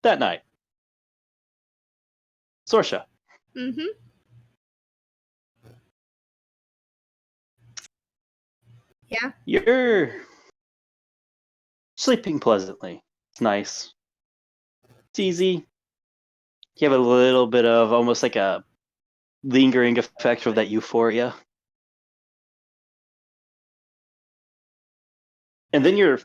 That night, Sorsha. Mm-hmm. Yeah. You're sleeping pleasantly. It's nice. It's easy. You have a little bit of almost like a lingering effect of that euphoria. And then your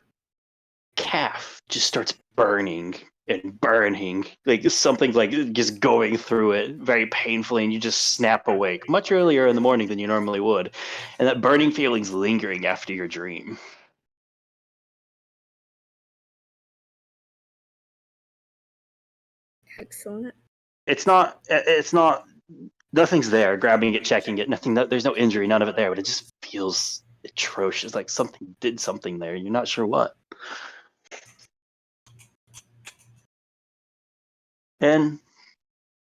calf just starts burning and burning, like something like just going through it very painfully, and you just snap awake much earlier in the morning than you normally would, and that burning feeling's lingering after your dream. Excellent. It's not nothing's there grabbing it, checking it, nothing. There's no injury, none of it there, but it just feels atrocious, like something did something there, you're not sure what. And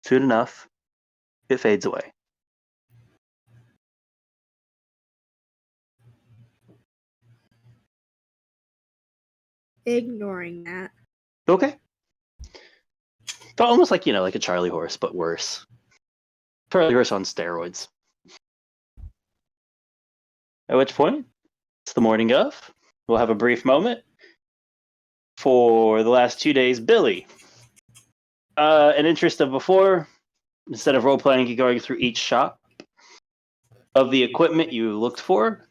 soon enough, it fades away. Ignoring that. Okay. Felt almost like, like a Charlie horse, but worse. Charlie horse on steroids. At which point, it's the morning of. We'll have a brief moment. For the last 2 days, Billy. An interest of before, instead of role playing, you're going through each shop of the equipment you looked for.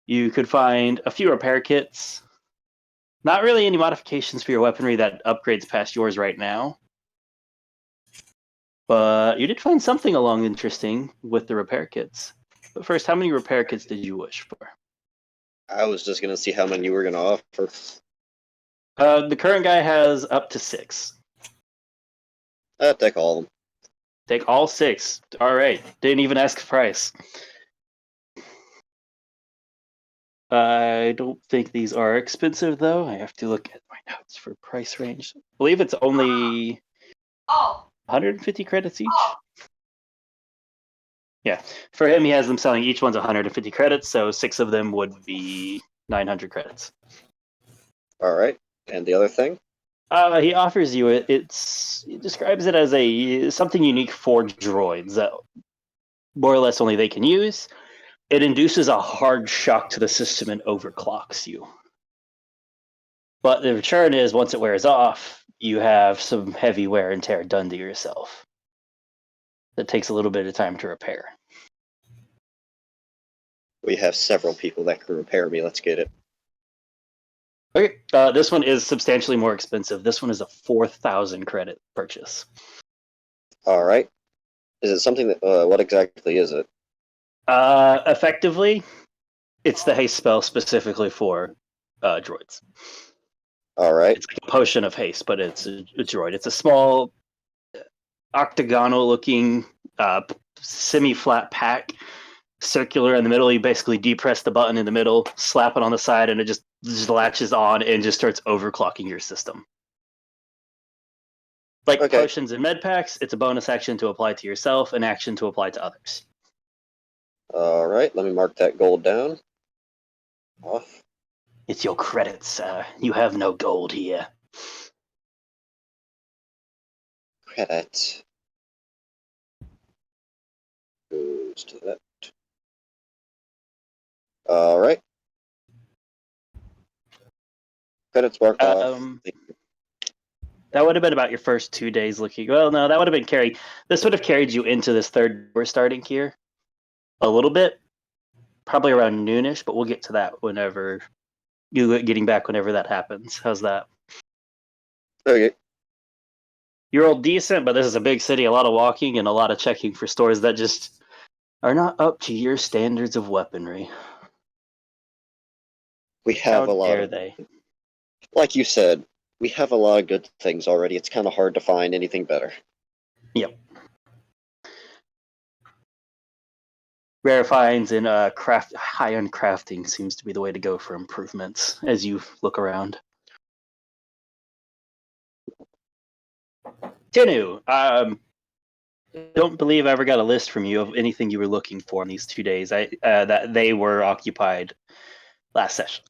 You could find a few repair kits. Not really any modifications for your weaponry that upgrades past yours right now. But you did find something along interesting with the repair kits. But first, how many repair kits did you wish for? I was just going to see how many you were going to offer. The current guy has up to 6. I'll take all of them. Take all 6. All right. Didn't even ask the price. I don't think these are expensive, though. I have to look at my notes for price range. I believe it's only 150 credits each. Yeah. For him, he has them selling each one's 150 credits, so 6 of them would be 900 credits. All right. And the other thing? He offers you it. He describes it as something unique for droids that more or less only they can use. It induces a hard shock to the system and overclocks you. But the return is, once it wears off, you have some heavy wear and tear done to yourself. That takes a little bit of time to repair. We have several people that can repair me. Let's get it. Okay, this one is substantially more expensive. This one is a 4,000 credit purchase. All right. Is it something that? What exactly is it? Effectively, it's the haste spell specifically for droids. All right. It's like a potion of haste, but it's a droid. It's a small, octagonal-looking, semi-flat pack, circular in the middle. You basically depress the button in the middle, slap it on the side, and it just latches on and just starts overclocking your system. Like potions and med packs, it's a bonus action to apply to yourself, an action to apply to others. All right, let me mark that gold down. Off. It's your credits, sir. You have no gold here. Credit. Goes to that. All right. Credits marked off. That would have been about your first 2 days looking. Well, no, that would have been carried. This would have carried you into this third we're starting here a little bit, probably around noonish, but we'll get to that whenever getting back whenever that happens. How's that? Okay. You're all decent, but this is a big city, a lot of walking and a lot of checking for stores that just are not up to your standards of weaponry. We have a lot of, like you said, we have a lot of good things already. It's kind of hard to find anything better. Yep. Rare finds in high-end crafting seems to be the way to go for improvements as you look around. Tinu, don't believe I ever got a list from you of anything you were looking for in these 2 days. That they were occupied last session.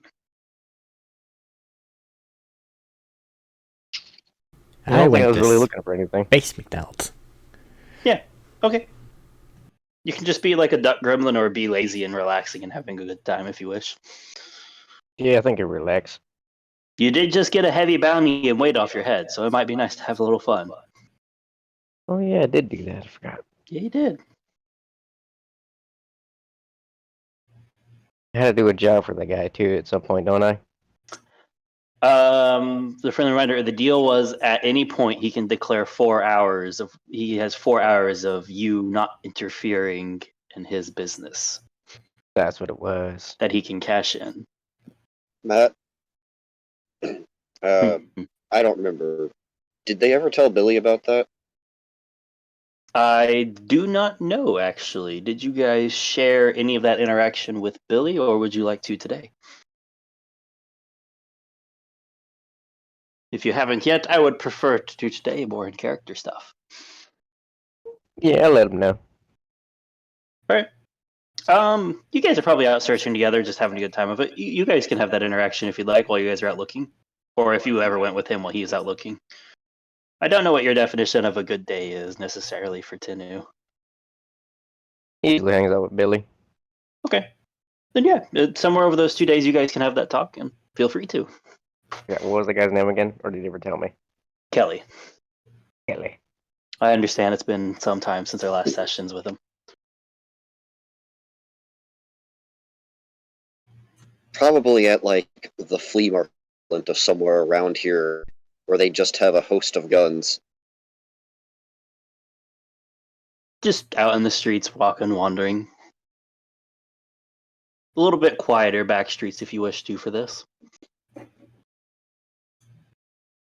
I don't think went I was to really looking for anything. Space McDonald's. Yeah. Okay. You can just be like a duck gremlin or be lazy and relaxing and having a good time if you wish. Yeah, I think it relax. You did just get a heavy bounty and weight off your head, so it might be nice to have a little fun. Oh yeah, I did do that. I forgot. Yeah, you did. I had to do a job for the guy too at some point, don't I? The friendly reminder, the deal was at any point he can declare 4 hours of he has 4 hours of you not interfering in his business That's what it was. that he can cash in. Matt, Hmm. I don't remember. Did they ever tell Billy about that? I do not know actually. Did you guys share any of that interaction with Billy, or would you like to today? If you haven't yet, I would prefer to do today more in character stuff. Yeah, I let him know. All right. You guys are probably out searching together, just having a good time of it. You guys can have that interaction if you'd like while you guys are out looking, or if you ever went with him while he's out looking. I don't know what your definition of a good day is necessarily for Tinu. He usually hangs out with Billy. Okay. Then yeah, somewhere over those 2 days, you guys can have that talk, and feel free to. Yeah, what was the guy's name again? Or did he ever tell me? Kelly, Kelly. I understand it's been some time since our last sessions with him. Probably at like the flea market of somewhere around here, where they just have a host of guns. Just out in the streets, walking, wandering. A little bit quieter back streets if you wish to for this.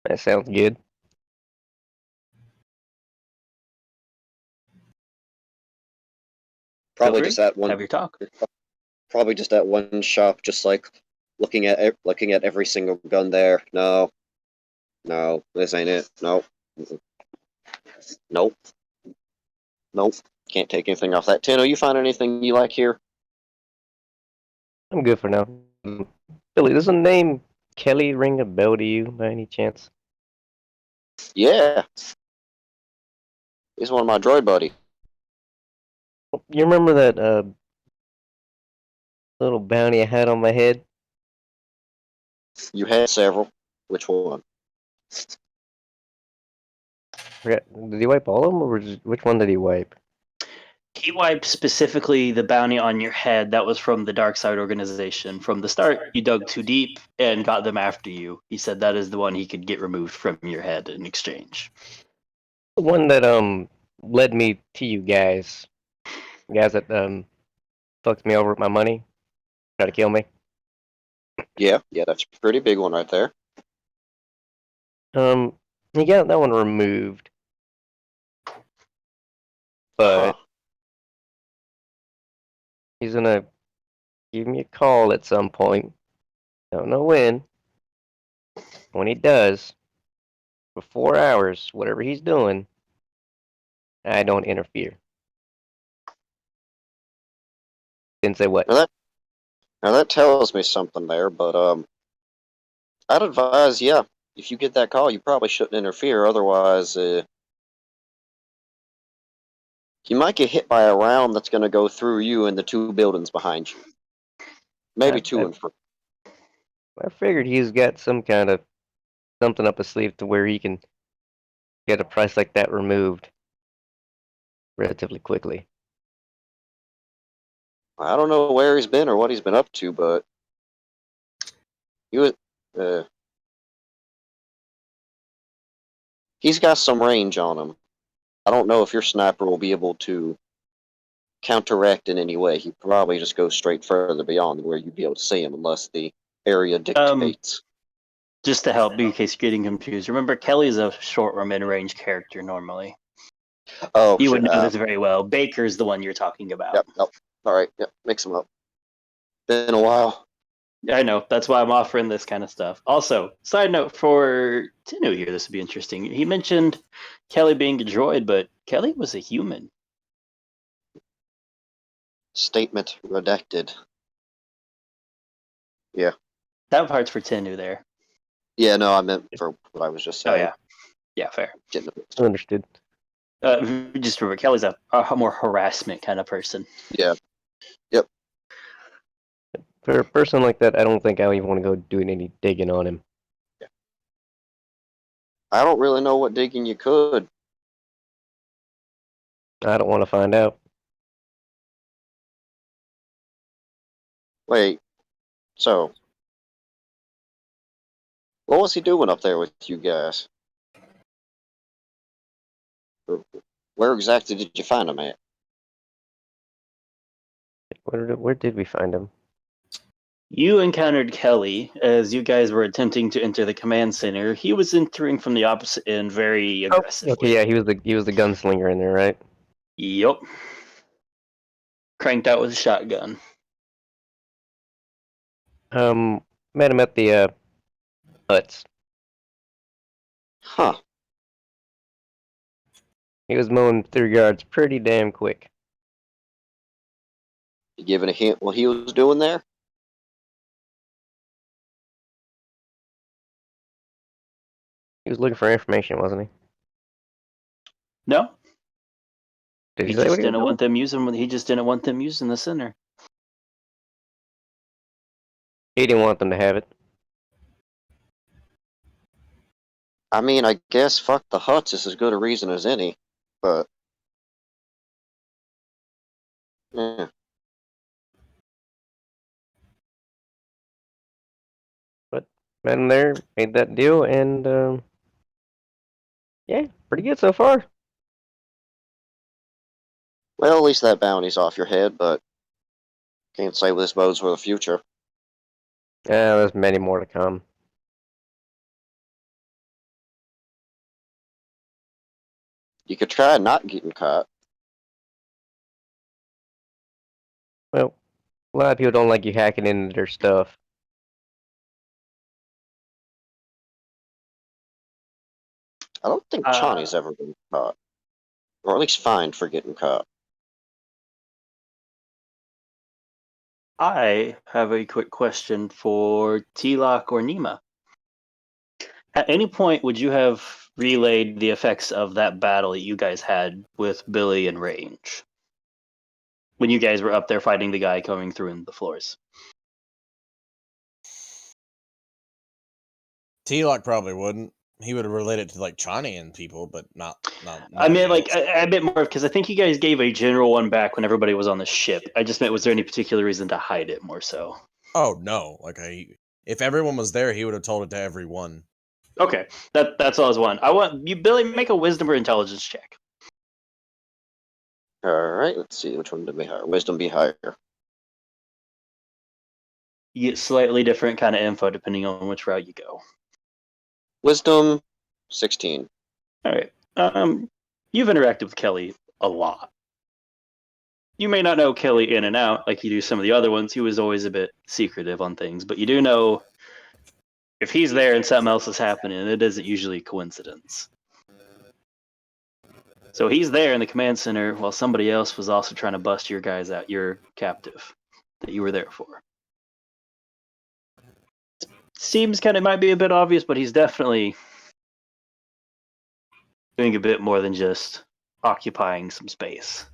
That sounds good. Probably Feel just free, at one. have your talk. Probably just at one shop, just like looking at every single gun there. No, this ain't it. Nope, nope, nope. Can't take anything off that. Tino, you find anything you like here? I'm good for now. Billy, does the name Kelly ring a bell to you by any chance? Yeah, he's one of my droid buddy. You remember that little bounty I had on my head? You had several. Which one? Forgot, did he wipe all of them, or which one did he wipe? He wiped specifically the bounty on your head. That was from the Dark Side organization. From the start, you dug too deep and got them after you. He said that is the one he could get removed from your head in exchange. The one that led me to you guys. Guys that fucked me over with my money, tried to kill me. Yeah, that's a pretty big one right there. He got that one removed, but Huh. he's gonna give me a call at some point. Don't know when. When he does, for 4 hours, whatever he's doing, I don't interfere. Didn't say what. Now that tells me something there, but I'd advise, yeah, if you get that call, you probably shouldn't interfere. Otherwise, you might get hit by a round that's going to go through you and the two buildings behind you. Maybe two and three. I figured he's got some kind of something up his sleeve to where he can get a price like that removed relatively quickly. I don't know where he's been or what he's been up to, but he was, he's got some range on him. I don't know if your sniper will be able to counteract in any way. He probably just goes straight further beyond where you'd be able to see him unless the area dictates. Just to help, in case you're getting confused, remember Kelly's a short or mid-range character normally. Oh, You would shit. know this very well. Baker's the one you're talking about. Yep. All right. Yep. Mix them up. Been a while. I know. That's why I'm offering this kind of stuff. Also, side note for Tinu here, this would be interesting. He mentioned Kelly being a droid, but Kelly was a human. Statement redacted. Yeah. That part's for Tinu there. Yeah, no, I meant for what I was just saying. Oh, yeah. Yeah, fair. Getting Understood. Just remember, Kelly's a more harassment kind of person. Yeah. For a person like that, I don't think I even want to go doing any digging on him. I don't really know what digging you could. I don't want to find out. Wait, so what was he doing up there with you guys? Where exactly did you find him at? Where did we find him? You encountered Kelly as you guys were attempting to enter the command center. He was entering from the opposite end very aggressively. Okay, yeah, he was the gunslinger in there, right? Yup. Cranked out with a shotgun. Met him at the huts. Huh. He was mowing through yards pretty damn quick. You giving a hint what he was doing there? He was looking for information, wasn't he? No, Did he he say just what he was didn't doing? want them using. He just didn't want them using the center. He didn't want them to have it. I mean, I guess fuck the huts is as good a reason as any, but yeah. Met him there, made that deal, and yeah, pretty good so far. Well, at least that bounty's off your head, but can't say this bodes for the future. Yeah, there's many more to come. You could try not getting caught. Well, a lot of people don't like you hacking into their stuff. I don't think Chani's ever been caught, or at least fined for getting caught. I have a quick question for T-Lock or Nima. At any point, would you have relayed the effects of that battle that you guys had with Billy and Range when you guys were up there fighting the guy coming through in the floors? T-Lock probably wouldn't. He would have related to like Chani and people, but not. I mean, nobody like, else. I meant more because I think you guys gave a general one back when everybody was on the ship. I just meant, was there any particular reason to hide it more so? Oh no! Like if everyone was there, he would have told it to everyone. Okay, that's all I was wanting. I want you, Billy, make a wisdom or intelligence check. Alright, let's see, which one did be higher? Wisdom be higher. You get slightly different kind of info depending on which route you go. Wisdom, 16. All right. You've interacted with Kelly a lot. You may not know Kelly in and out like you do some of the other ones. He was always a bit secretive on things, but you do know if he's there and something else is happening, it isn't usually a coincidence. So he's there in the command center while somebody else was also trying to bust your guys out, your captive that you were there for. Seems kind of might be a bit obvious, but he's definitely doing a bit more than just occupying some space.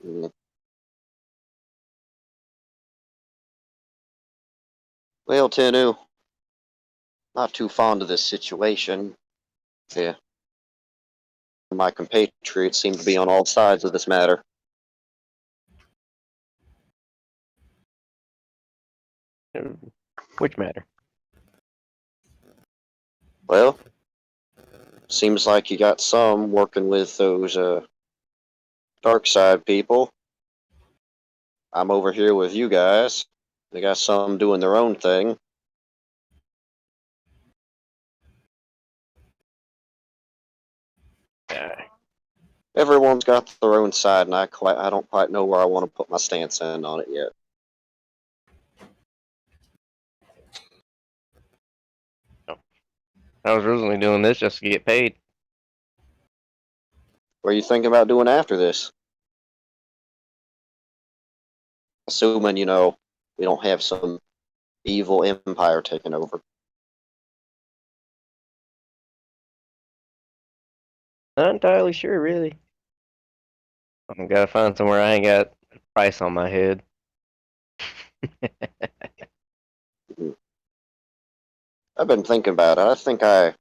Mm. Well, Tenu, not too fond of this situation. Yeah. My compatriots seem to be on all sides of this matter. Which matter? Well, seems like you got some working with those dark side people. I'm over here with you guys. They got some doing their own thing. Everyone's got their own side, and I don't quite know where I want to put my stance in on it yet. I was originally doing this just to get paid. What are you thinking about doing after this? Assuming, we don't have some evil empire taking over. Not entirely sure, really. I gotta find somewhere I ain't got a price on my head. I've been thinking about it. I think I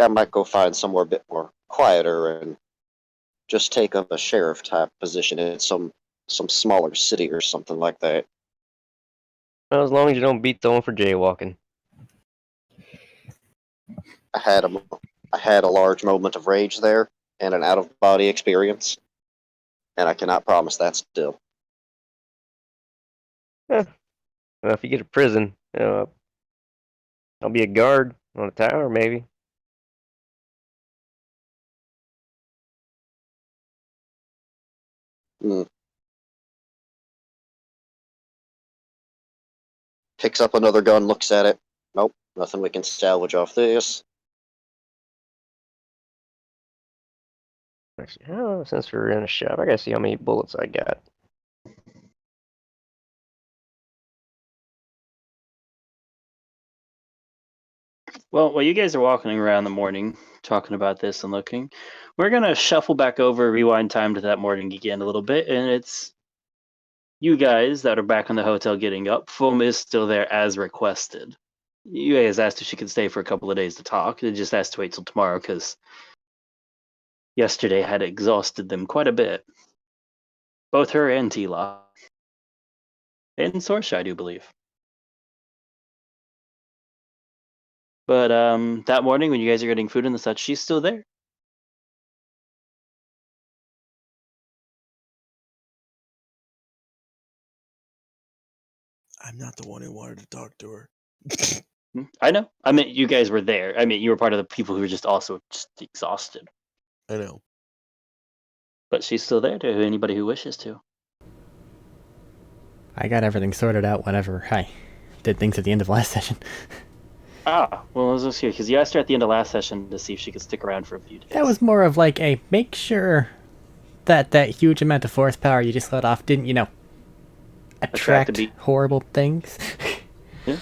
might go find somewhere a bit more quieter and just take up a sheriff type position in some smaller city or something like that. Well, as long as you don't beat someone for jaywalking. I had a large moment of rage there and an out of body experience, and I cannot promise that still. Well, if you get to prison, I'll be a guard on a tower, maybe. Hmm. Picks up another gun, looks at it. Nope, nothing we can salvage off this. Actually, oh, since we're in a shop, I gotta see how many bullets I got. Well, while you guys are walking around in the morning, talking about this and looking, we're gonna shuffle back over, rewind time to that morning again a little bit, and it's you guys that are back in the hotel getting up. Foam is still there as requested. You guys asked if she could stay for a couple of days to talk. They just asked to wait till tomorrow because yesterday had exhausted them quite a bit. Both her and Tila. And Sorsha, I do believe. But that morning when you guys are getting food and such, she's still there. I'm not the one who wanted to talk to her. I know. I mean, you guys were there. I mean, you were part of the people who were just also just exhausted. I know. But she's still there to anybody who wishes to. I got everything sorted out whenever I did things at the end of last session. Ah, well, I was just here because you asked her at the end of last session to see if she could stick around for a few days. That was more of like a make sure that huge amount of force power you just let off didn't, attract horrible things. Yeah.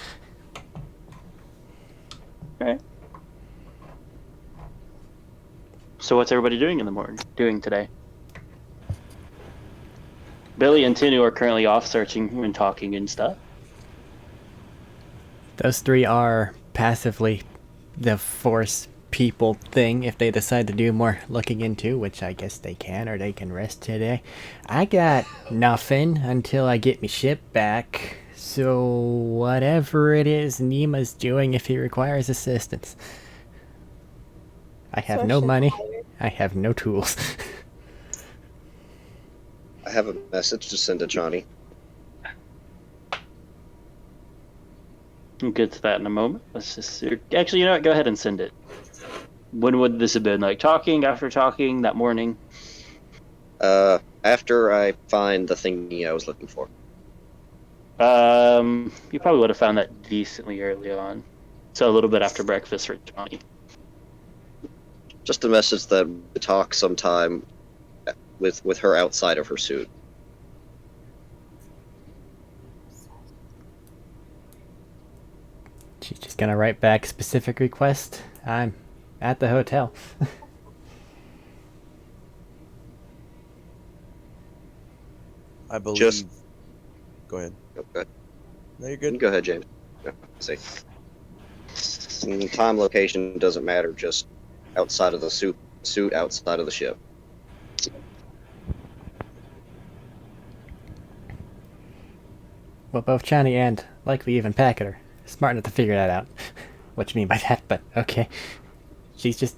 Alright. So what's everybody doing in the morning? Doing today? Billy and Tinu are currently off searching and talking and stuff. Those three are passively the force people thing if they decide to do more looking into, which I guess they can, or they can rest today. I got nothing until I get my ship back, so whatever it is Nima's doing if he requires assistance. I have no money. I have no tools. I have a message to send to Johnny. We'll get to that in a moment. Let's just actually, you know what? Go ahead and send it. When would this have been? Like talking, after talking, that morning? After I find the thingy I was looking for. You probably would have found that decently early on. So a little bit after breakfast for Johnny. Just a message that we talk sometime with her outside of her suit. She's just gonna write back specific request. I'm at the hotel. I believe. Just- Go ahead. Oh, go ahead. No, you're good. Go ahead, James. Yeah, see. Time, location doesn't matter. Just outside of the suit outside of the ship. Well, both Chani and likely even Packet are smart enough to figure that out. What you mean by that, but okay. She's just...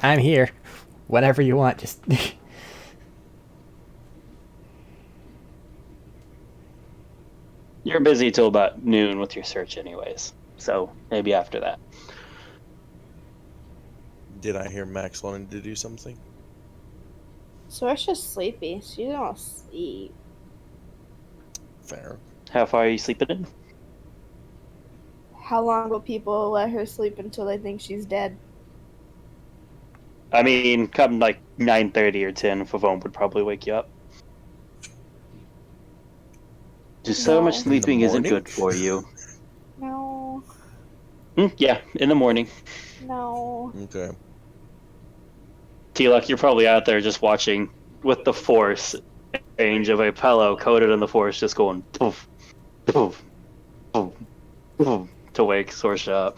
I'm here. Whatever you want, just... You're busy till about noon with your search anyways. So maybe after that. Did I hear Max wanting to do something? Sorsha's sleepy. She don't sleep. Fair. How far are you sleeping in? How long will people let her sleep until they think she's dead? I mean, come like 9:30 or 10, Favone would probably wake you up. So much No. sleeping isn't morning? good for you. No. Yeah, in the morning. No. Okay. T-Luck, you're probably out there just watching with the force range of a pillow coated in the force just going poof, poof, poof, poof to wake Sorsha up.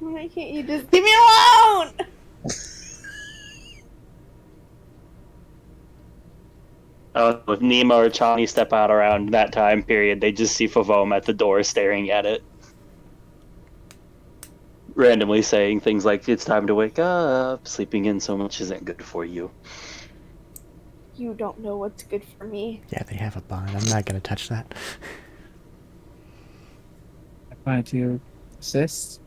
Why can't you just leave me alone? If Nima or Chani step out around that time period, they just see Favome at the door staring at it. Randomly saying things like, "It's time to wake up. Sleeping in so much isn't good for you." You don't know what's good for me. Yeah, they have a bond. I'm not gonna touch that. I find to assist.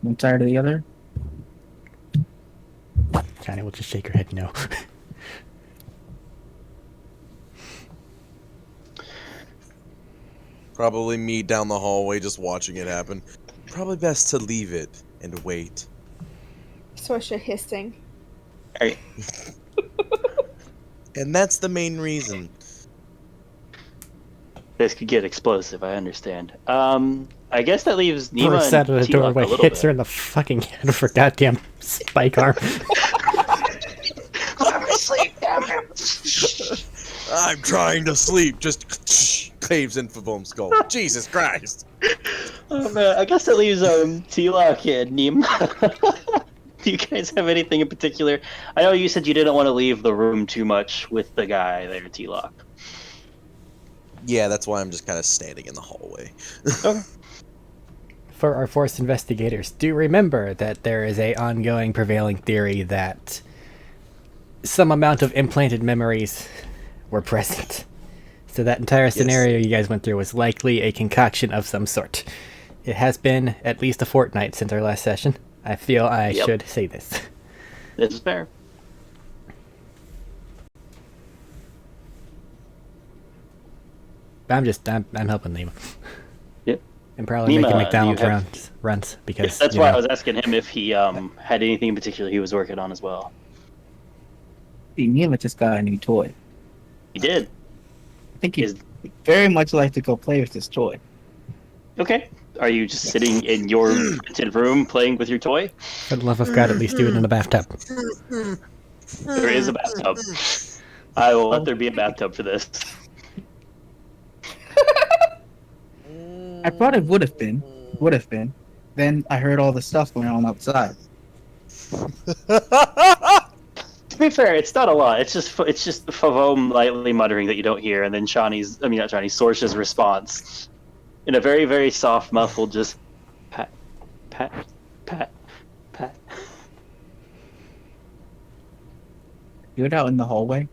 One side or the other. Johnny will just shake her head no. Probably me down the hallway just watching it happen. Probably best to leave it and wait. Sorsha hissing. Alright. And that's the main reason. This could get explosive, I understand. I guess that leaves Nima Bursts and out of the T-Luck doorway, a little hits her bit. in the fucking head with her goddamn spike arm. Let me sleep, damn it. I'm trying to sleep. Just caves in Favome's skull. Jesus Christ. Oh man, I guess that leaves T-Lock and Nima. Do you guys have anything in particular? I know you said you didn't want to leave the room too much with the guy there, T-Lock. Yeah, that's why I'm just kind of standing in the hallway. Okay. For our force investigators, do remember that there is a ongoing prevailing theory that some amount of implanted memories were present. So that entire scenario you guys went through was likely a concoction of some sort. It has been at least a fortnight since our last session. I feel I should say this. This is fair. I'm helping Nima. Yep. And probably Nima, making do McDonald's you have- runs because That's you why know, I was asking him if he had anything in particular he was working on as well. See, Nima just got a new toy. He did. I think he'd Is very much like to go play with this toy. okay. Are you just sitting in your rented room playing with your toy? for the love of God, at least do it in the bathtub. There is a bathtub. I will let there be a bathtub for this. I thought it would have been. Then I heard all the stuff going on outside. To be fair, it's not a lot. It's just Favome lightly muttering that you don't hear, and then Sorsha's response in a very, very soft, muffled, just pat, pat, pat, pat. Do it out in the hallway.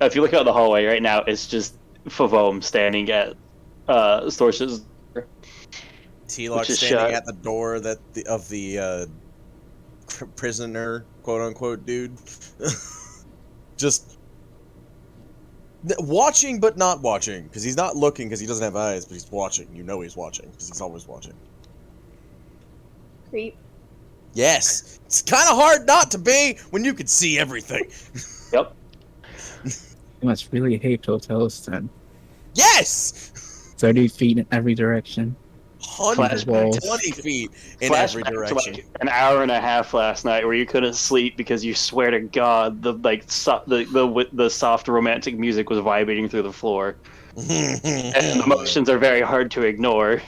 If you look out the hallway right now, it's just Favome standing at Sorsha's. T-Lock Which is standing shut. at the door of the prisoner, quote unquote, dude. Just watching, but not watching, because he's not looking because he doesn't have eyes, but he's watching. You know he's watching because he's always watching. Creep. Yes, it's kind of hard not to be when you can see everything. Yep. You must really hate hotels then. Yes, 30 feet in every direction. 120 feet in every Flashback to direction. like an hour and a half last night where you couldn't sleep because you swear to God the soft romantic music was vibrating through the floor. And emotions are very hard to ignore.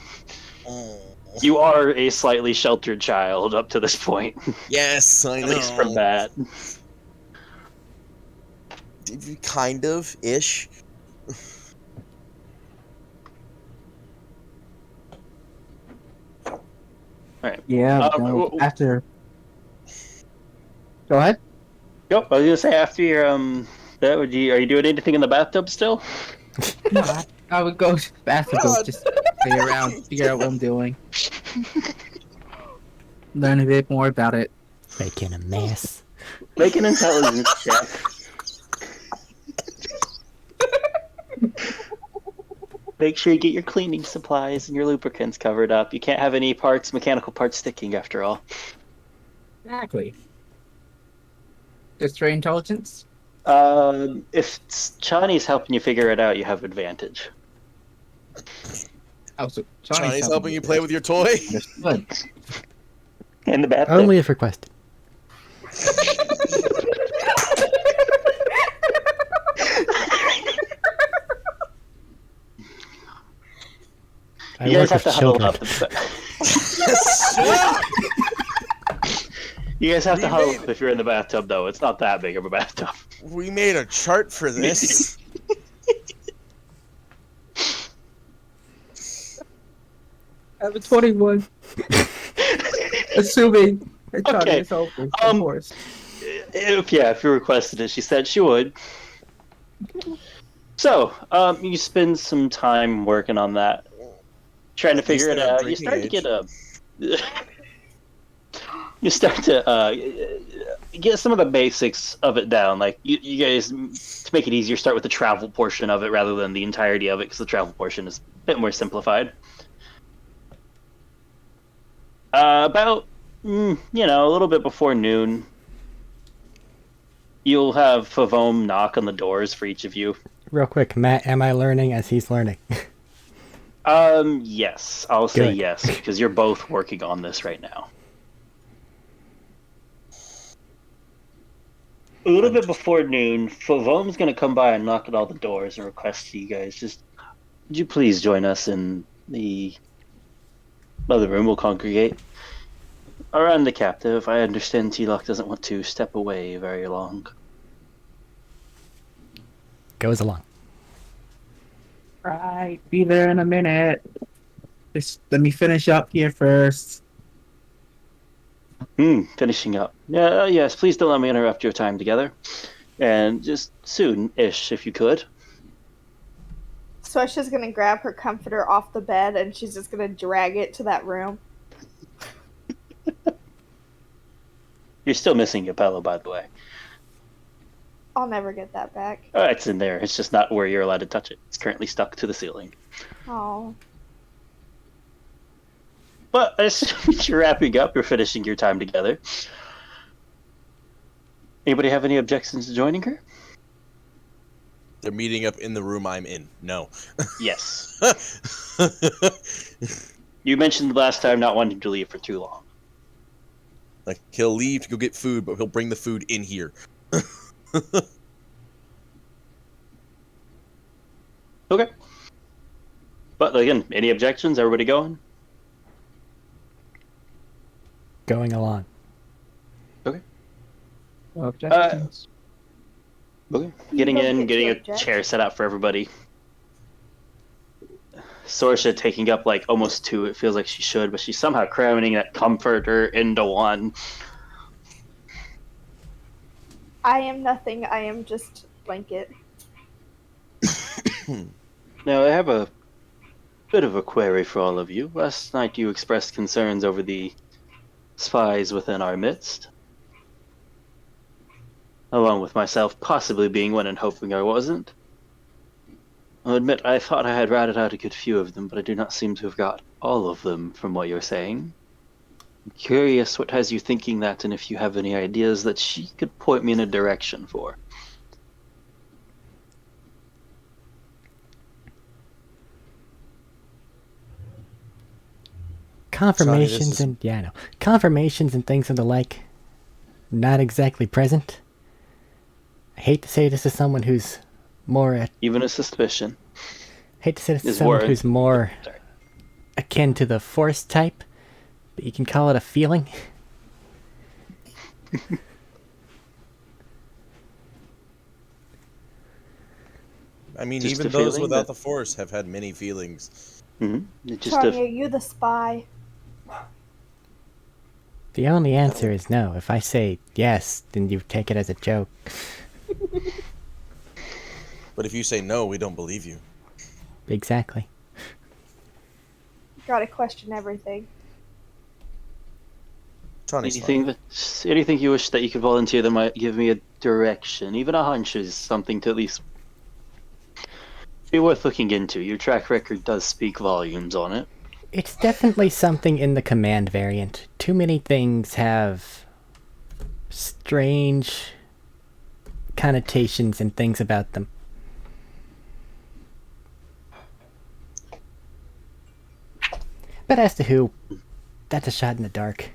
You are a slightly sheltered child up to this point, Yes, I at know. least from that. Kind of ish. Yeah, after. Go ahead. Yep, I was gonna say after your are you doing anything in the bathtub still? No, I would go to the bathroom, just play around, figure out what I'm doing. Learn a bit more about it. Making a mess. Make an intelligence check. Make sure you get your cleaning supplies and your lubricants covered up. You can't have any mechanical parts sticking after all. Exactly. Just for intelligence? If Johnny's helping you figure it out, you have advantage. Oh, so Johnny's helping you play with your toy. Understood. In the bathtub. Only if requested. I You guys work have with to huddle children. up. You guys have to huddle up if you're in the bathtub, though. It's not that big of a bathtub. We made a chart for this. I have a 21. Assuming Johnny Okay, is helping, of course. If you requested it, she said she would. So, you spend some time working on that, trying to At least figure it they're of out. You drinking start to age. get a. You start to get some of the basics of it down. Like you guys, to make it easier, start with the travel portion of it rather than the entirety of it, because the travel portion is a bit more simplified. About a little bit before noon, you'll have Favome knock on the doors for each of you. Real quick, Matt, am I learning as he's learning? Yes, I'll say Good. yes, because you're both working on this right now. A little bit before noon, Favome's going to come by and knock at all the doors and request to you guys, would you please join us in the other room? We'll congregate. Around the captive, I understand T-Lock doesn't want to step away very long. Goes along. Right, be there in a minute. Just let me finish up here first. Finishing up. Yes, please don't let me interrupt your time together. And just soon-ish, if you could. Swesha's gonna grab her comforter off the bed and she's just gonna drag it to that room. You're still missing your pillow, by the way. I'll never get that back. It's in there. It's just not where you're allowed to touch it. It's currently stuck to the ceiling. Oh. But as soon as you're wrapping up, you're finishing your time together. Anybody have any objections to joining her? They're meeting up in the room I'm in. No. Yes. You mentioned last time not wanting to leave for too long. Like, he'll leave to go get food, but he'll bring the food in here. Okay. But again, any objections? Everybody going? Going along. No objections. Okay. Getting don't in, get getting to a object. chair set up for everybody. Sorsha taking up like almost two. It feels like she should, but she's somehow cramming that comforter into one. I am nothing. I am just blanket. Now, I have a bit of a query for all of you. Last night you expressed concerns over the spies within our midst. Along with myself possibly being one and hoping I wasn't. I'll admit I thought I had routed out a good few of them, but I do not seem to have got all of them from what you're saying. I'm curious what has you thinking that, and if you have any ideas that she could point me in a direction for. Confirmations is- confirmations and things of the like. Not exactly present. I hate to say this to someone who's more. Even a suspicion. Hate to say this to Is someone word. who's more Sorry. akin to the Force type, but you can call it a feeling. I mean, Just even a those feeling without that- the Force have had many feelings. Just Charlie, are you the spy? The only answer is no. If I say yes, then you take it as a joke. But if you say no, we don't believe you. Exactly. Gotta question everything. Johnny's fine. anything you wish that you could volunteer that might give me a direction, even a hunch is something to at least be worth looking into. Your track record does speak volumes on it. It's definitely something in the command variant. Too many things have strange connotations and things about them. But as to who, that's a shot in the dark.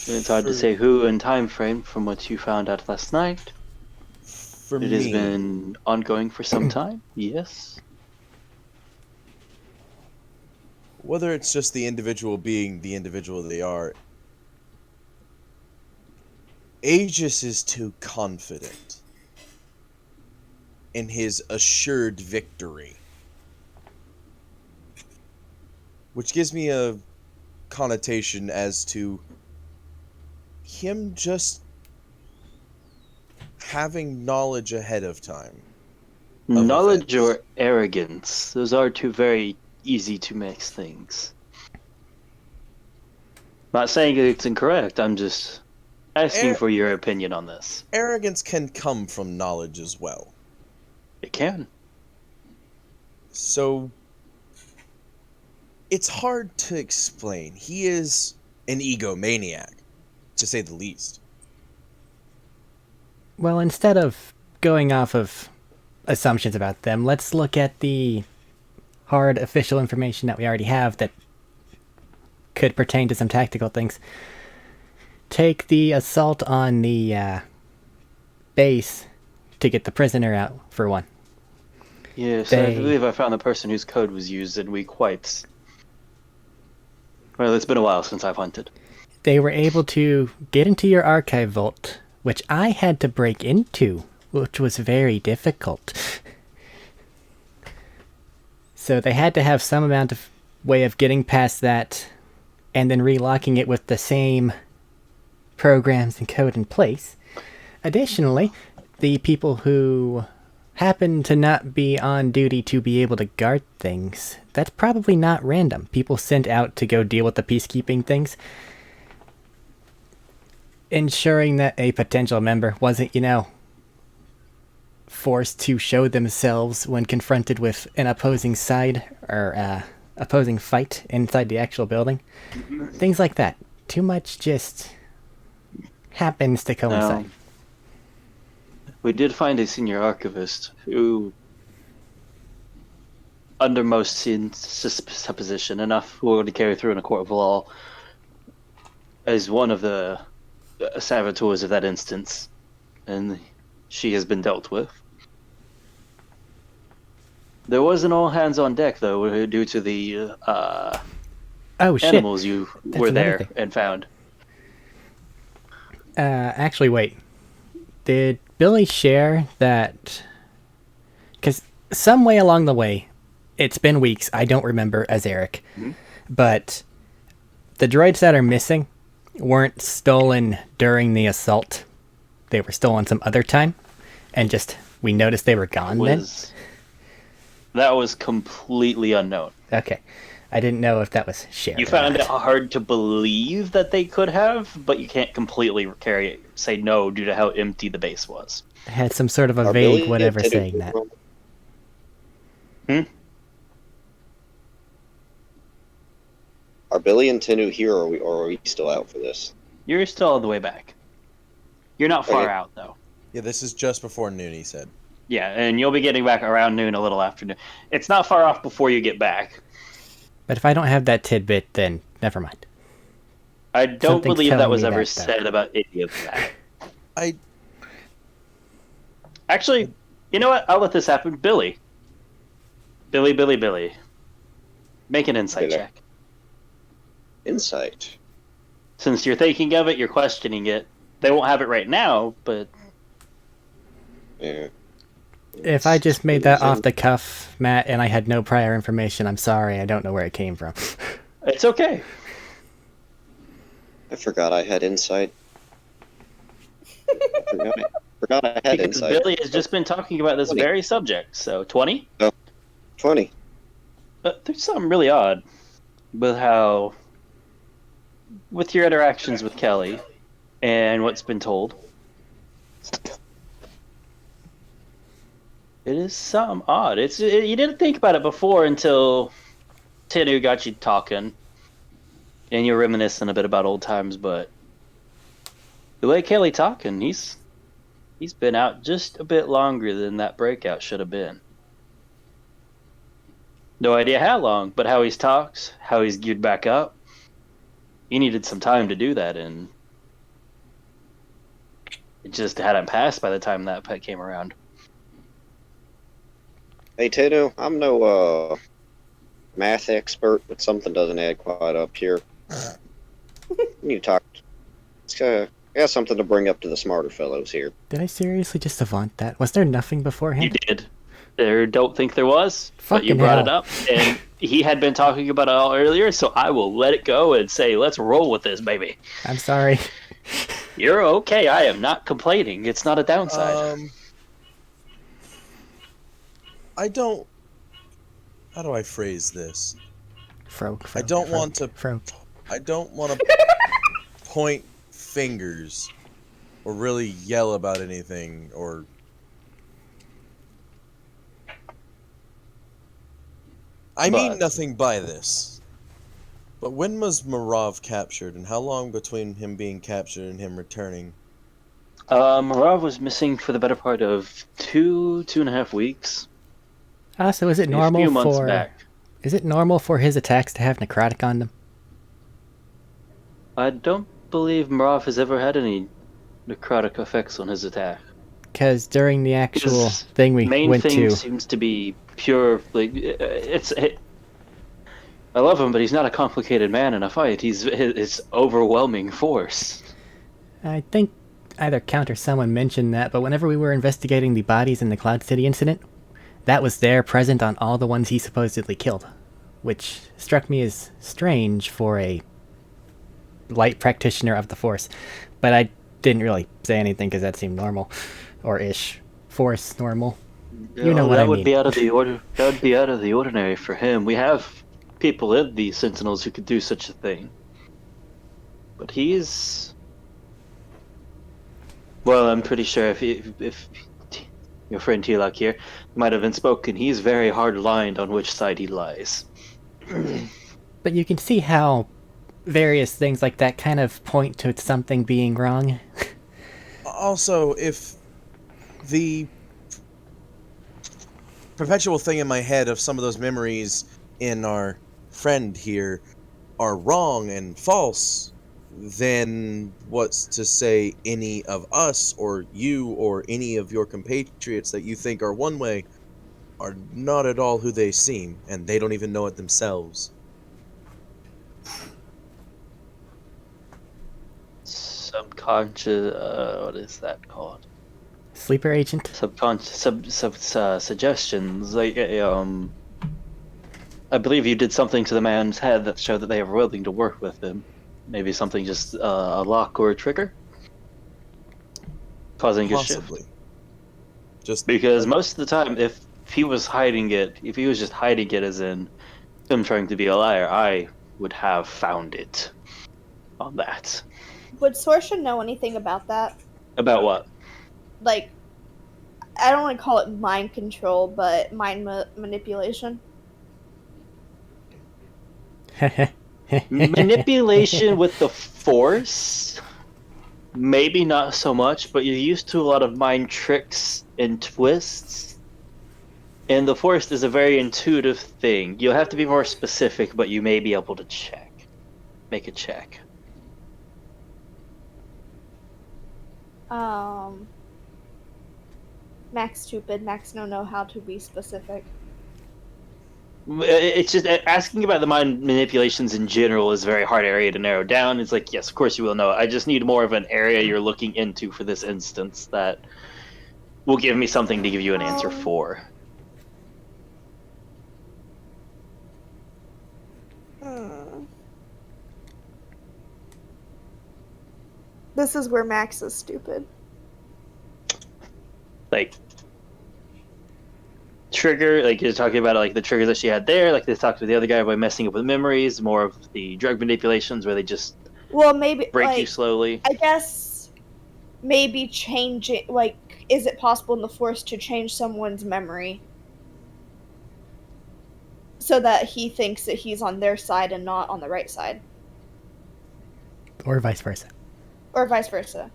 It's hard to say who and time frame from what you found out last night. For It me, has been ongoing for some time, yes. whether it's just the individual being the individual they are, Aegis is too confident in his assured victory. Which gives me a connotation as to him just having knowledge ahead of time. Knowledge events. or arrogance, those are two very easy to mix things. Not saying it's incorrect, I'm just asking for your opinion on this. Arrogance can come from knowledge as well. It can. So it's hard to explain. He is an egomaniac, to say the least. Well, instead of going off of assumptions about them, let's look at the hard official information that we already have that could pertain to some tactical things. Take the assault on the base to get the prisoner out, for one. Yes, I believe I found the person whose code was used in week wipes. Well, it's been a while since I've hunted. They were able to get into your archive vault, which I had to break into, which was very difficult. So they had to have some amount of way of getting past that and then relocking it with the same programs and code in place. Additionally, the people who happen to not be on duty to be able to guard things, that's probably not random. People sent out to go deal with the peacekeeping things, ensuring that a potential member wasn't, forced to show themselves when confronted with an opposing side or opposing fight inside the actual building. Things like that. Too much just happens to coincide. Now, we did find a senior archivist who, under most supposition, enough who to carry through in a court of law, is one of the saboteurs of that instance, and she has been dealt with. There wasn't all hands on deck, though, due to the Oh shit! animals you That's were another there thing. and found. Actually, wait. Did Billy share that? Because some way along the way, it's been weeks, I don't remember as Eric, but the droids that are missing weren't stolen during the assault. They were stolen some other time, and just we noticed they were gone then? That was completely unknown. Okay. I didn't know if that was shared. You or found it not. hard to believe that they could have, but you can't completely say no due to how empty the base was. I had some sort of a Are vague Billy whatever and Teddy saying that. Are Billy and Tenu here, or are we still out for this? You're still on the way back. You're not far Okay. out, though. Yeah, this is just before noon, he said. Yeah, and you'll be getting back around noon, a little after noon. It's not far off before you get back. But if I don't have that tidbit, then never mind. I don't Something's believe that telling was me ever that, though. said about any of that. I Actually, you know what? I'll let this happen. Billy. Billy. Make an insight Billy. check. Insight. Since you're thinking of it, you're questioning it. They won't have it right now, but Yeah. If I just made that off the cuff, Matt, and I had no prior information, I'm sorry. I don't know where it came from. it's okay. I forgot I had insight. forgot I had Because insight. Billy has just been talking about this 20. very subject. So 20? 20. But there's something really odd with how, with your interactions with Kelly and what's been told. It is something odd. You didn't think about it before until Tinu got you talking, and you're reminiscing a bit about old times. But the way Kelly talking, he's He's been out just a bit longer than that breakout should have been. No idea how long, but how he's talked, how he's geared back up. He needed some time to do that, and it just hadn't passed by the time that pet came around. Hey, Tenu, I'm no math expert, but something doesn't add quite up here. You talk. I got something to bring up to the smarter fellows here. Did I seriously just savant that? Was there nothing You beforehand? did. There don't think there was, but you Fucking brought it hell. up, and he had been talking about it all earlier, so I will let it go and say, let's roll with this, baby. I'm sorry. You're okay. I am not complaining. It's not a downside. I don't. How do I phrase this? Froke. I don't want to. Froke. I don't want to point fingers or really yell about anything or. I mean But- nothing by this. But when was Marav captured, and how long between him being captured and him returning? Marav was missing for the better part of 2.5 weeks. So is it A normal few months for back. is it normal for his attacks to have necrotic on them? I don't believe Marav has ever had any necrotic effects on his attack. Because during the actual His thing we main went thing to, seems to be pure. I love him, but he's not a complicated man in a fight. It's overwhelming force. I think either Count or someone mentioned that, but whenever we were investigating the bodies in the Cloud City incident, that was there present on all the ones he supposedly killed, which struck me as strange for a light practitioner of the Force. But I didn't really say anything because that seemed normal, or ish. Force normal. You know what that I would mean. be out of the order. That would be out of the ordinary for him. We have people in the Sentinels who could do such a thing, but he's. Well, I'm pretty sure if your friend Tilak here might have been spoken, he's very hard-lined on which side he lies. But you can see how various things like that kind of point to something being wrong. Also, if the perpetual thing in my head of some of those memories in our friend here are wrong and false, then what's to say any of us or you or any of your compatriots that you think are one way are not at all who they seem, and they don't even know it themselves? Subconscious. What is that called? Sleeper agent? Subconscious suggestions. I believe you did something to the man's head that showed that they are willing to work with him. Maybe something just a lock or a trigger, causing a shift. Possibly. Just Because most of the time, if he was hiding it, if he was just hiding it as in him trying to be a liar, I would have found it on that. Would Sorsha know anything about that? About what? Like, I don't want to call it mind control, but mind manipulation. Manipulation with the Force? Maybe not so much, but you're used to a lot of mind tricks and twists. And the Force is a very intuitive thing. You'll have to be more specific, but you may be able to check. Make a check. Max stupid. Max no know how to be specific. It's just asking about the mind manipulations in general is a very hard area to narrow down. It's like, yes, of course you will know. I just need more of an area you're looking into for this instance that will give me something to give you an answer for. This is where Max is stupid. Like trigger, like you're talking about, like the triggers that she had there, like they talked to the other guy by messing up with memories, more of the drug manipulations where they just Well, maybe break you like, slowly. I guess maybe changing. Like, is it possible in the Force to change someone's memory so that he thinks that he's on their side and not on the right side, Or vice versa. or vice versa?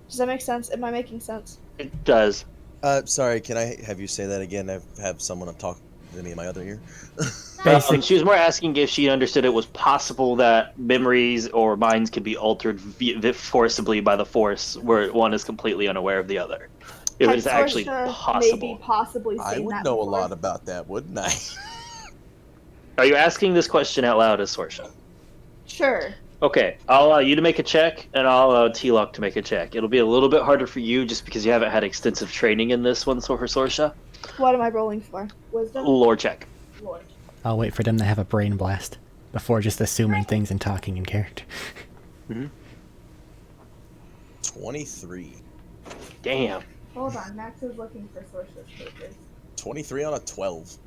Does that make sense? Am I making sense? It does. Sorry, can I have you say that again? I have someone talk to me in my other ear. Basic. She was more asking if she understood it was possible that memories or minds could be altered forcibly by the Force, where one is completely unaware of the other. If Had it's actually Sorsha possible. maybe possibly seen I would that know before? a lot about that, wouldn't I? Are you asking this question out loud as Sorsha? Sure. Okay, I'll allow you to make a check, and I'll allow T-Lock to make a check. It'll be a little bit harder for you just because you haven't had extensive training in this one, so for Sorsha. What am I rolling for? Wisdom? Lore check. Lord. I'll wait for them to have a brain blast before just assuming things and talking in character. 23. Damn. Hold on, Max is looking for Sorsha's papers. 23 on a 12.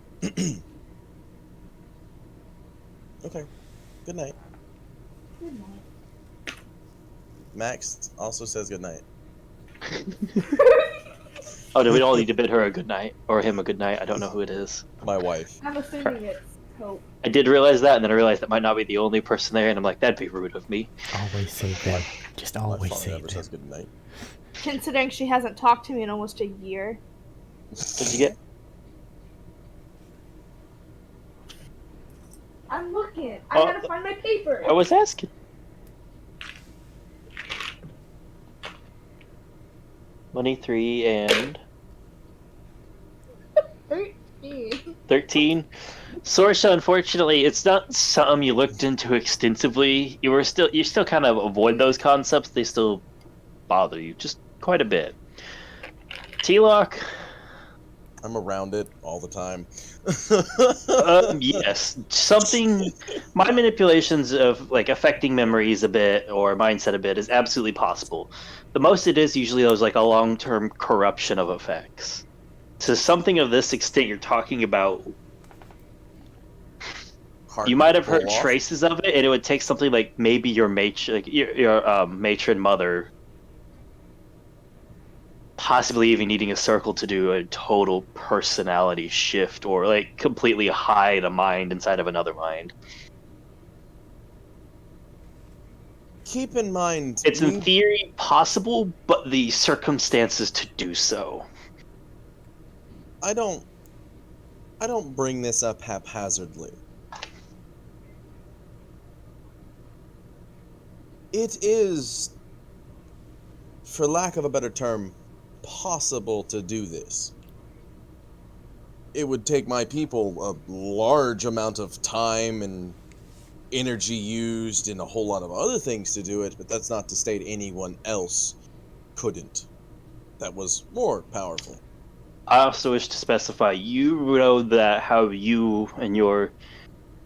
Okay. Good night. Good night. Max also says good night. Oh, do we all need to bid her a good night or him a good night? I don't know who it is. My wife. I'm assuming it's Hope. I did realize that, and then I realized that might not be the only person there, and I'm like, that'd be rude of me. Always say them. Just My always phone say never them. says good night. Considering she hasn't talked to me in almost a year. What'd you get? I'm looking. I Oh, gotta find my paper. I was asking. Money 3 and 13. Sorsha, unfortunately, it's not something you looked into extensively. You still kind of avoid those concepts. They still bother you just quite a bit. T-Lock, I'm around it all the time. yes, something. My manipulations of like affecting memories a bit or mindset a bit is absolutely possible. The most it is usually those like a long-term corruption of effects. To something of this extent you're talking about, Hard you to might have pull heard off. traces of it, and it would take something like maybe your matron mother, possibly even needing a circle to do a total personality shift or like completely hide a mind inside of another mind. Keep in mind, It's in theory possible, but the circumstances to do so. I don't bring this up haphazardly. It is, for lack of a better term, possible to do this. It would take my people a large amount of time and energy used and a whole lot of other things to do it, but that's not to state anyone else couldn't. That was more powerful. I also wish to specify, you know that how you and your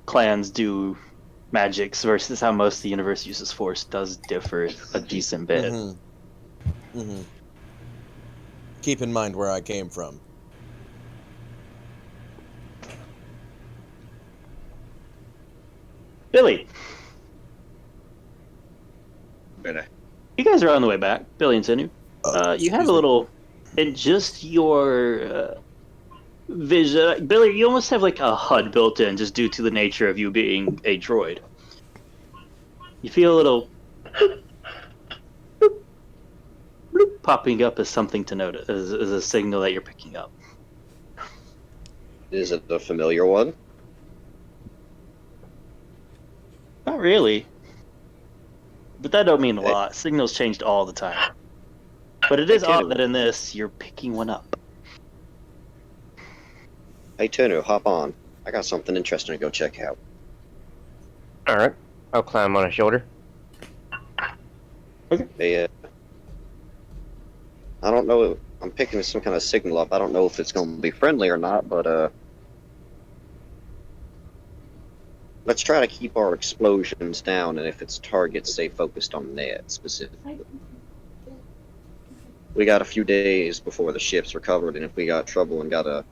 clans do magics versus how most of the universe uses force does differ a decent bit. Keep in mind where I came from. Billy, Billy. you guys are on the way back. Billy and Sinu. You have Excuse a me. little, in just your vision. Billy, you almost have like a HUD built in just due to the nature of you being a droid. You feel a little popping up as something to notice, as a signal that you're picking up. Is it a familiar one? Not really. But that don't mean a Hey. lot. Signals changed all the time. But it is Hey, odd Tenu. that in this, you're picking one up. Hey, Tenu, hop on. I got something interesting to go check out. Alright, I'll climb on his shoulder. Hey, I don't know. I'm picking some kind of signal up. I don't know if it's going to be friendly or not, but let's try to keep our explosions down, and if it's targets, stay focused on that specifically. We got a few days before the ship's recovered, and if we got trouble and gotta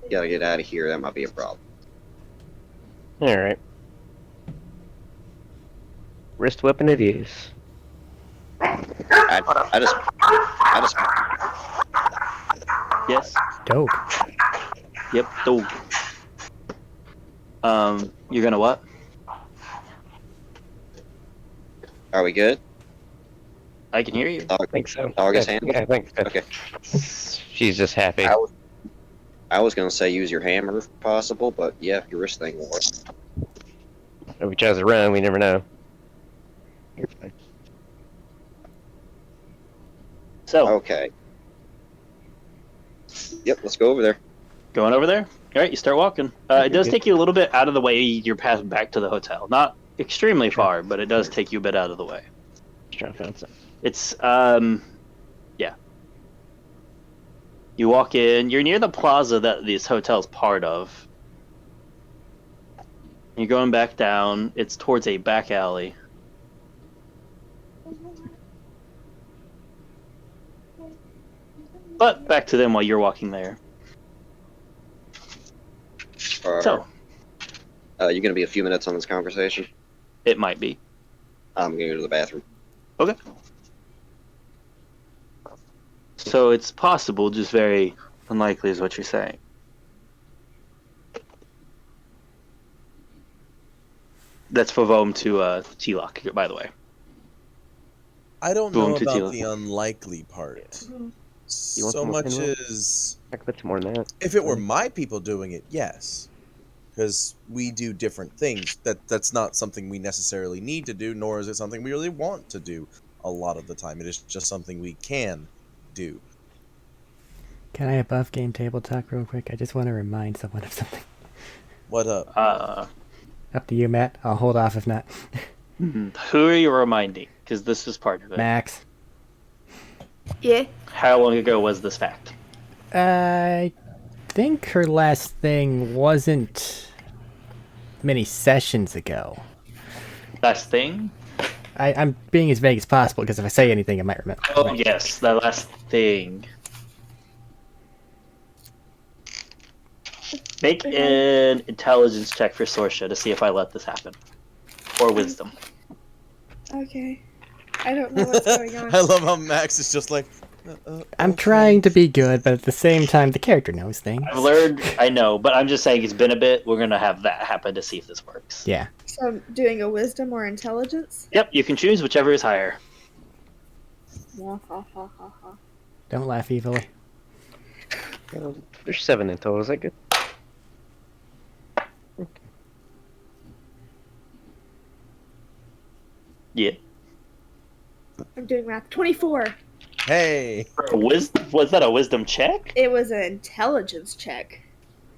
get out of here, that might be a problem. Alright. Wrist weapon it is. I just Yes? Dope. Yep. Dope. You're gonna what? Are we good? I can hear you. Dog, I think so. dog is Yeah, handled? yeah, I think so. Okay. She's just happy. I was gonna say use your hammer if possible, but yeah, your wrist thing will work. If we tries to run, we never know. You're fine. So, Okay. Yep, let's go over there. going over there. All right, you start walking. It does take you a little bit out of the way. Your path back to the hotel, not extremely Sure. far, but it does take you a bit out of the way. Just trying to find something. It's yeah. You walk in. You're near the plaza that this hotel's part of. You're going back down. It's towards a back alley. But back to them while you're walking there. So, You're gonna be a few minutes on this conversation. it might be. I'm gonna go to the bathroom. Okay. So it's possible, just very unlikely is what you're saying. That's for Vom to T-Lock, by the way. I don't Boom know to about deal. the unlikely part. You want So some more much pinwheel? as I could put some more than that. if it were my people doing it, yes, because we do different things. That's not something we necessarily need to do, nor is it something we really want to do. A lot of the time, it is just something we can do. Can I above game table talk real quick? I just want to remind someone of something. What up? Up to you, Matt. I'll hold off if not. Who are you reminding? Because this is part of it. Max. Yeah. How long ago was this fact? I think her last thing wasn't many sessions ago. Last thing? I'm being as vague as possible because if I say anything, I might remember. Oh, yes, the last thing. Make an intelligence check for Sorsha to see if I let this happen. Or wisdom. Okay. I don't know what's going on. I love how Max is just like. I'm okay. trying to be good, but at the same time, the character knows things. I've learned, I know, but I'm just saying it's been a bit. We're going to have that happen to see if this works. Yeah. So I'm doing a wisdom or intelligence? Yep, you can choose whichever is higher. Don't laugh evilly. There's 7 in total. Is that good? Yeah. I'm doing math. 24. Hey. Was that a wisdom check? It was an intelligence check.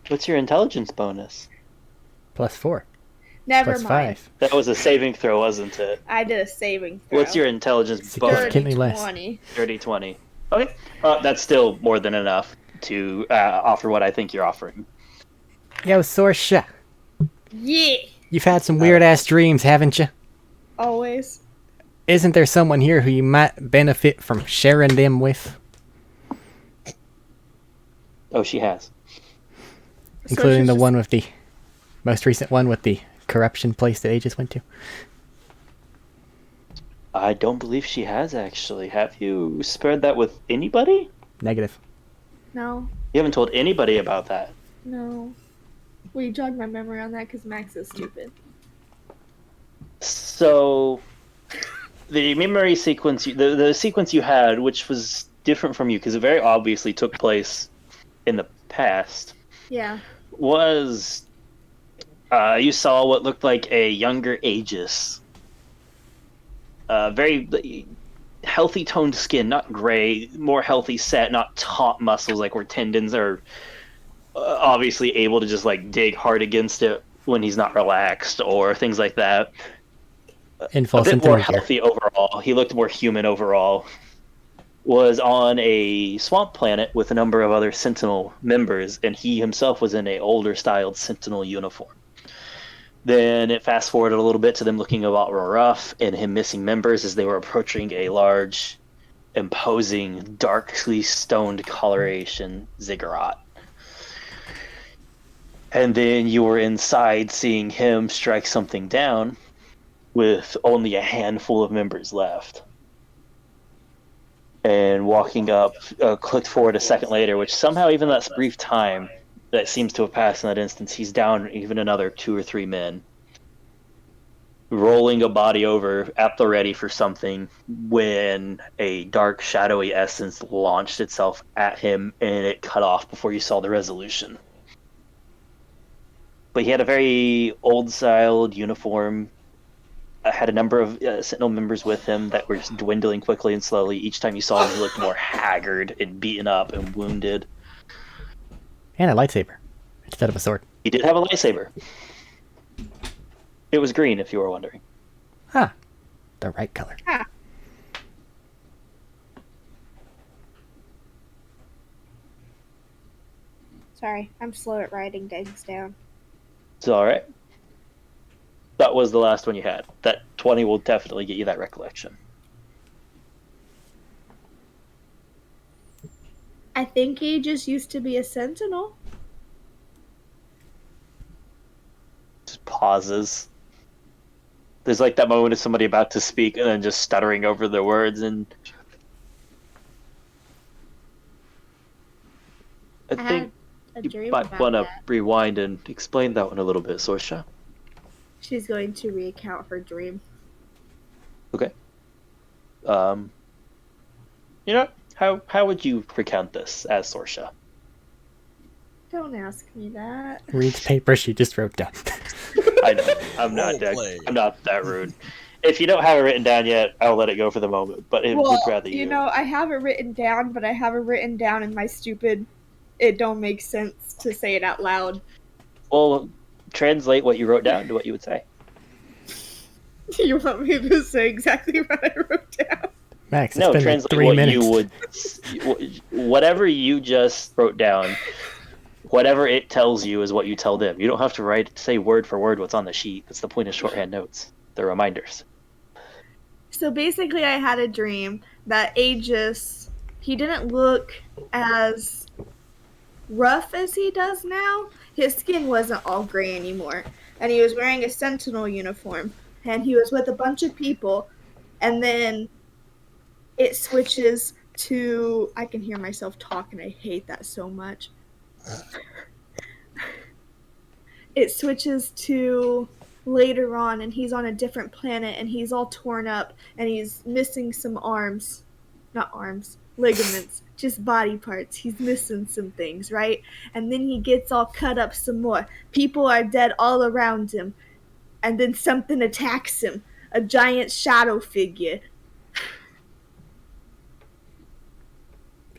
What's your intelligence bonus? +4. Never +5. mind. That was a saving throw, wasn't it? I did a saving throw. What's your intelligence bonus? Significantly less. 20. 30-20. Okay. That's still more than enough to offer what I think you're offering. Yo, Sorsha. Yeah. You've had some weird-ass dreams, haven't you? Always. Isn't there someone here who you might benefit from sharing them with? Oh, she has. Including the just- one with the most recent one with the corruption place that Aegis went to. I don't believe she has, actually. Have you spread that with anybody? Negative. No. You haven't told anybody about that. No. Will you jog my memory on that? Because Max is stupid. So, the memory sequence, the sequence you had, which was different from you, because it very obviously took place in the past, Yeah. was you saw what looked like a younger Aegis. Very healthy toned skin, not gray, more healthy set, not taut muscles like where tendons are obviously able to just like dig hard against it when he's not relaxed or things like that. In full A bit more Centauri gear. healthy overall. He looked more human overall. Was on a swamp planet with a number of other Sentinel members, and he himself was in a older styled Sentinel uniform. Then it fast forwarded a little bit to them looking a lot rough and him missing members as they were approaching a large, imposing, darkly stoned coloration ziggurat. And then you were inside seeing him strike something down with only a handful of members left. And walking up, clicked forward a second later, which somehow even that brief time that seems to have passed in that instance, he's down even another 2 or 3 men. rolling a body over at the ready for something when a dark, shadowy essence launched itself at him and it cut off before you saw the resolution. But he had a very old-styled uniform. Had a number of Sentinel members with him that were just dwindling quickly and slowly. Each time you saw him, he looked more haggard and beaten up and wounded. And a lightsaber instead of a sword. He did have a lightsaber. It was green, if you were wondering. Huh. The right color. Sorry, I'm slow at writing things down. It's alright. That was the last one you had. That 20 will definitely get you that recollection. I think he just used to be a sentinel. Just pauses. There's like that moment of somebody about to speak and then just stuttering over their words, and I think a you dream might about want to that. rewind and explain that one a little bit, Sorsha. She's going to recount her dream. Okay. You know, how would you recount this as Sorsha? Don't ask me that. Reads paper she just wrote down. I know. I'm not that rude. If you don't have it written down yet, I'll let it go for the moment. But it would rather you know, I have it written down, but I have it written down in my stupid. It don't make sense to say it out loud. Well, translate what you wrote down to what you would say. You want me to say exactly what I wrote down? Max, it's No, been like translate 3 what minutes. you would. Whatever you just wrote down, whatever it tells you is what you tell them. You don't have to say word for word what's on the sheet. That's the point of shorthand notes. They're reminders. So basically, I had a dream that Aegis, he didn't look as rough as he does now. His skin wasn't all gray anymore. And he was wearing a sentinel uniform. And he was with a bunch of people. And then it switches to... I can hear myself talk and I hate that so much. It switches to later on and he's on a different planet and he's all torn up and he's missing some arms. Not arms. Ligaments. Just body parts. He's missing some things, right? And then he gets all cut up some more. People are dead all around him. And then something attacks him. A giant shadow figure.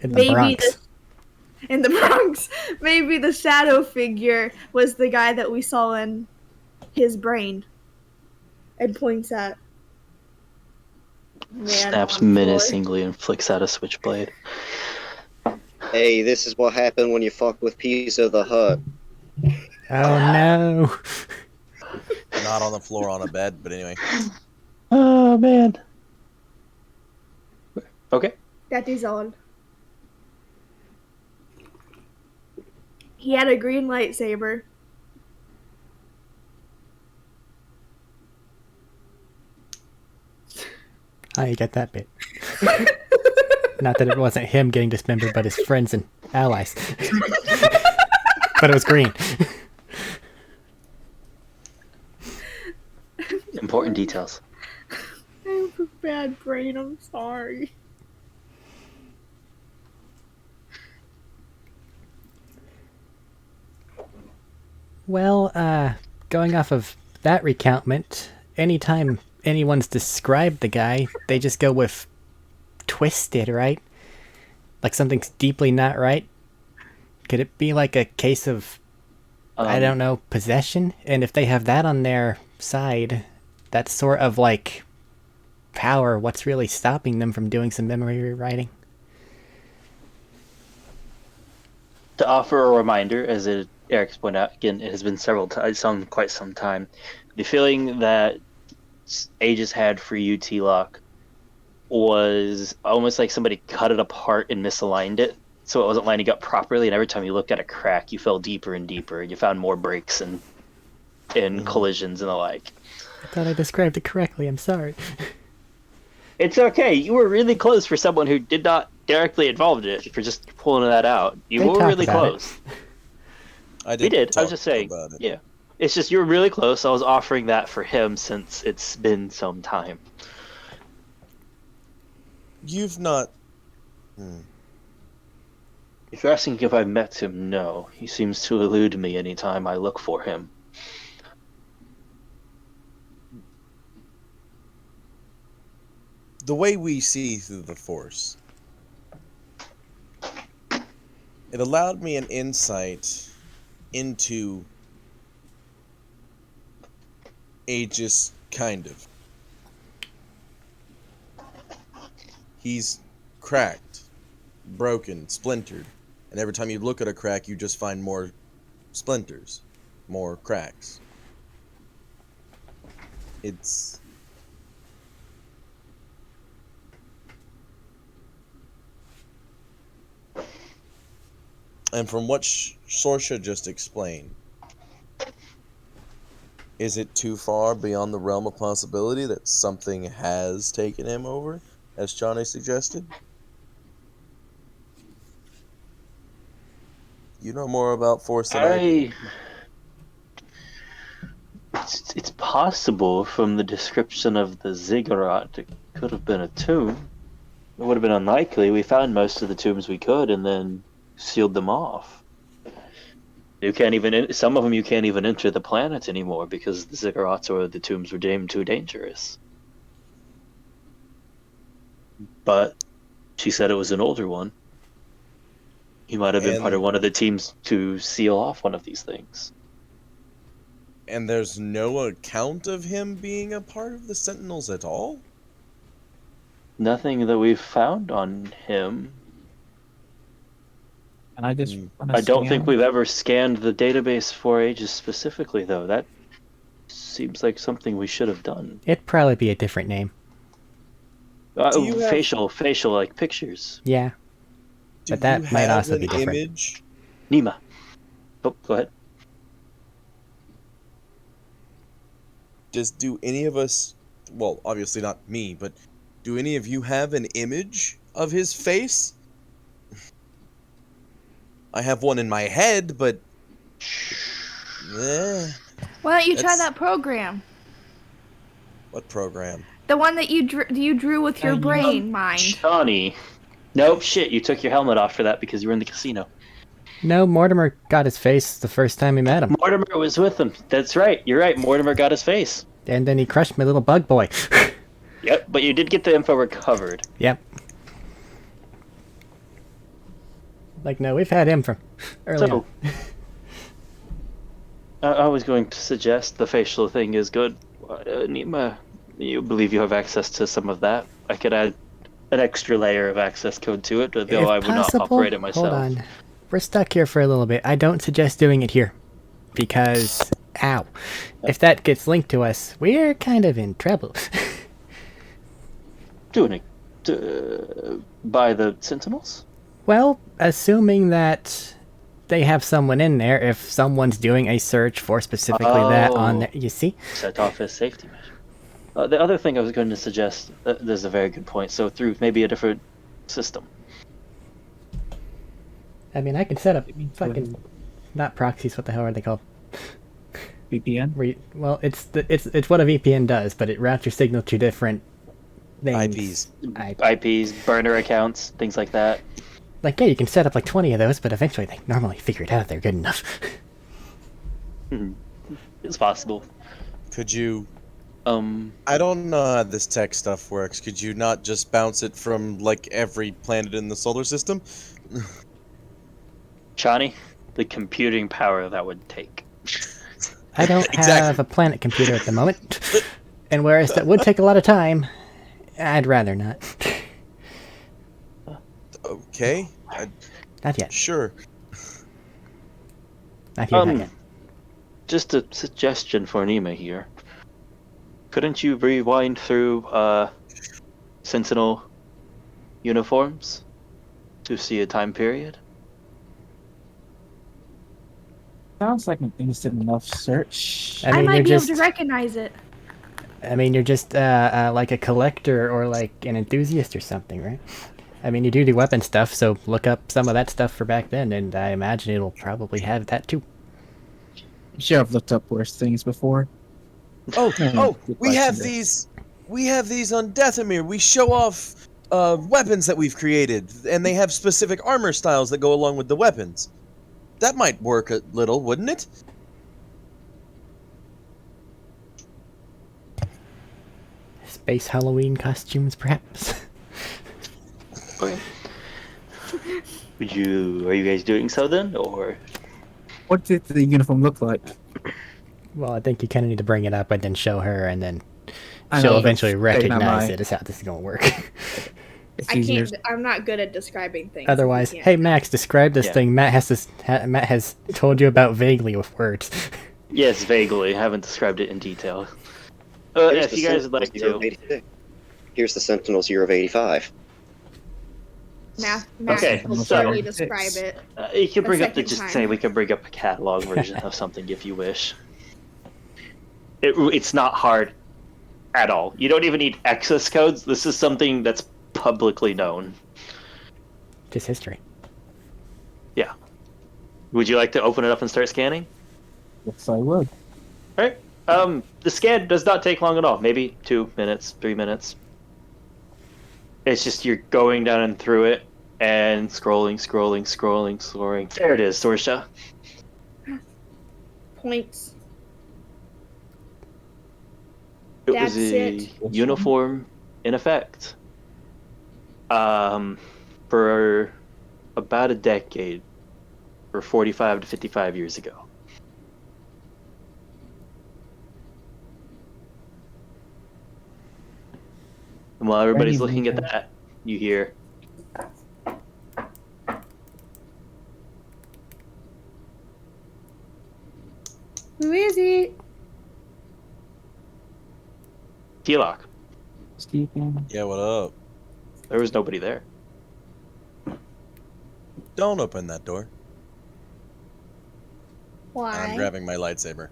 In the Bronx. In the Bronx. Maybe the shadow figure was the guy that we saw in his brain. And points at man Snaps on the floor. menacingly and flicks out a switchblade. Hey, this is what happened when you fuck with Pizza the Hut. Oh no. Not on the floor on a bed, but anyway. Oh man. Okay. That is all. He had a green lightsaber. Oh, you get that bit. Not that it wasn't him getting dismembered, but his friends and allies. But it was green. Important details. I have a bad brain, I'm sorry. Well, going off of that recountment, anytime anyone's described the guy, they just go with twisted, right? Like something's deeply not right. Could it be like a case of, I don't know, possession? And if they have that on their side, that's sort of like power. What's really stopping them from doing some memory rewriting? To offer a reminder, as Eric's pointed out, again, it has been quite some time. The feeling that Aegis had for you, T-Lock, was almost like somebody cut it apart and misaligned it, so it wasn't lining up properly, and every time you looked at a crack, you fell deeper and deeper, and you found more breaks and collisions and the like. I thought I described it correctly, I'm sorry. It's okay. You were really close for someone who did not directly involve it, for just pulling that out. You They were talked really about close. I did. We did. I talk was just saying. about it. Yeah. It's just you're really close. I was offering that for him since it's been some time. You've not. If you're asking if I met him, no. He seems to elude me anytime I look for him. The way we see through the Force, it allowed me an insight into Aegis, kind of. He's cracked, broken, splintered, and every time you look at a crack, you just find more splinters, more cracks. It's... And from what Sorsha just explained, is it too far beyond the realm of possibility that something has taken him over, as Johnny suggested? You know more about Force than I do. It's possible from the description of the ziggurat it could have been a tomb. It would have been unlikely. We found most of the tombs we could and then sealed them off. You can't even some of them you can't even enter the planet anymore because the ziggurats or the tombs were deemed too dangerous. But she said it was an older one. He might have been part of one of the teams to seal off one of these things. And there's no account of him being a part of the Sentinels at all? Nothing that we've found on him. And I just I don't think we've ever scanned the database for Aegis specifically, though. That seems like something we should have done. It'd probably be a different name. Facial, like pictures. Yeah. But that might also be different. Image? Nima. Oh, go ahead. Do any of us, well, obviously not me, but do any of you have an image of his face? I have one in my head, but... Why don't you try that program? What program? The one that you drew with your brain mind. Johnny. Nope, shit, you took your helmet off for that because you were in the casino. No, Mortimer got his face the first time we met him. Mortimer was with him. That's right, you're right, Mortimer got his face. And then he crushed my little bug boy. Yep, but you did get the info recovered. Yep. Like, no, we've had him from earlier. So, I was going to suggest the facial thing is good. Nima, you believe you have access to some of that? I could add an extra layer of access code to it, though I would not operate it myself. Hold on. We're stuck here for a little bit. I don't suggest doing it here. Because, ow. If that gets linked to us, we're kind of in trouble. Doing it by the Sentinels? Well, assuming that they have someone in there, if someone's doing a search for specifically that on there, you see? Set off as safety measure. The other thing I was going to suggest, there's a very good point, so through maybe a different system. I mean, I can set up fucking, not proxies, what the hell are they called? VPN? Well, it's what a VPN does, but it routes your signal to different things. IPs, burner accounts, things like that. Like, yeah, you can set up like 20 of those, but eventually they normally figure it out if they're good enough. It's possible. Could you... I don't know how this tech stuff works. Could you not just bounce it from, like, every planet in the solar system? Chani, the computing power that would take. I don't have a planet computer at the moment. And whereas that would take a lot of time, I'd rather not. Okay. Not yet. Sure. Not yet, not yet. Just a suggestion for Nima here. Couldn't you rewind through Sentinel uniforms to see a time period? Sounds like an instant enough search. I might be able to recognize it. I mean, you're just like a collector or like an enthusiast or something, right? I mean, you do weapon stuff, so look up some of that stuff for back then, and I imagine it'll probably have that too. I'm sure I've looked up worse things before. Oh, Yeah, good we have question, these. We have these on Dathomir. We show off weapons that we've created, and they have specific armor styles that go along with the weapons. That might work a little, wouldn't it? Space Halloween costumes, perhaps. Okay. Are you guys doing so then, or? What did the uniform look like? Well, I think you kind of need to bring it up and then show her, and then I she'll know, eventually that's taking out recognize my- it as how this is going to work. It's I easier. can't. I'm not good at describing things. Otherwise, You can't. hey Max, describe this Yeah. thing. Matt has told you about vaguely with words. Yes, vaguely. I haven't described it in detail. Here's If the you guys would like Sentinel's year of to. 86. Here's the Sentinel's year of 85. Math Okay, will so- surely describe it. You can A bring up the second just time. say we can bring up a catalog version of something if you wish. It's not hard at all. You don't even need access codes. This is something that's publicly known. Just history. Would you like to open it up and start scanning? Yes, I would. All right. The scan does not take long at all. Maybe 2 minutes, 3 minutes. It's just you're going down and through it and scrolling. There it is, Sorsha. Points. It That's was a it. uniform in effect. For about a decade, for 45 to 55 years ago. And while everybody's Very looking at amazing. that, you hear. Who is it? Keelock. Stephen. Yeah, what up? There was nobody there. Don't open that door. Why? I'm grabbing my lightsaber.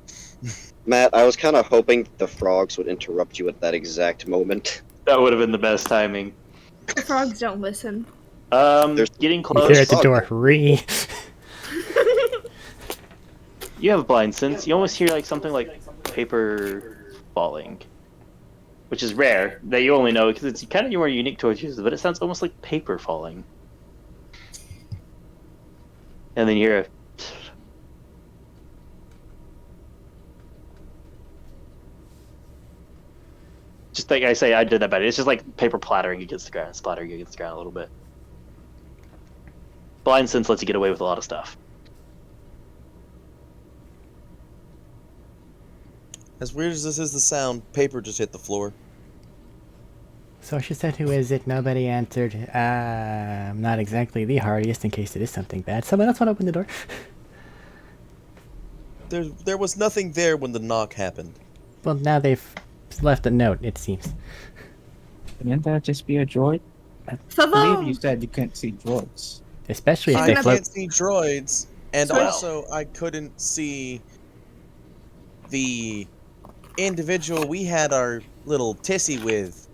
Matt, I was kind of hoping the frogs would interrupt you at that exact moment. That would have been the best timing. The frogs don't listen. Getting You close. hear at the Oh. door. You have a blind sense. You almost hear like something like paper falling, which is rare. That you only know because it's kind of more unique towards you, but it sounds almost like paper falling. And then you hear a just like I say, I did that better. It's just like paper plattering against the ground, splattering against the ground a little bit. Blind sense lets you get away with a lot of stuff. As weird as this is the sound, paper just hit the floor. So she said, who is it? Nobody answered. I'm not exactly the hardiest in case it is something bad. Someone else want to open the door? There was nothing there when the knock happened. Well, now they've left a note, it seems. Wouldn't that just be a droid? I believe you Favon! said you couldn't see droids. Especially if I they Oh, float. can't see droids, and Well. also I couldn't see the individual we had our little tissy with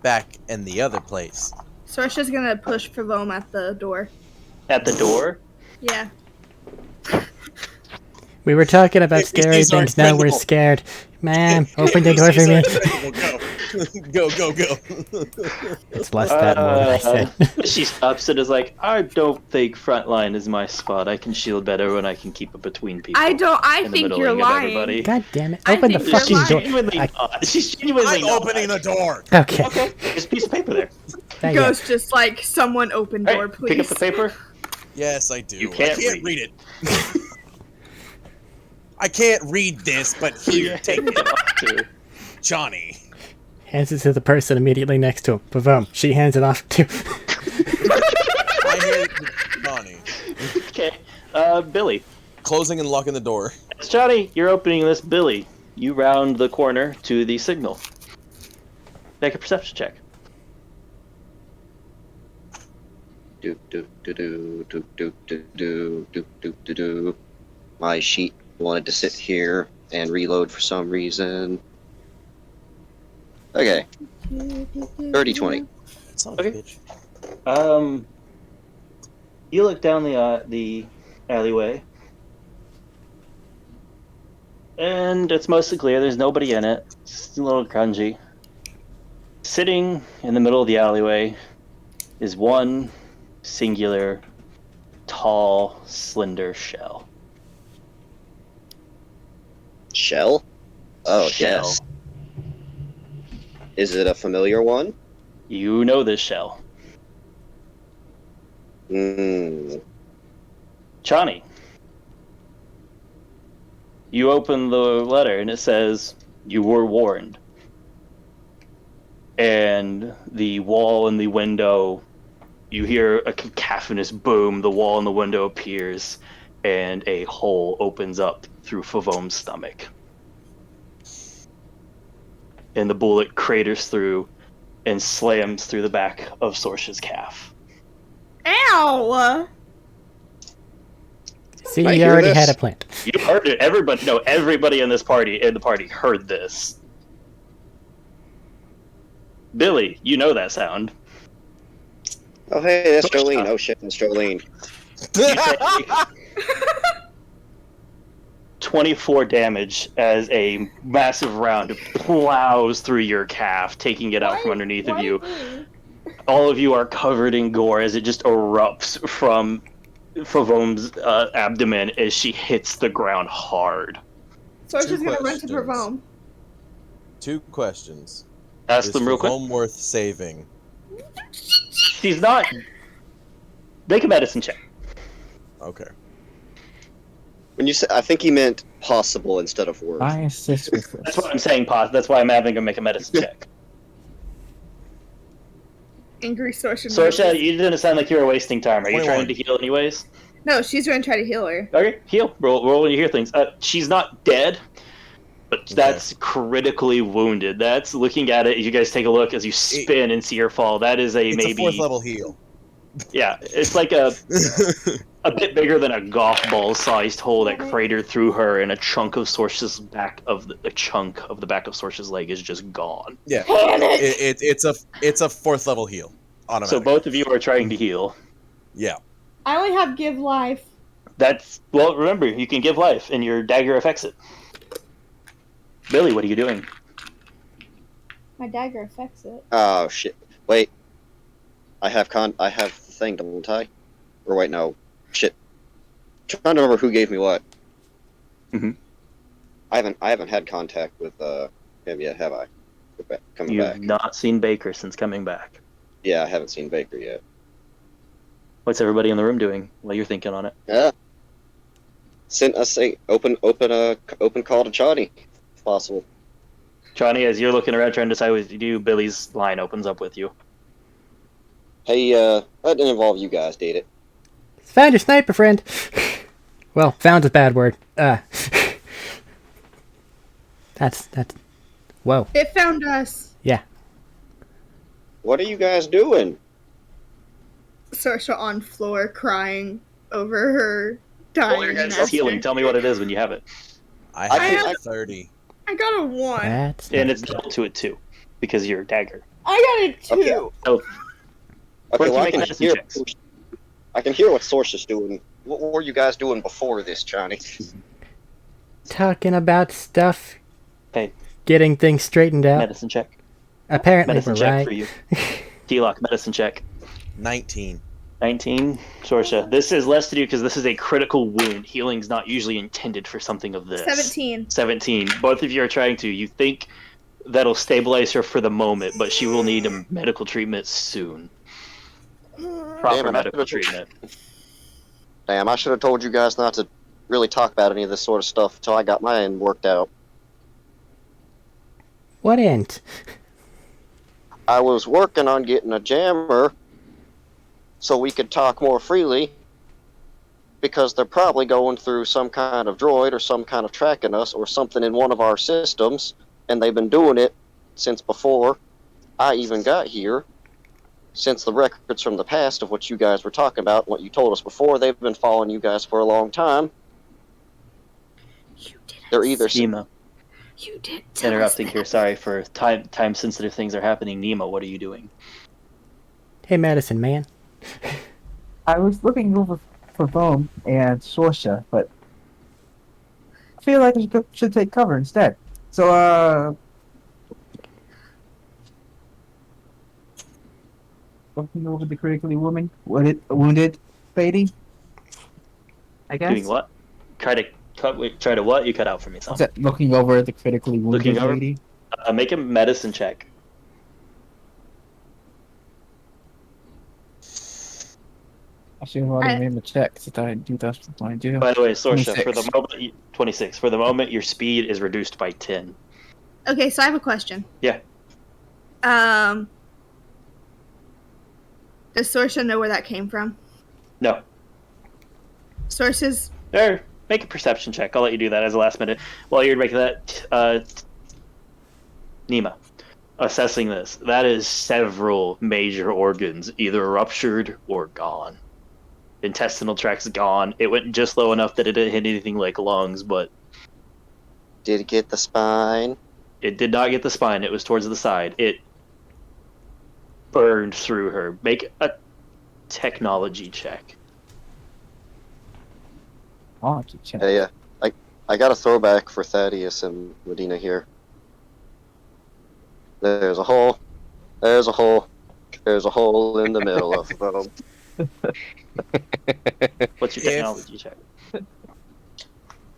back in the other place. Sorsha's gonna push Favon at the door. At the door. Yeah. We were talking about scary These aren't things, now we're credible. scared. Ma'am, open the door for me. Go. It's less that more than I said. She stops and is like, I don't think frontline is my spot. I can shield better when I can keep it between people. I in the think middle you're of lying. everybody. God damn it. I Open the think you're fucking lying. door. Genuinely I- not. She's genuinely I'm not. opening the door. Okay. Okay, there's a piece of paper there. Thank you. Ghost just like, someone open door, Alright, please. pick up the paper. Yes, I do. You can't I can't read. read it. I can't read this, but here, take it, Johnny. Hands it to the person immediately next to him. Boom. She hands it off to. I hand it to Johnny. Okay, Billy. Closing and locking the door. It's Johnny, you're opening this. Billy, you round the corner to the signal. Make a perception check. Do. My sheet wanted to sit here and reload for some reason. Okay, 30-20. Son of a Okay. bitch. You look down the alleyway, And it's mostly clear. There's nobody in it. It's a little grungy. Sitting in the middle of the alleyway is one singular, tall, slender shell. Shell? Oh, Shell. yes. Is it a familiar one? You know this shell. Hmm. Chani. You open the letter and it says, "You were warned." And the wall and the window, you hear a cacophonous boom, the wall and the window appears, and a hole opens up through Favom's stomach. And the bullet craters through and slams through the back of Sorsha's calf. Ow! See, I you hear already this? had a plant. You heard it. Everybody in the party heard this. Billy, you know that sound. Oh, hey, that's Jolene. Oh, shit, that's Jolene. You take 24 damage as a massive round plows through your calf, taking it out from underneath of you. All of you are covered in gore as it just erupts from Favom's abdomen as she hits the ground hard. Sorsha's gonna run to questions. Pravom. 2 questions. Ask Is them real quick. Favome worth saving? She's not. Make a medicine check. Okay. When you say, I think he meant possible instead of worth. I assist with this. That's what I'm saying, Pos. That's why I'm having him make a medicine check. Angry Sorsha. Sorsha, you didn't sound like you were wasting time. Are you 21. trying to heal anyways? No, she's gonna try to heal her. Okay, heal. Roll when you hear things. She's not dead, but that's critically wounded. That's looking at it. You guys take a look as you spin and see her fall. That is It's maybe a 4th level heal. Yeah, it's like a bit bigger than a golf ball sized hole that cratered through her, and a chunk of Sorsha's back of the back of Sorsha's leg is just gone. Yeah. It's a 4th level heal. Automatic. So both of you are trying to heal. Yeah. I only have give life. Remember, you can give life, and your dagger affects it. Billy, what are you doing? My dagger affects it. Oh, shit. Wait. I have the thing, don't I? Or wait, no. Shit. I'm trying to remember who gave me what. Mhm. I haven't had contact with him yet, have I? Coming You've back. not seen Baker since coming back. Yeah, I haven't seen Baker yet. What's everybody in the room doing while you're thinking on it? Yeah. Send us a open call to Chani, if possible. Johnny, as you're looking around trying to decide what to do, Billy's line opens up with you. Hey, that didn't involve you guys, did it? Found your sniper friend. Well, found's a bad word. That's. Whoa. It found us. Yeah. What are you guys doing? Sorsha on floor crying over her dying. Well, your guys' master. healing. Tell me what it is when you have it. I I have have- 30. I got a 1. That's. And it's double to it too, because of your dagger. I got a 2. Okay. So Okay, you well, I make can medicine hear. checks? I can hear what Sorsha's doing. What were you guys doing before this, Johnny? Talking about stuff. Okay. Getting things straightened out. Medicine check. Apparently Medicine we're check right. for you. T-Lock, medicine check. 19. 19. Sorsha, this is less to do because this is a critical wound. Healing's not usually intended for something of this. 17. 17. Both of you are trying to. You think that'll stabilize her for the moment, but she will need a medical treatment soon. Proper Damn it, medical treatment. Damn, I should have told you guys not to really talk about any of this sort of stuff until I got my end worked out. What end? I was working on getting a jammer so we could talk more freely, because they're probably going through some kind of droid or some kind of tracking us or something in one of our systems, and they've been doing it since before I even got here. Since the records from the past of what you guys were talking about, what you told us before, they've been following you guys for a long time. You didn't. They're either Nemo, You did. Tell interrupting us here. that. Sorry for time sensitive things are happening. Nemo, what are you doing? Hey, medicine man. I was looking over for Bone and Sorsha, but feel like I should take cover instead. So, looking over the critically wounded lady, I guess. Doing what? Try to what? You cut out for me, What's son. that? Looking over the critically wounded Looking over? lady. Make a medicine check. I should have already made the check since I do that's what I do. By the way, Sorsha, 26. for the moment, 26. For the moment, your speed is reduced by 10. Okay, so I have a question. Yeah. Does Sorsha know where that came from? No. Sources. There. Make a perception check. I'll let you do that as a last minute. While you're making that, Nima, assessing this, that is several major organs either ruptured or gone. Intestinal tract's gone. It went just low enough that it didn't hit anything like lungs, but Did it get the spine? it did not get the spine. It was towards the side. It burned through her. Make a technology check. Oh, check. Hey, I got a throwback for Thaddeus and Medina here. There's a hole. There's a hole. There's a hole in the middle of them. What's your technology check?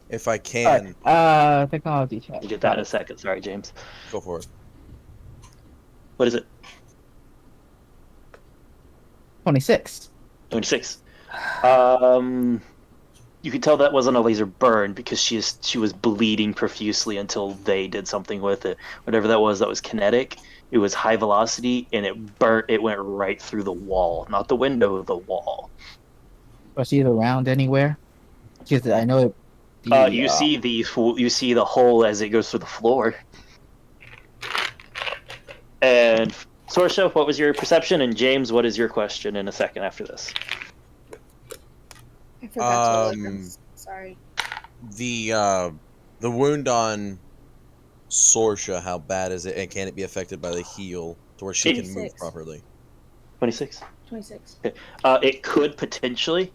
If I can, Technology check. You get that in a second. Sorry, James. go for it. What is it? 26. 26. You could tell that wasn't a laser burn because she was bleeding profusely until they did something with it. Whatever that was kinetic. It was high velocity and it burnt. It went right through the wall, not the window, the wall. Was she around anywhere? Because I know You see the hole as it goes through the floor. And Sorsha, what was your perception? And James, what is your question in a second after this? I forgot to look. Sorry. The wound on Sorsha, how bad is it, and can it be affected by the heal to where she can move 26. properly? 26. 26. It could potentially.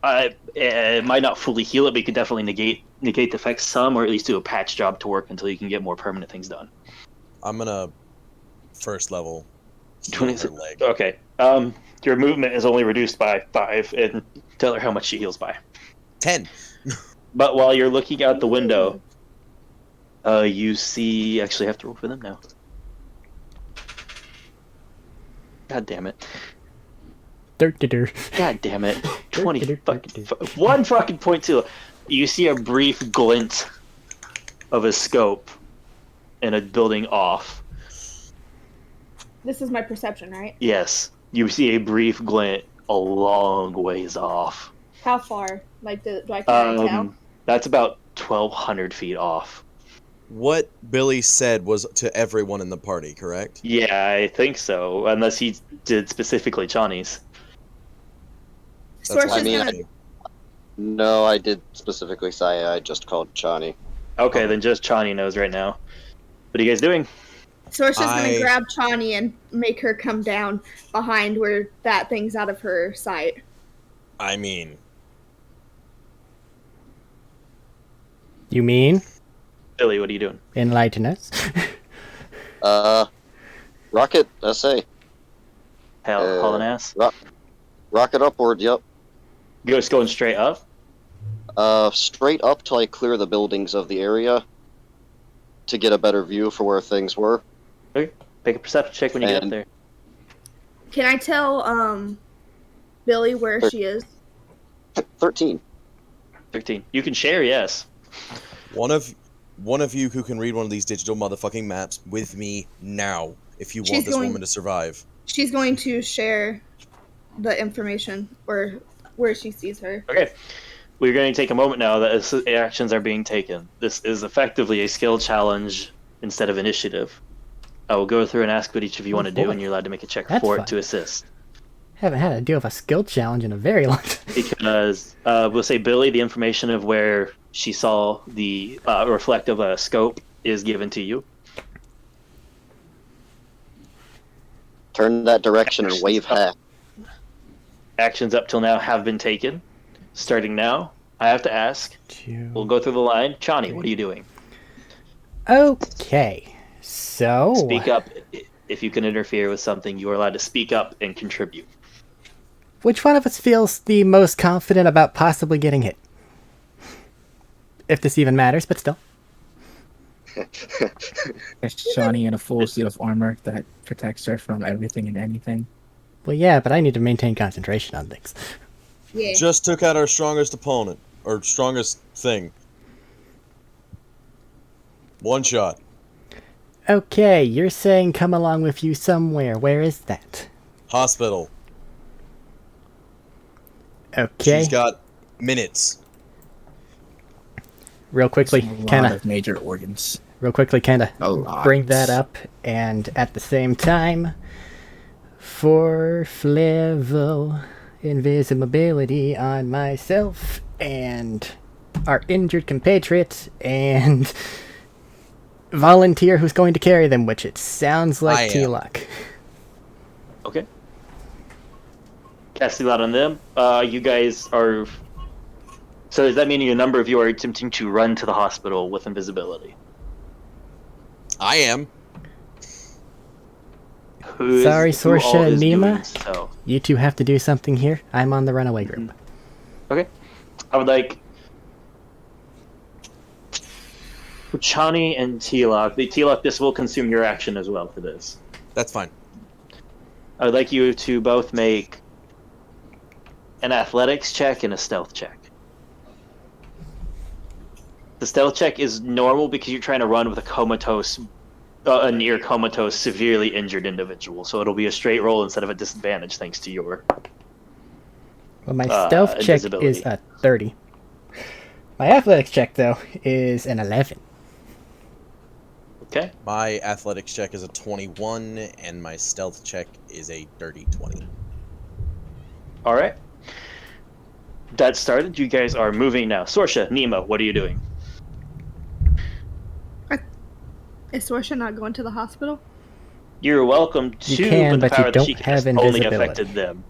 It might not fully heal it, but you can definitely negate the effects some, or at least do a patch job to work until you can get more permanent things done. I'm gonna first level heal 26. her leg. Okay. Your movement is only reduced by 5, and tell her how much she heals by. 10. But while you're looking out the window, you see. Actually, I have to roll for them now. God damn it! God damn it! 20 fucking 1 fucking point 2. You see a brief glint of a scope in a building off. This is my perception, right? Yes, you see a brief glint a long ways off. How far? Like, can I tell? That's about 1,200 feet off. What Billy said was to everyone in the party, correct? Yeah, I think so. Unless he did specifically Johnny's. That's Sorsha's I mean, gonna. No, I did specifically say I just called Chani. Okay, then just Johnny knows right now. What are you guys doing? Sorsha's gonna grab Chani and make her come down behind where that thing's out of her sight. I mean, You mean? Billy, what are you doing? Enlighten us. Rocket, SA. Hauling ass? Rocket upward, yep. You're just going straight up? Straight up till I clear the buildings of the area to get a better view for where things were. Okay. Make a perception check when you get up And- there. Can I tell Billy where she is? 13. 13. You can share, yes. one of you who can read one of these digital motherfucking maps with me now, if you want She's this going- woman to survive. She's going to share the information or where she sees her. Okay. We're going to take a moment now that actions are being taken. This is effectively a skill challenge instead of initiative. I will go through and ask what each of you want to do, boy. and you're allowed to make a check That's for fun. it to assist. Haven't had to deal with a skill challenge in a very long time. Because we'll say Billy, the information of where she saw the reflective scope is given to you. Turn that direction and wave half. Actions up till now have been taken. Starting now, I have to ask. 2. We'll go through the line. Chani, what are you doing? Okay. So. Speak up. If you can interfere with something, you are allowed to speak up and contribute. Which one of us feels the most confident about possibly getting hit? If this even matters, but still. Is Shawnee in a full suit of armor that protects her from everything and anything? Well, yeah, but I need to maintain concentration on things. Yeah. Just took out our strongest opponent. Or strongest thing. One shot. Okay, you're saying come along with you somewhere. Where is that? Hospital. Okay. She's got minutes. Real quickly, A lot kind of of major organs. A lot. bring that up, and at the same time, 4th level invisibility on myself and our injured compatriots and volunteer who's going to carry them, which it sounds I like am. T-Lock. Okay. Casting that on them. You guys are. So does that mean a number of you are attempting to run to the hospital with invisibility? I am. Sorry, Who all Sorsha and is doing Nima. so? You two have to do something here. I'm on the runaway group. Okay. I would like Chani and T-Lock. T-Lock, this will consume your action as well for this. That's fine. I would like you to both make an athletics check and a stealth check. The stealth check is normal because you're trying to run with a near comatose, severely injured individual. So it'll be a straight roll instead of a disadvantage thanks to your Well, my stealth check invisibility. is a 30. My athletics check, though, is an 11. Okay. My athletics check is a 21, and my stealth check is a dirty 20. All right. That started. You guys are moving now. Sorsha, Nima, what are you doing? Is Sorsha not going to the hospital? You're welcome to, You can, but the but you power that don't she have cast only invisibility. affected them.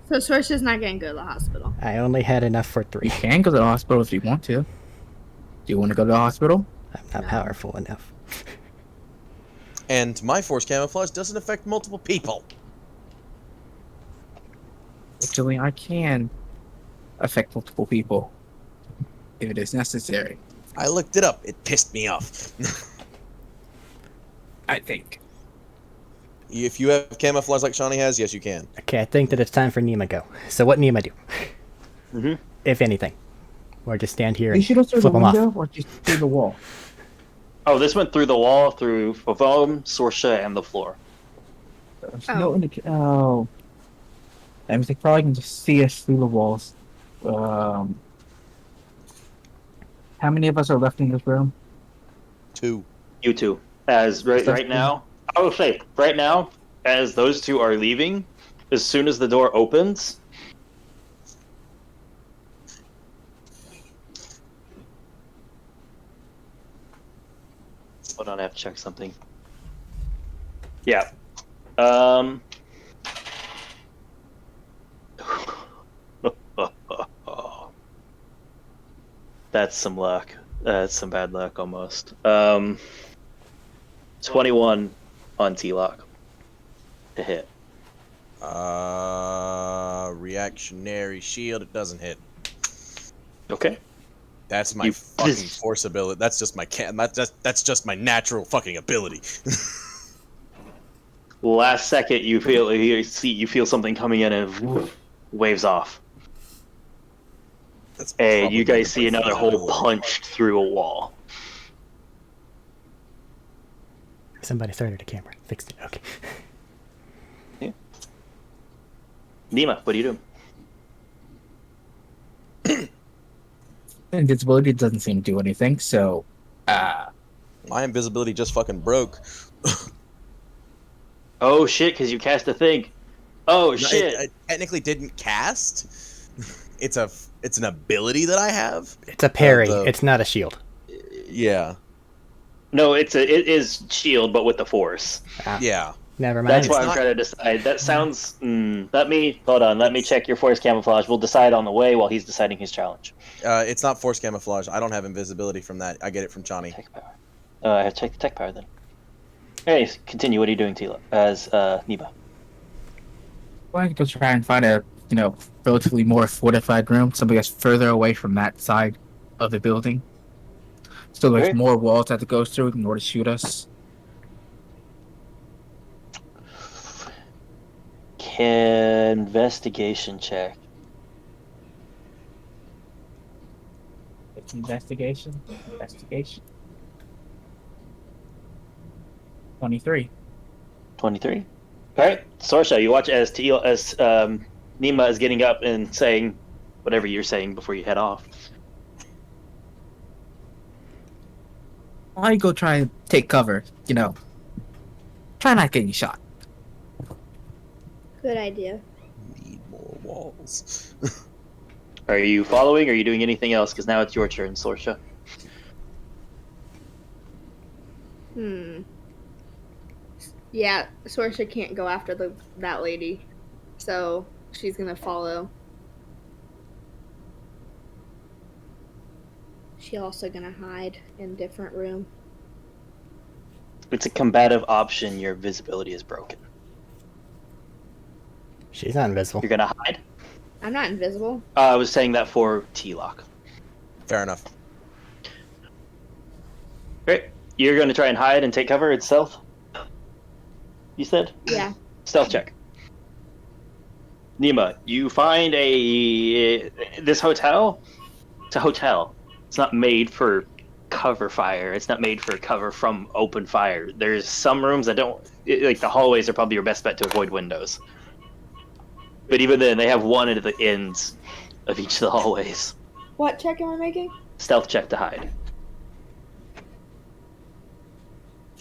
So Sorsha's not going to go to the hospital. I only had enough for 3. You can go to the hospital if you want to. Do you want to go to the hospital? I'm not powerful enough. And my force camouflage doesn't affect multiple people. Actually, I can affect multiple people if it is necessary. I looked it up. It pissed me off. I think. If you have camouflage like Shawnee has, yes, you can. Okay, I think that it's time for Nima go. So what Nima do? Mhm. If anything. Or just stand here You and should go through the flip them off. window or just through the wall. Oh, this went through the wall, through Favome, Sorsha, and the floor. There's no oh. Everything probably can just see us through the walls. How many of us are left in this room? 2. You two. As right That's now, I will say, right now, as those two are leaving, as soon as the door opens, hold on, I have to check something. Yeah. That's some luck. That's some bad luck almost. 21 on T-Lock to hit. Reactionary shield. It doesn't hit. Okay. That's my You- fucking force ability. That's just my That's just my natural fucking ability. Last second, you feel something coming in and woof, waves off. That's And you probably guys see my another hole invisibility. punched through a wall. Somebody started a camera. Fixed it. Okay. Nima, what are you doing? Invisibility doesn't seem to do anything, so My invisibility just fucking broke. Oh shit, because you cast a thing. Oh No, shit. I technically didn't cast. It's an ability that I have. It's a parry. the- It's not a shield. Yeah. No, it is shield, but with the force. Ah. Yeah. Never mind. That's why I'm not- trying to decide. That sounds. Let me hold on. Let me check your force camouflage. We'll decide on the way while he's deciding his challenge. It's not force camouflage. I don't have invisibility from that. I get it from Johnny. Tech power. I have to check the tech power then. Anyways, continue. What are you doing, Tila? As Neba. I'm going to try and find a, relatively more fortified room, something that's further away from that side of the building. So there's Okay. more walls that it goes through in order to shoot us. Can investigation check. It's investigation. 23. 23. All right, Sorsha, you watch as Nima is getting up and saying whatever you're saying before you head off. I go try and take cover, Try not getting shot. Good idea. Need more walls. Are you following? Or are you doing anything else? Because now it's your turn, Sorsha. Yeah, Sorsha can't go after that lady, so she's gonna follow. She's also gonna hide in a different room. It's a combative option. Your visibility is broken. She's not invisible. You're gonna hide. I'm not invisible. I was saying that for T-Lock. Fair enough. Great. You're gonna try and hide and take cover. It's stealth. You said? Yeah. Stealth check. Nima, you find this hotel. It's a hotel. It's not made for cover fire. It's not made for cover from open fire. There's some rooms that don't, like the hallways are probably your best bet to avoid windows. But even then, they have one at the ends of each of the hallways. What check am I making? Stealth check to hide.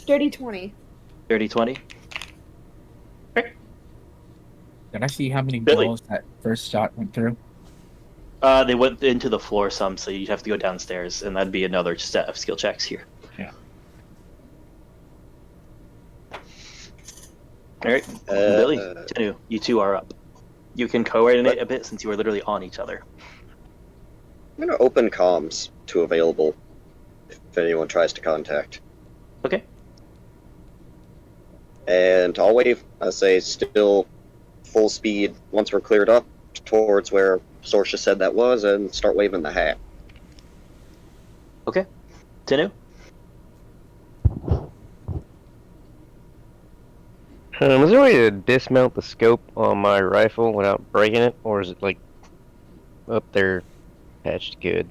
Dirty 20. 30-20. Can I see how many Billy. balls that first shot went through? They went into the floor some, so you'd have to go downstairs, and that'd be another set of skill checks here. Yeah. Alright, Billy, Tenu, you two are up. You can coordinate a bit since you are literally on each other. I'm going to open comms to available if anyone tries to contact. Okay. And I'll wave, I say, still full speed once we're cleared up towards where Sorsha said that was, and start waving the hat. Okay. Tenu? Is there a way to dismount the scope on my rifle without breaking it, or is it like up there patched good?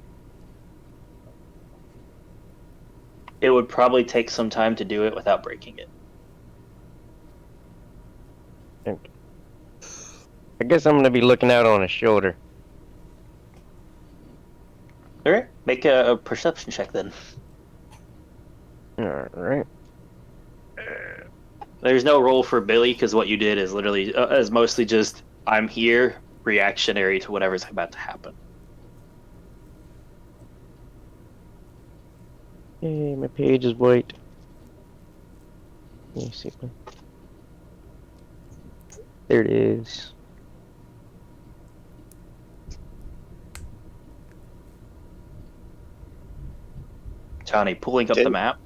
It would probably take some time to do it without breaking it. I guess I'm gonna be looking out on his shoulder. Alright, make a perception check then. Alright. There's no roll for Billy, because what you did is literally, is mostly just, I'm here, reactionary to whatever's about to happen. Hey, my page is white. Let me see. There it is. Johnny, pulling up the map.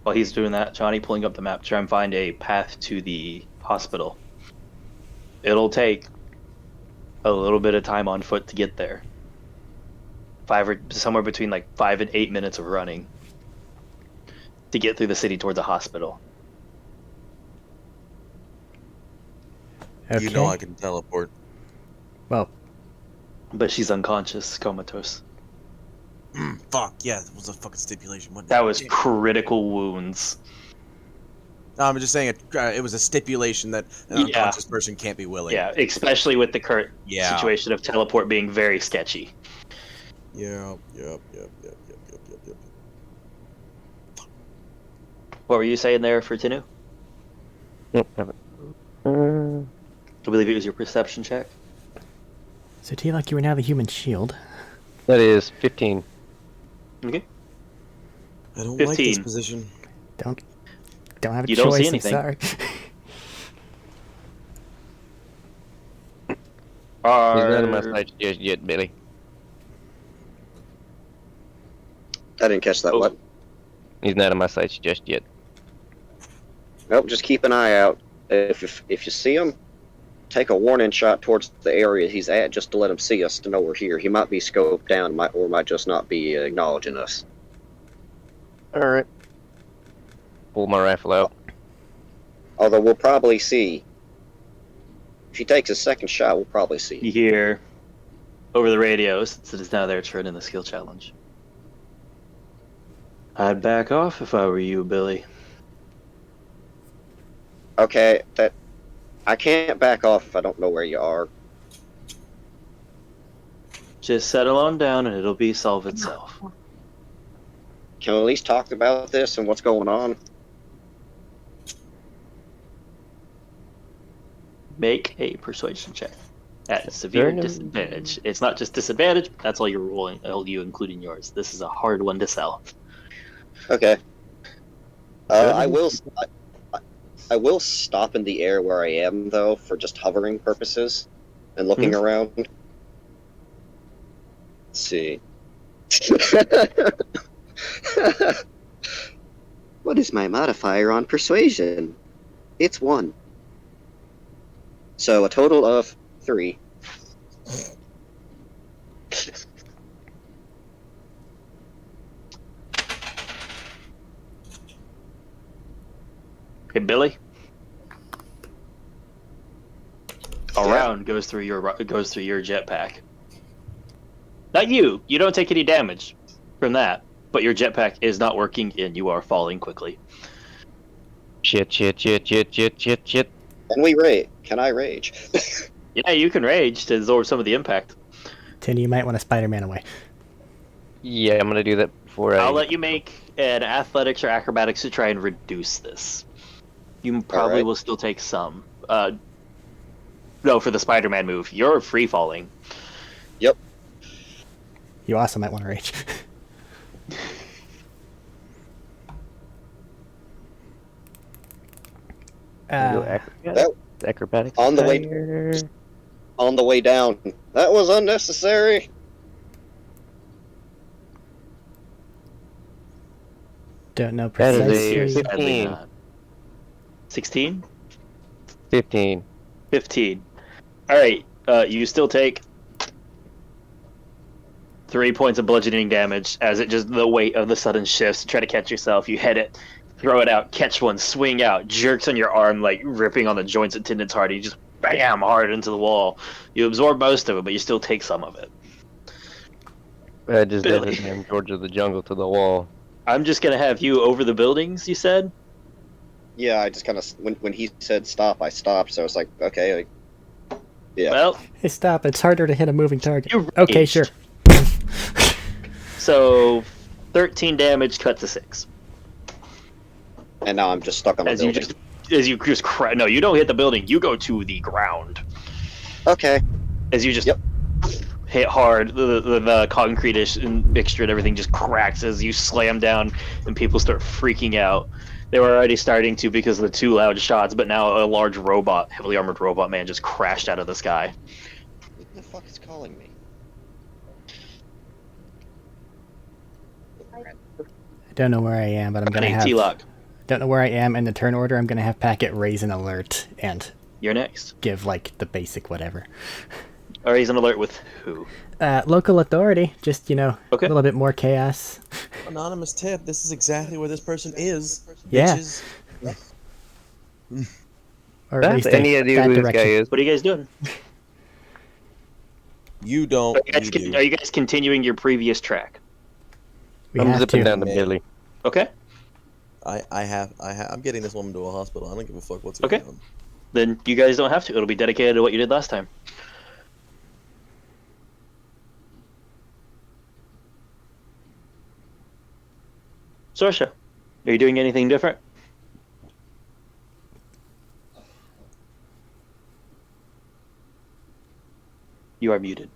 While he's doing that, Johnny pulling up the map to try and find a path to the hospital. It'll take a little bit of time on foot to get there. Somewhere between like 5 and 8 minutes of running to get through the city towards the hospital. Okay. You know I can teleport. Well, But she's unconscious, comatose. Fuck, yeah, that was a fucking stipulation. Wasn't That it? was Damn. critical wounds. No, I'm just saying it was a stipulation that an Yeah. unconscious person can't be willing. Yeah, especially with the current Yeah. situation of teleport being very sketchy. Yep. What were you saying there for Tinu? Nope, haven't. I believe it was your perception check. so T-Lock, you are now the human shield. That is 15. Okay. I don't like this 15. position. Don't. Don't have a You choice. don't see I'm anything. sorry. He's not in my Are sights just yet, Billy. I didn't catch that. Oh. What? He's not in my sights just yet. Nope. Just keep an eye out. If you see him, take a warning shot towards the area he's at, just to let him see us to know we're here. He might be scoped down, or might just not be acknowledging us. All right. Pull my rifle out. Although we'll probably see. If he takes a second shot, we'll probably see. you hear over the radio, since it is now their turn in the skill challenge? I'd back off if I were you, Billy. Okay, that I can't back off if I don't know where you are. Just settle on down and it'll be solve itself. Can we at least talk about this and what's going on? Make a persuasion check at severe Turn 'em- disadvantage. It's not just disadvantage, that's all you're rolling, all you including yours. This is a hard one to sell. Okay. Good. I will stop in the air where I am though for just hovering purposes and looking around. Let's see. What is my modifier on persuasion? It's 1. So a total of 3. Okay, Billy. A round goes through your jetpack. Not you. You don't take any damage from that, but your jetpack is not working and you are falling quickly. Shit. Can I rage? Yeah, you can rage to absorb some of the impact. Tin, you might want to Spider-Man away. Yeah, I'm gonna do that before I'll let you make an athletics or acrobatics to try and reduce this. You probably Alright. will still take some. No, for the Spider-Man move, you're free falling. Yep. You also might want to rage. Acrobatics. On the way- higher. On the way down. That was unnecessary. Don't know That is a precisely. 15. 16? 15. 15. Alright, you still take 3 points of bludgeoning damage as it just the weight of the sudden shifts. Try to catch yourself. You hit it, throw it out, catch one, swing out, jerks on your arm, like ripping on the joints and tendons hard. You just bam hard into the wall. You absorb most of it, but you still take some of it. I just did Billy. the damn George of the Jungle to the wall. I'm just gonna have you over the buildings, you said? Yeah, I just kind of when he said stop, I stopped. So I was like, okay, yeah. Well, Hey, stop. It's harder to hit a moving target. you Okay, raged. sure. So 13 damage cut to 6. And now I'm just stuck on a As you building. just no, you don't hit the building. You go to the ground. Okay. As you just Yep. hit hard, the concrete-ish mixture and everything just cracks as you slam down, and people start freaking out. They were already starting to because of the 2 loud shots, but now a large robot, heavily armored robot man just crashed out of the sky. Who the fuck is calling me? I don't know where I am, but I'm gonna have. T-Lock, Don't know where I am in the turn order. I'm gonna have Packet raise an alert and you're next. give like the basic whatever. Or he's an alert with who? Local authority. Just Okay. a little bit more chaos. Anonymous tip, this is exactly where this person is. Yeah. Bitches. Or at That's least any idea that who this guy direction. is. What are you guys doing? You don't. You do. Are you guys continuing your previous track? We I'm have zipping to. down to Man. Billy. Okay. I'm getting this woman to a hospital. I don't give a fuck what's Okay. going on. Then you guys don't have to. It'll be dedicated to what you did last time. Sorsha, are you doing anything different? You are muted.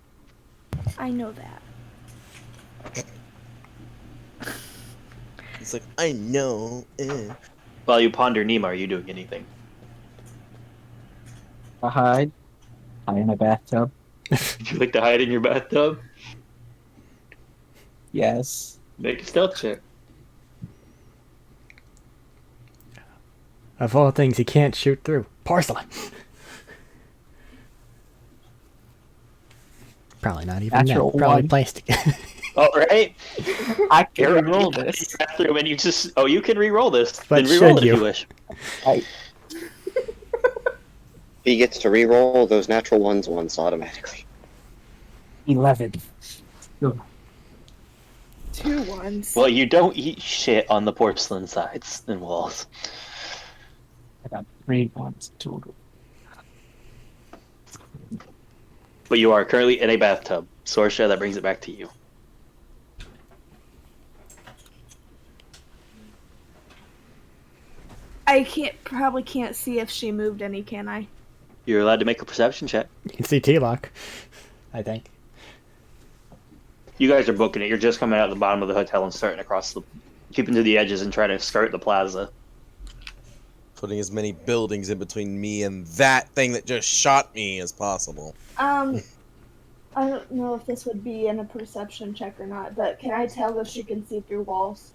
I know that. It's like, I know. While you ponder Nima, are you doing anything? I hide in a bathtub. Would you like to hide in your bathtub? Yes. Make a stealth check. Of all things, you can't shoot through porcelain. Probably not even Natural that. Probably one. plastic. All right. I can You're roll in this. your bathroom and you just you can re-roll this. But Then re-roll should it if you? you wish. He gets to re-roll those natural ones once automatically. 11. 2 ones. Well, you don't eat shit on the porcelain sides and walls. I got 3 ones total. But you are currently in a bathtub. Sorsha, that brings it back to you. I probably can't see if she moved any, can I? You're allowed to make a perception check. You can see T-Lock, I think. You guys are booking it. You're just coming out the bottom of the hotel and starting across keeping to the edges and trying to skirt the plaza. Putting as many buildings in between me and that thing that just shot me as possible. I don't know if this would be in a perception check or not, but can I tell if she can see through walls?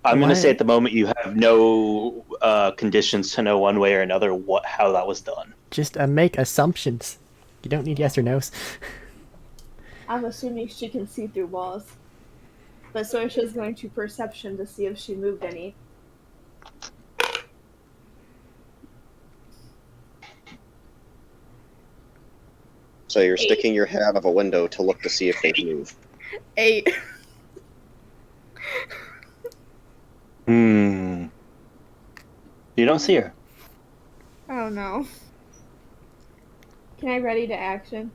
I'm going to Why- say at the moment you have no conditions to know one way or another how that was done. Just make assumptions. You don't need yes or no's. I'm assuming she can see through walls. But Sorsha's going to perception to see if she moved any. So you're sticking your head out of a window to look to see if they move. 8. You don't see her. Oh no. Can I ready to action?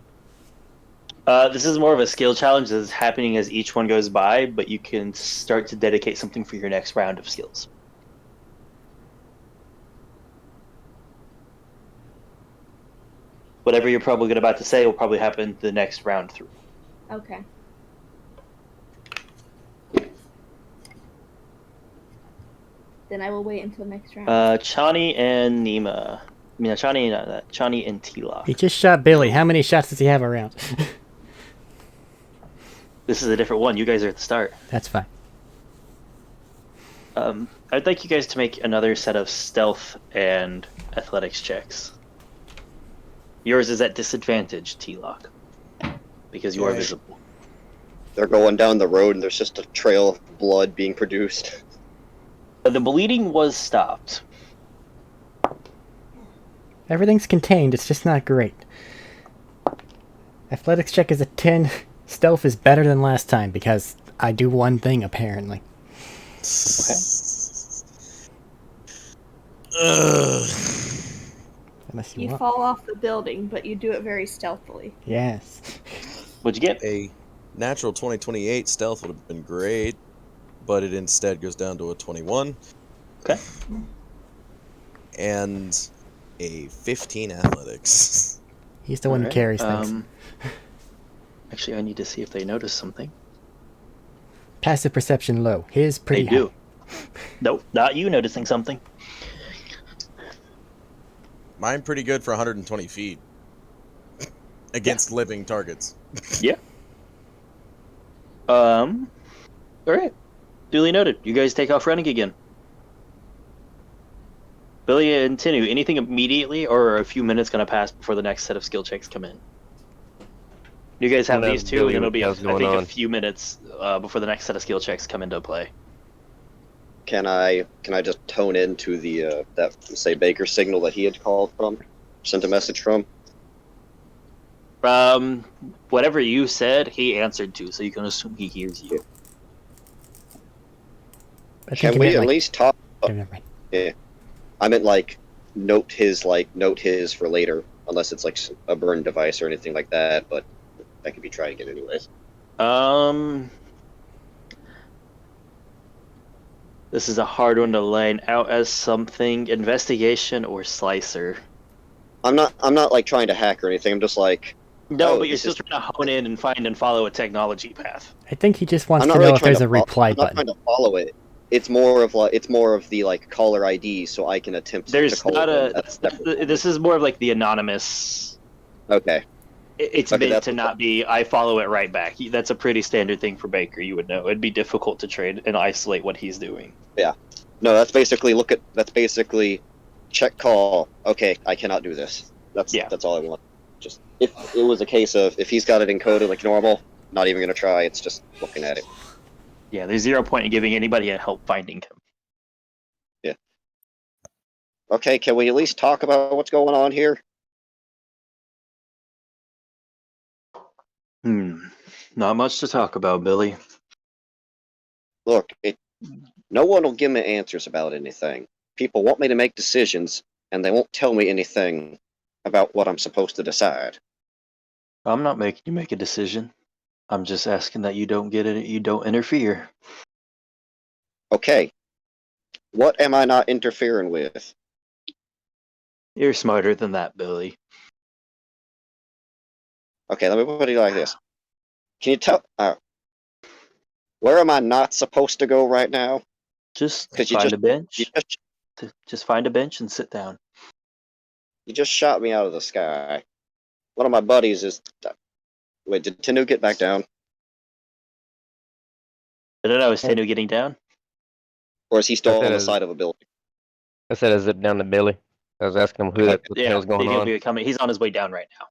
This is more of a skill challenge that is happening as each one goes by, but you can start to dedicate something for your next round of skills. Whatever you're probably about to say will probably happen the next round through. Okay. Then I will wait until next round. Chani and Nima. Chani and T-Lock. He just shot Billy. How many shots does he have around? This is a different one. You guys are at the start. That's fine. I'd like you guys to make another set of stealth and athletics checks. Yours is at disadvantage, T-Lock, because you are Okay. visible. They're going down the road and there's just a trail of blood being produced. The bleeding was stopped. Everything's contained. It's just not great. Athletics check is a 10. Stealth is better than last time because I do one thing apparently. Okay. Ugh. Unless you You want. fall off the building, but you do it very stealthily. Yes. What'd you get? A natural 2028 stealth would have been great, but it instead goes down to a 21. Okay. And a 15 athletics. He's the one who Alright, carries things. Actually, I need to see if they notice something. Passive perception low. His pretty They high. do. Nope, not you noticing something. Mine pretty good for 120 feet. Against living targets. Alright. Duly noted. You guys take off running again. Billy and Tinu, anything immediately, or are a few minutes going to pass before the next set of skill checks come in? You guys have No, these two, Billy, and it'll be, I what's going think, a on? few minutes before the next set of skill checks come into play. Can I just tone into the that say Baker signal that he had called from, sent a message from? Whatever you said, he answered to, so you can assume he hears you. I think Can he we meant, at like- least talk? Oh, never mind. I meant note his for later, unless it's like a burn device or anything like that. But that could be tried again anyways. This is a hard one to line out as something. Investigation or slicer. I'm not like trying to hack or anything. I'm just like, No, Oh, but you're this still is- trying to hone in and find and follow a technology path. I think he just wants I'm to not know really if trying there's to a reply I'm not button. trying to follow it. it's more of the like caller ID, so I can attempt to There's call not them a. as separate. This is more of like the anonymous. Okay. It's Okay, meant that's to not be. I follow it right back. That's a pretty standard thing for Baker. You would know. It'd be difficult to trade and isolate what he's doing. No, that's basically check call. Okay, I cannot do this. That's all I want. Just if it was a case of if he's got it encoded like normal, not even gonna try. It's just looking at it. Yeah, there's 0 point in giving anybody a help finding him. Okay, can we at least talk about what's going on here? Not much to talk about, Billy. Look, no one will give me answers about anything. People want me to make decisions, and they won't tell me anything about what I'm supposed to decide. I'm not making you make a decision. I'm just asking that you don't get it. You don't interfere. Okay, what am I not interfering with? You're smarter than that, Billy. Okay, let me put it like this. Can you tell? Where am I not supposed to go right now? Just 'Cause you find just- a bench. You Just find a bench and sit down. shot me out of the sky. One of my buddies is. Wait, did Tinu get back down? I don't know. Is Tenu getting down? Or is he still on the said- side of a building? I said I zipped down to Billy. I was asking him what the hell's going he'll on. be coming. He's on his way down right now.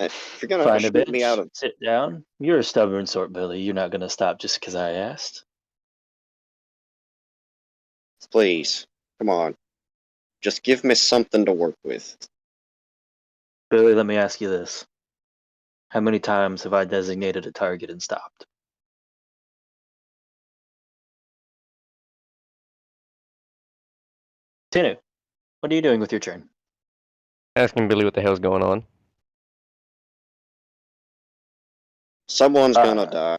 If you're gonna Find a shoot bench. me out of, Sit down. You're a stubborn sort, Billy. You're not gonna stop just because I asked. please, come on, just give me something to work with. Billy, let me ask you this: how many times have I designated a target and stopped? Tenu, what are you doing with your turn? Asking Billy what the hell's going on. Someone's gonna die.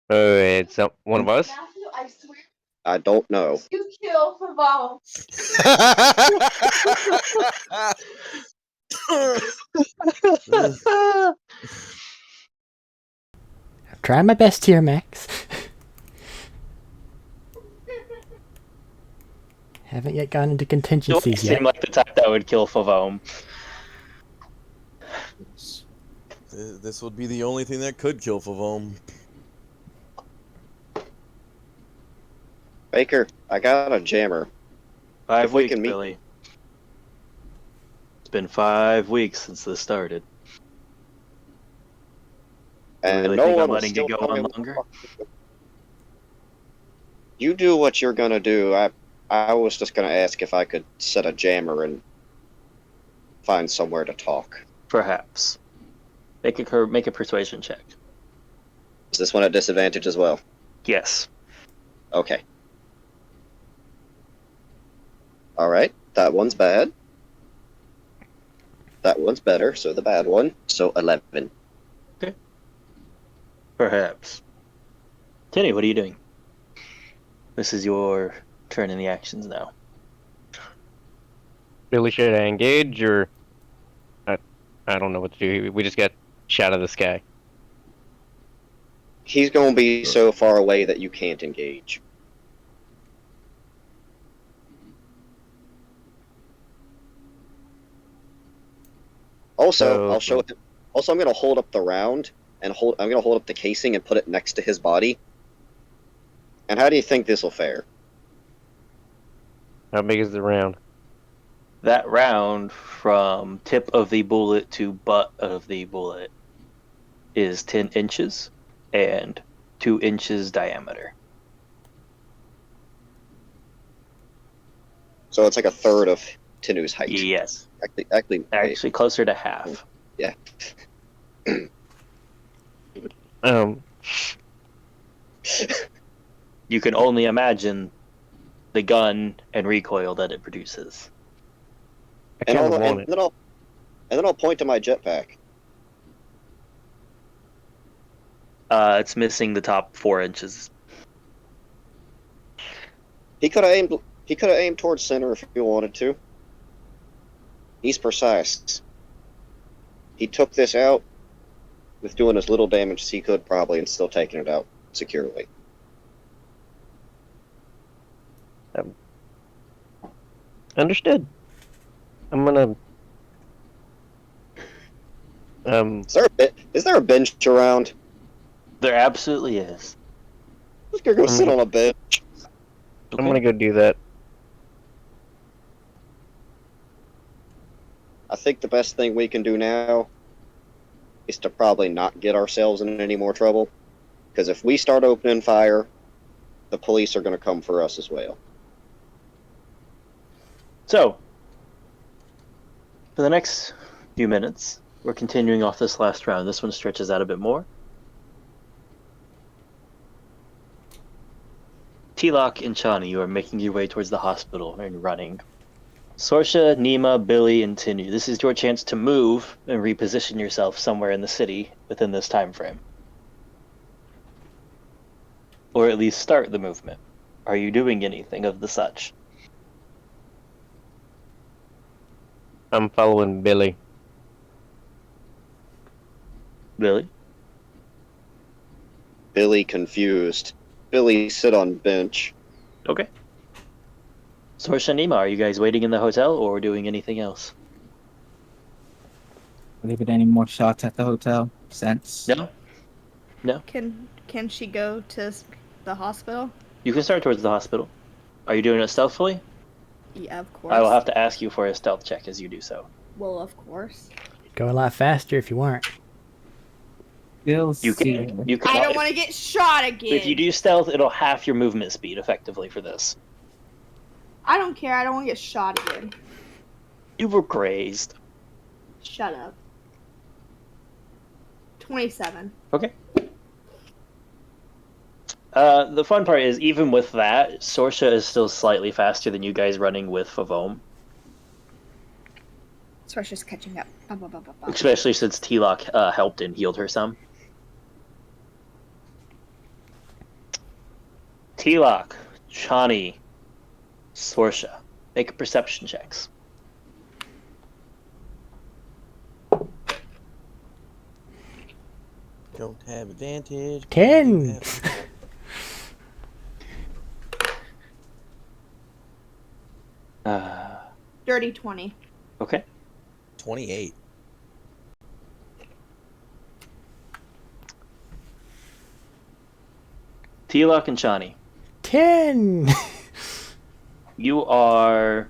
Oh, it's one of us? Matthew, I swear I don't know. you kill Paval. I'm trying my best here, Max. Haven't yet gone into contingencies yet. Seem like the type that would kill Favome. This would be the only thing that could kill Favome. Baker, I got a jammer. 5 If we weeks, can meet- Billy. It's been 5 weeks since this started. And really no think one I'm will letting still it go tell me on what the longer? fuck to do. You do what you're gonna do. I was just gonna ask if I could set a jammer and find somewhere to talk. Perhaps. Make a persuasion check. Is this one at disadvantage as well? Yes. Okay. Alright, that one's bad. That one's better, so the bad one. So 11. Perhaps. Tinny, what are you doing? This is your turn in the actions now. Billy, should I engage or I don't know what to do. We just got shot out of the sky. He's gonna be so far away that you can't engage. Also, I'll show him. Also, I'm gonna hold up the round and I'm gonna hold up the casing and put it next to his body. And how do you think this will fare? How big is the round? That round from tip of the bullet to butt of the bullet is 10 inches and 2 inches diameter. So it's like a third of Tinu's height. Yes. Actually, Closer to half. yeah. You can only imagine the gun and recoil that it produces. I And, kind of want it. then I'll point to my jetpack. It's missing the top 4 inches. He could have aimed. He could have aimed towards center if he wanted to. He's precise. He took this out with doing as little damage as he could, probably, and still taking it out. securely. Understood. I'm gonna. Is there a bench around? There absolutely is. Let's go sit on a bench. I'm gonna go do that. I think the best thing we can do now is to probably not get ourselves in any more trouble. Because if we start opening fire, the police are going to come for us as well. So, for the next few minutes, we're continuing off this last round. This one stretches out a bit more. T-Lock and Chani, you are making your way towards the hospital and running. Sorsha, Nima, Billy, and Tinu, this is your chance to move and reposition yourself somewhere in the city within this time frame. Or at least start the movement. Are you doing anything of the such? I'm following Billy. Billy? Billy confused. Billy sit on bench. Okay. Sorsha, Nima, are you guys waiting in the hotel or doing anything else? Leave it any more shots at the hotel? Sense? No? Can she go to the hospital? You can start towards the hospital. Are you doing it stealthily? Yeah, of course. I will have to ask you for a stealth check as you do so. Well, of course. Go a lot faster if you want. We'll You see. can. You can. I don't want to get shot again. If you do stealth, it'll half your movement speed effectively for this. I don't care. I don't want to get shot again. You were grazed. Shut up. 27. Okay. The fun part is, even with that, Sorsha is still slightly faster than you guys running with Favome. Sorsha's catching up. Especially since T-Lock helped and healed her some. T-Lock, Chani, Sorsha, make perception checks. Don't have advantage. 10. Dirty 20. Okay. 28. T-Lock and Chani, 10. you are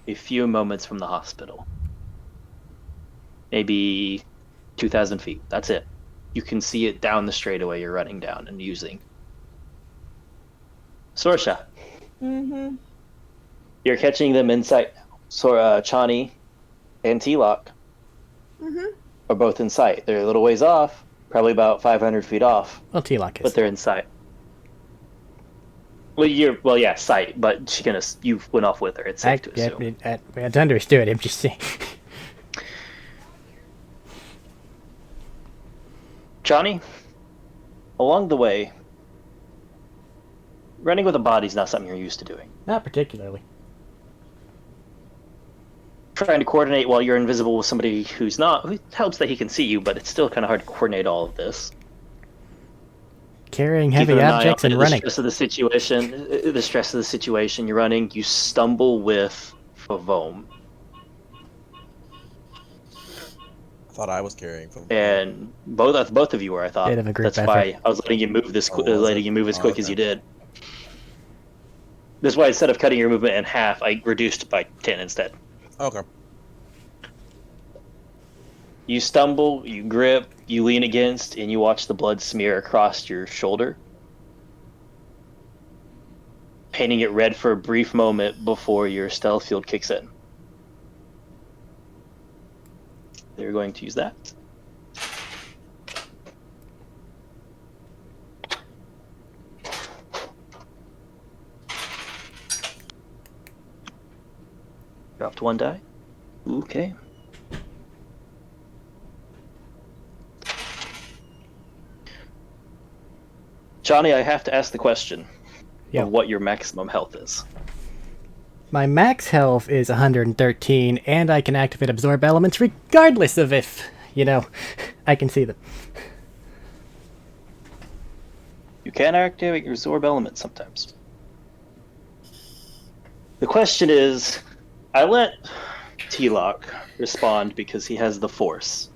a few moments from the hospital. Maybe 2,000 feet. That's it. You can see it down the straightaway you're running down and using. Sorsha, Mm-hmm. you're catching them in sight. Chani and T-Lock Mm-hmm. are both in sight. They're a little ways off, probably about 500 feet off, Well, T-Lock is. but they're in sight. Well, yeah, sight, but you went off with her. It's safe to assume. It's understood. I'm just saying. Johnny, along the way, running with a body is not something you're used to doing. Not particularly. Trying to coordinate while you're invisible with somebody who's not, it helps that he can see you, but it's still kind of hard to coordinate all of this. Carrying heavy Keeping an eye objects on and the running. stress of the situation, you're running, you stumble with Favome. I thought I was carrying from. And both of you were, I thought. Bit of a group That's why I was letting you move as quick as you did. That's why instead of cutting your movement in half, I reduced by 10 instead. Okay. You stumble, you grip, you lean against, and you watch the blood smear across your shoulder, painting it red for a brief moment before your stealth field kicks in. They're going to use that. Dropped one die. Okay. Johnny, I have to ask the question Yeah. of what your maximum health is. My max health is 113, and I can activate absorb elements regardless of if, I can see them. You can activate your absorb element sometimes. The question is, I let T-Lock respond because he has the force.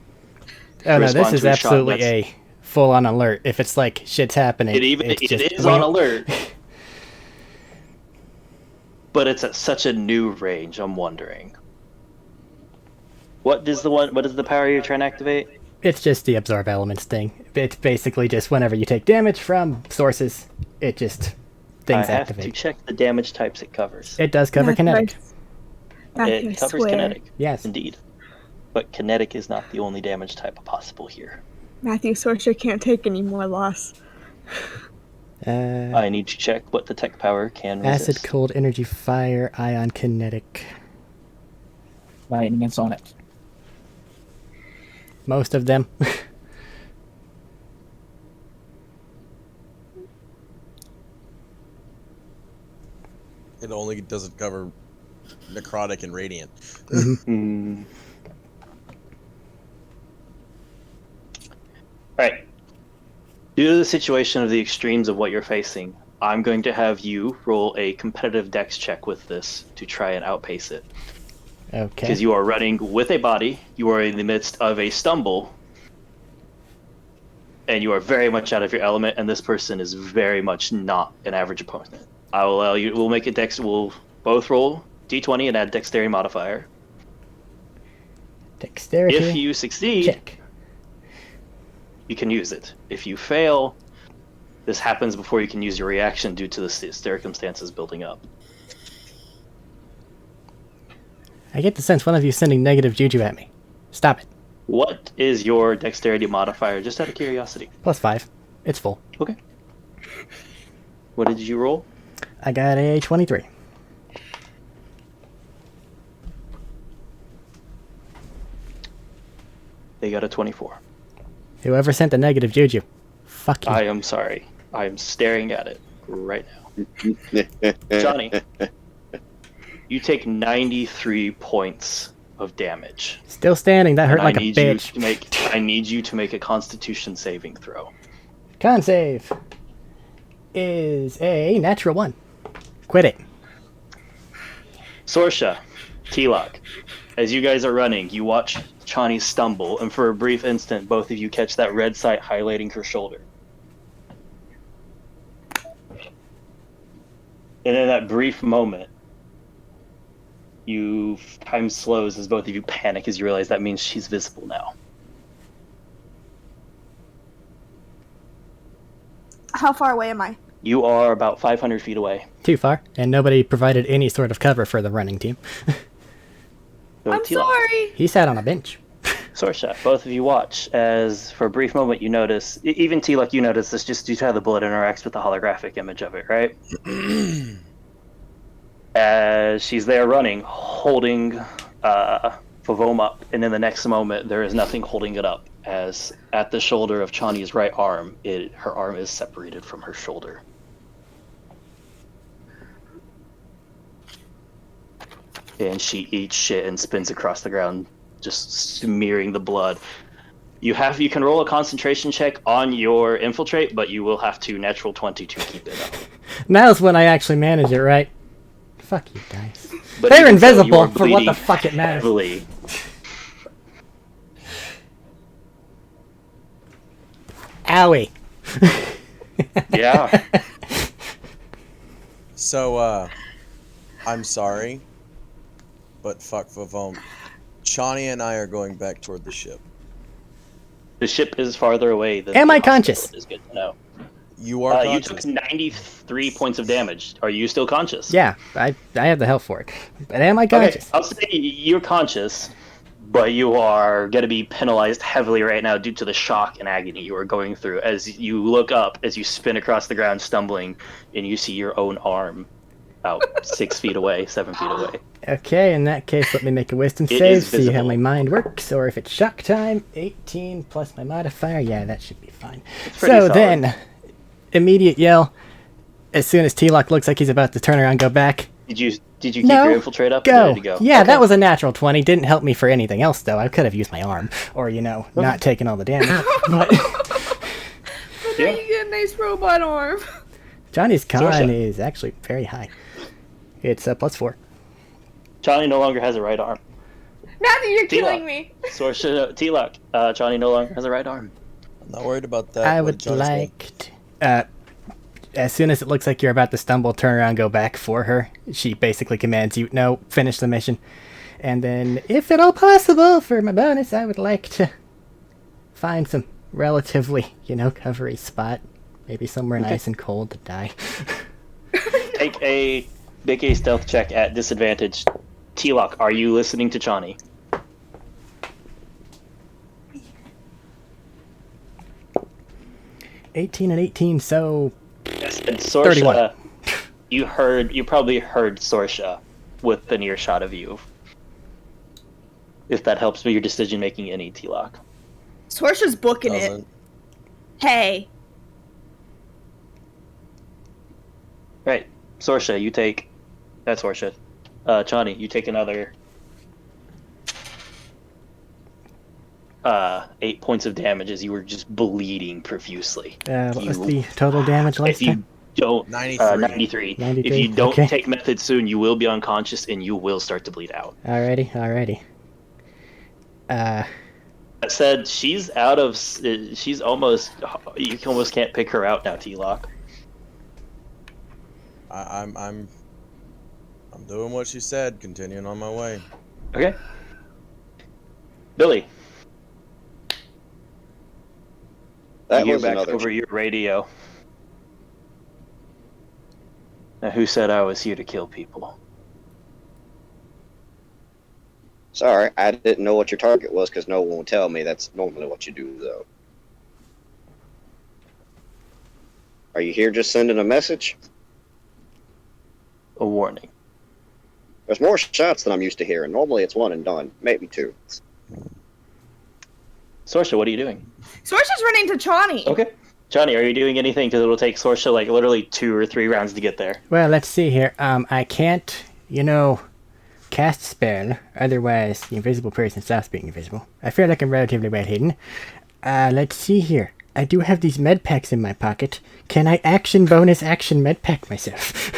Oh no, this respond is to a shot, absolutely that's- a full-on alert. If it's like shit's happening, It it's is on alert, but it's at such a new range. I'm wondering, what is the power you're trying to activate? It's just the absorb elements thing. It's basically just whenever you take damage from sources, it just things I have activate. to check the damage types it covers. It does cover kinetic. Matthew, It covers swear. kinetic, Yes. indeed. But kinetic is not the only damage type possible here. Matthew, Sorcerer can't take any more loss. I need to check what the tech power can resist. Acid, cold, energy, fire, ion, kinetic. Lightning and sonic. Most of them. It only doesn't cover necrotic and radiant. Hmm. Alright. Due to the situation of the extremes of what you're facing, I'm going to have you roll a competitive dex check with this to try and outpace it. Okay. Because you are running with a body, you are in the midst of a stumble, and you are very much out of your element, and this person is very much not an average opponent. I will allow you, we'll make it dex, we'll both roll d20 and add dexterity modifier. Dexterity. If you succeed, check. you can use it. If you fail, this happens before you can use your reaction due to the circumstances building up. I get the sense one of you is sending negative juju at me. Stop it. What is your dexterity modifier, just out of curiosity? +5. It's full. Okay. What did you roll? I got a 23. They got a 24. Whoever sent the negative juju, fuck you. I am sorry. I am staring at it right now. Johnny, you take 93 points of damage. Still standing. That hurt And like a bitch. I need you to make a Constitution saving throw. Con save is a natural 1. Quit it. Sorsha, T-Lock, as you guys are running, you watch Chani stumble, and for a brief instant, both of you catch that red sight highlighting her shoulder. And in that brief moment, time slows as both of you panic as you realize that means she's visible now. How far away am I? You are about 500 feet away. Too far, and nobody provided any sort of cover for the running team. So I'm T-Lock, sorry. He sat on a bench. Sorsha, both of you watch as, for a brief moment, you notice, even T-Lock, you notice this just due to how the bullet interacts with the holographic image of it, right? As she's there running, holding Favome up, and in the next moment, there is nothing holding it up, as at the shoulder of Chani's right arm, her arm is separated from her shoulder. And she eats shit and spins across the ground, just smearing the blood. You can roll a concentration check on your infiltrate, but you will have to natural 20 to keep it up. Now's when I actually manage it, right? Fuck you guys. But They're even so, you invisible are for what the bleeding fuck it matters. heavily. Owie. Yeah. So, I'm sorry, but fuck Favome. Chani and I are going back toward the ship. The ship is farther away than Am the I hospital. conscious? Is good to know. You are You conscious. took 93 points of damage. Are you still conscious? Yeah, I have the health for it. But am I Okay, conscious? I'll say you're conscious, but you are going to be penalized heavily right now due to the shock and agony you are going through as you look up, as you spin across the ground stumbling, and you see your own arm about 6 feet away, 7 feet away. Okay, in that case, let me make a wisdom It save, is see how visible. my mind works, or if it's shock time, 18 plus my modifier. Yeah, that should be fine. It's pretty So solid. then, immediate yell. As soon as T-Lock looks like he's about to turn around and go back. Did you keep No, your infiltrate up? Or Go. did you go? Yeah, Okay. that was a natural 20. Didn't help me for anything else, though. I could have used my arm, or, not taking all the damage. But But How you get a nice robot arm? Johnny's con Sorsha. is actually very high. It's +4. Johnny no longer has a right arm. Matthew, you're T-Lock. killing me. Sorsha, T-Lock. Johnny no longer has a right arm. I'm not worried about that. I What would did Johnny say? like as soon as it looks like you're about to stumble, turn around, go back for her. She basically commands you, no, finish the mission. And then, if at all possible, for my bonus, I would like to find some relatively, covery spot. Maybe somewhere nice and cold to die. Make a stealth check at disadvantage. T-Lock, are you listening to Johnny? 18 and 18, so Yes. And Sorsha, 31. you probably heard Sorsha with an earshot of you. If that helps with your decision making any, T-Lock. Sorsha's booking it. Doesn't. Hey. Right. Sorsha, you take... That's Sorsha. Johnny, you take another... 8 points of damage as you were just bleeding profusely. what was the total damage last If you time? don't... 93. 93. 93, If you don't okay. take method soon, you will be unconscious and you will start to bleed out. Alrighty. That said, she's out of... She's almost... You almost can't pick her out now, T-Lock. I'm doing what she said, continuing on my way. Okay. Billy, That you're was back another. over your radio. Now, who said I was here to kill people? Sorry, I didn't know what your target was because no one will tell me. That's normally what you do, though. Are you here just sending a message? A warning. There's more shots than I'm used to hearing. Normally it's one and done, maybe two. Sorsha, what are you doing? Sorsha's running to Chani. Okay. Johnny, are you doing anything? Because it'll take Sorsha like literally 2 or 3 rounds to get there. Well, let's see here. I can't, cast spell. Otherwise, the invisible person stops being invisible. I feel like I'm relatively well hidden. Let's see here. I do have these med packs in my pocket. Can I bonus action med pack myself?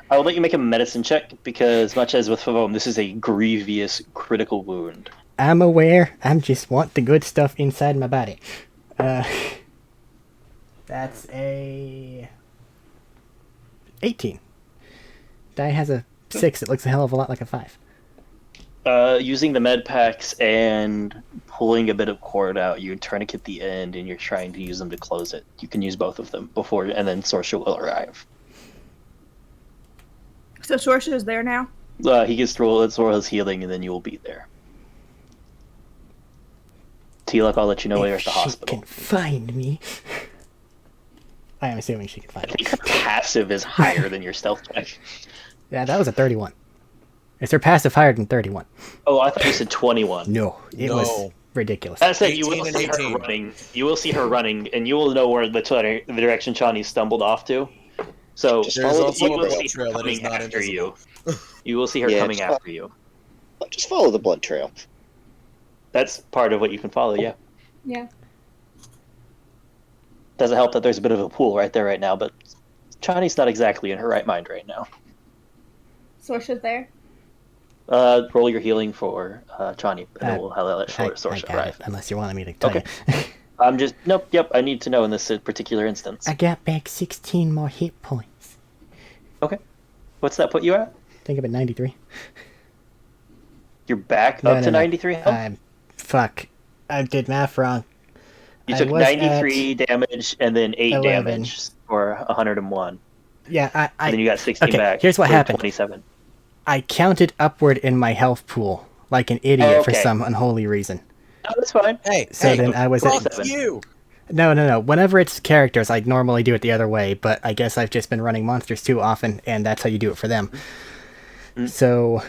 I will let you make a medicine check because, much as with Favome, this is a grievous critical wound. I'm aware. I'm just want the good stuff inside my body. That's a 18. Die has a 6. It looks a hell of a lot like a 5. Using the med packs and pulling a bit of cord out, you're trying to get the end and you're trying to use them to close it. You can use both of them before, and then Sorsha will arrive. So Sorsha is there now? He gets to roll his healing, and then you will be there. T-Luck, I'll let you know when you're at the If she hospital. can find me. I am assuming she can find I me. think her passive is higher than your stealth check. Yeah, that was a 31. Is her passive higher than 31? Oh, I thought you said 21. No, it No. was ridiculous. That said, you 18 will and see her 18. running. You will see her running, and you will know where the direction Chani stumbled off to. So Just There's follow also the you a will blood blood see trail. her trail that is coming not after you. invisible. You will see her Yeah, coming just follow- after you. Just follow the blood trail. That's part of what you can follow, yeah. Yeah. Doesn't help that there's a bit of a pool right there right now, but Chani's not exactly in her right mind right now. Sorsha's there? Roll your healing for Chani, and then we'll let I Sorsha got arrive. it, unless you wanted me to tell Okay. you. I'm just yep. I need to know in this particular instance. I got back 16 more hit points. Okay, what's that put you at? Think of it, 93. You're back No, up no, to no. 93 health. Fuck. I did math wrong. You I took was 93 damage and then 8 11. damage for 101. Yeah, And then you got 16 okay, back. here's what for happened. 27. I counted upward in my health pool like an idiot for Okay. some unholy reason. No, that's fine. Hey, So hey, then I was at- fuck you. No. Whenever it's characters, I normally do it the other way, but I guess I've just been running monsters too often, and that's how you do it for them. Mm. So,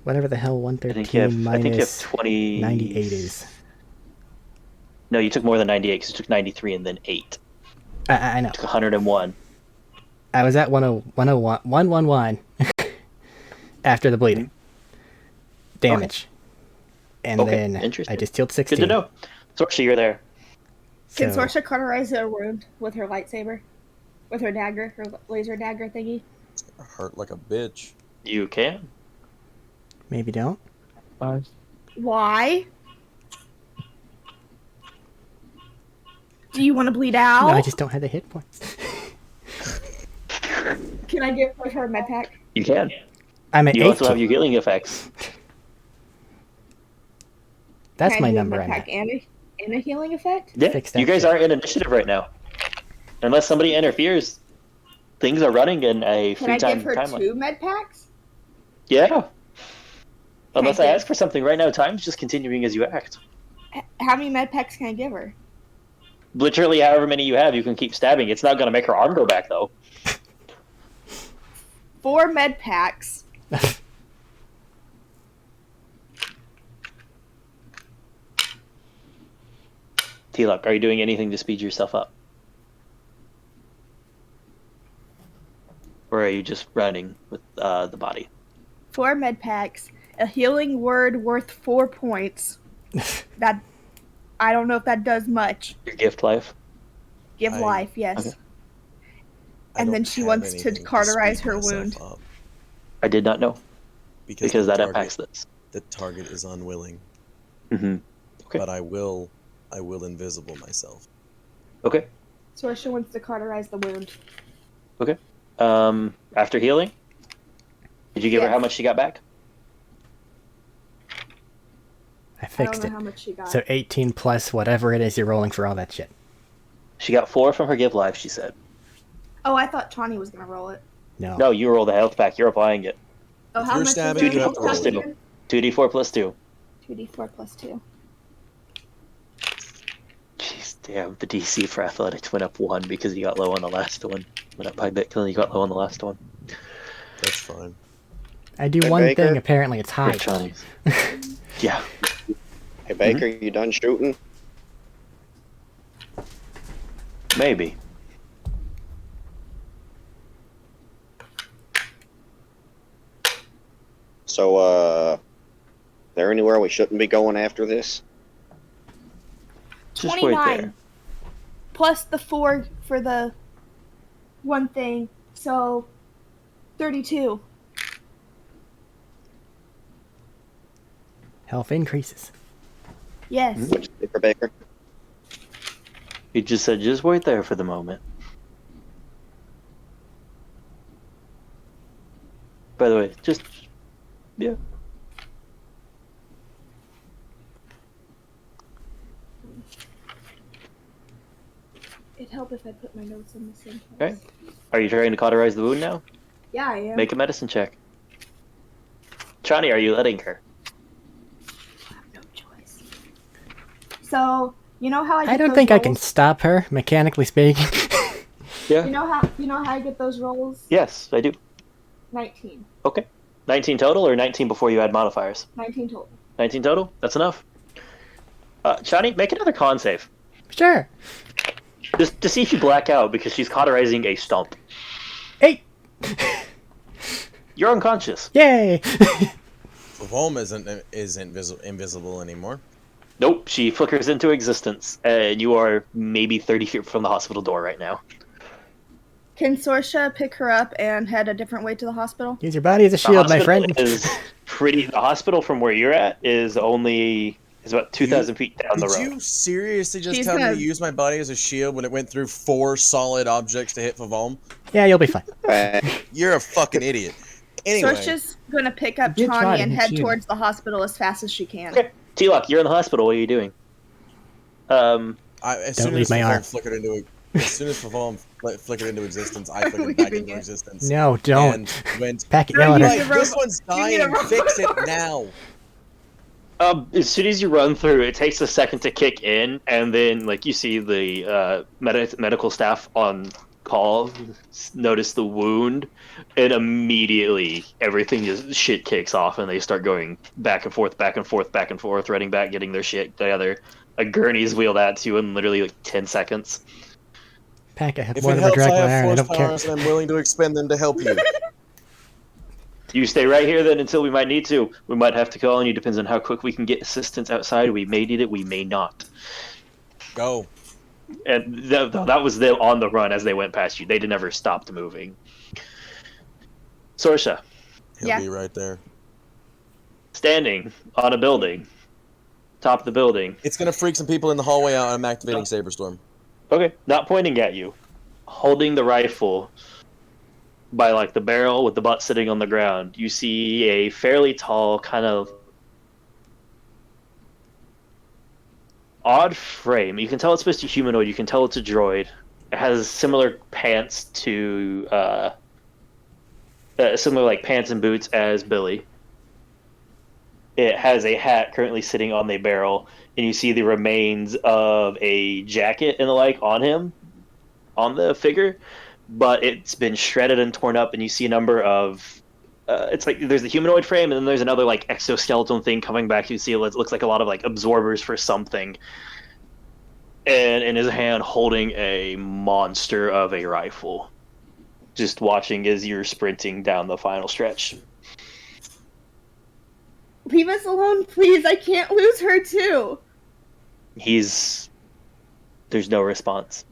whatever the hell I think 113 you have minus 20. 98 is. No, you took more than 98 because you took 93 and then 8. I know. You took 101. I was at 111 after the bleeding. Damage. And Okay, then interesting. I just healed Good 16. to know. Sorsha, you're there. Can So, Sorsha cauterize her wound with her lightsaber? With her dagger, her laser dagger thingy? Hurt like a bitch. You can. maybe don't. 5. Why? Do you want to bleed out? No, I just don't have the hit points. Can I give her a med pack? You can. I'm at You also have 18. your healing effects. That's Can my I do a number. med I'm pack at. and a healing effect? Yeah, Fix that you guys shit. aren't in initiative right now. Unless somebody interferes, things are running in a Can free I time give her timeline. 2 med packs? Yeah. Unless I give- ask for something right now, time's just continuing as you act. How many med packs can I give her? Literally, however many you have, you can keep stabbing. It's not going to make her arm go back, though. 4 med packs. T-Luck, are you doing anything to speed yourself up? Or are you just running with the body? 4 med packs. A healing word worth 4 points. That I don't know if that does much. Your gift life? Give I- life, yes. Okay. I And then don't she have wants to anything cauterize speed her myself wound. up I did not know, because the that target, impacts this. the target is unwilling. Mm-hmm. Okay. But I will invisible myself. Okay. Sorsha wants to cauterize the wound. After healing? Did you give her Yes. how much she got back? I I don't fixed know it. how much she got. So 18 plus whatever it is you're rolling for all that shit. She got 4 from her give life, she said. Oh, I thought Tawny was gonna roll it. No. No, you roll the health pack. You're applying it. Oh, If how you're much stabbing, is you it? have to roll it. 2d4 plus 2. 2d4 plus 2. Jeez, damn. The DC for athletics went up 1 because you got low on the last one. Went up by a bit because you got low on the last one. That's fine. I do Hey, one Baker? thing, apparently it's high. Johnny's. Yeah. Hey Baker, you done shooting? Maybe. So, there anywhere we shouldn't be going after this? Just wait 29. there. Plus the 4 for the one thing. So 32. Health increases. Yes. Baker, Baker. He just said, just wait there for the moment. By the way, just... Yeah. It'd help if I put my notes in the same place. Okay. Are you trying to cauterize the wound now? Yeah, I am. Make a medicine check. Johnny, are you letting her? I have no choice. So, you know how I get I don't those think I can rolls? stop her, mechanically speaking. Yeah. You know how I get those rolls? Yes, I do. 19. Okay. 19 total or 19 before you add modifiers? 19 total. 19 total? That's enough. Johnny, make another con save. Sure. Just to see if you black out because she's cauterizing a stump. 8. You're unconscious. Yay! Revolm isn't invisible anymore. Nope, she flickers into existence, and you are maybe 30 feet from the hospital door right now. Can Sorsha pick her up and head a different way to the hospital? Use your body as a The shield, my hospital friend. is pretty. The hospital from where you're at is about 2,000 feet down the Did road. you seriously just She's tell me gonna- to use my body as a shield when it went through 4 solid objects to hit Favom? Yeah, you'll be fine. You're a fucking idiot. Anyway, Sorsha's gonna pick up Good try Tawny to and hit head you. towards the hospital as fast as she can. Okay. T-Lock, you're in the hospital. What are you doing? as Don't soon leave as my Favom arm. flickered into as soon as Favom flickered into existence, I I'm flickered back leaving into it. existence. No, don't. And went, Pack it, No, yell at you her. need like, a this robot. one's You need a dying. Fix it robot. now. As soon as you run through, it takes a second to kick in, and then like you see the medical staff on call notice the wound, and immediately everything just shit kicks off, and they start going back and forth, back and forth, back and forth, running back, getting their shit together. A gurney's wheeled at to you in literally like 10 seconds. Pack, I have If more it than a helps, I Dracula have iron. I force don't care. powers, and I'm willing to expend them to help you. You stay right here then until we might need to. We might have to call on you. Depends on how quick we can get assistance outside. We may need it. We may not. Go. And that was them on the run as they went past you. They never stopped moving. Sorsha, He'll Yeah. be right there. standing on a building, top of the building. It's gonna freak some people in the hallway out. I'm activating Saberstorm. Okay, not pointing at you, holding the rifle by like the barrel with the butt sitting on the ground. You see a fairly tall, kind of odd frame. You can tell it's supposed to be humanoid. You can tell it's a droid. It has similar pants to similar like pants and boots as Billy. It has a hat currently sitting on the barrel, and you see the remains of a jacket and the like on him, on the figure, but it's been shredded and torn up, and you see a number of. It's like there's the humanoid frame, and then there's another like exoskeleton thing coming back. You see it looks like a lot of like absorbers for something, and in his hand holding a monster of a rifle. Just watching as you're sprinting down the final stretch. Leave us alone, please. I can't lose her too. There's no response.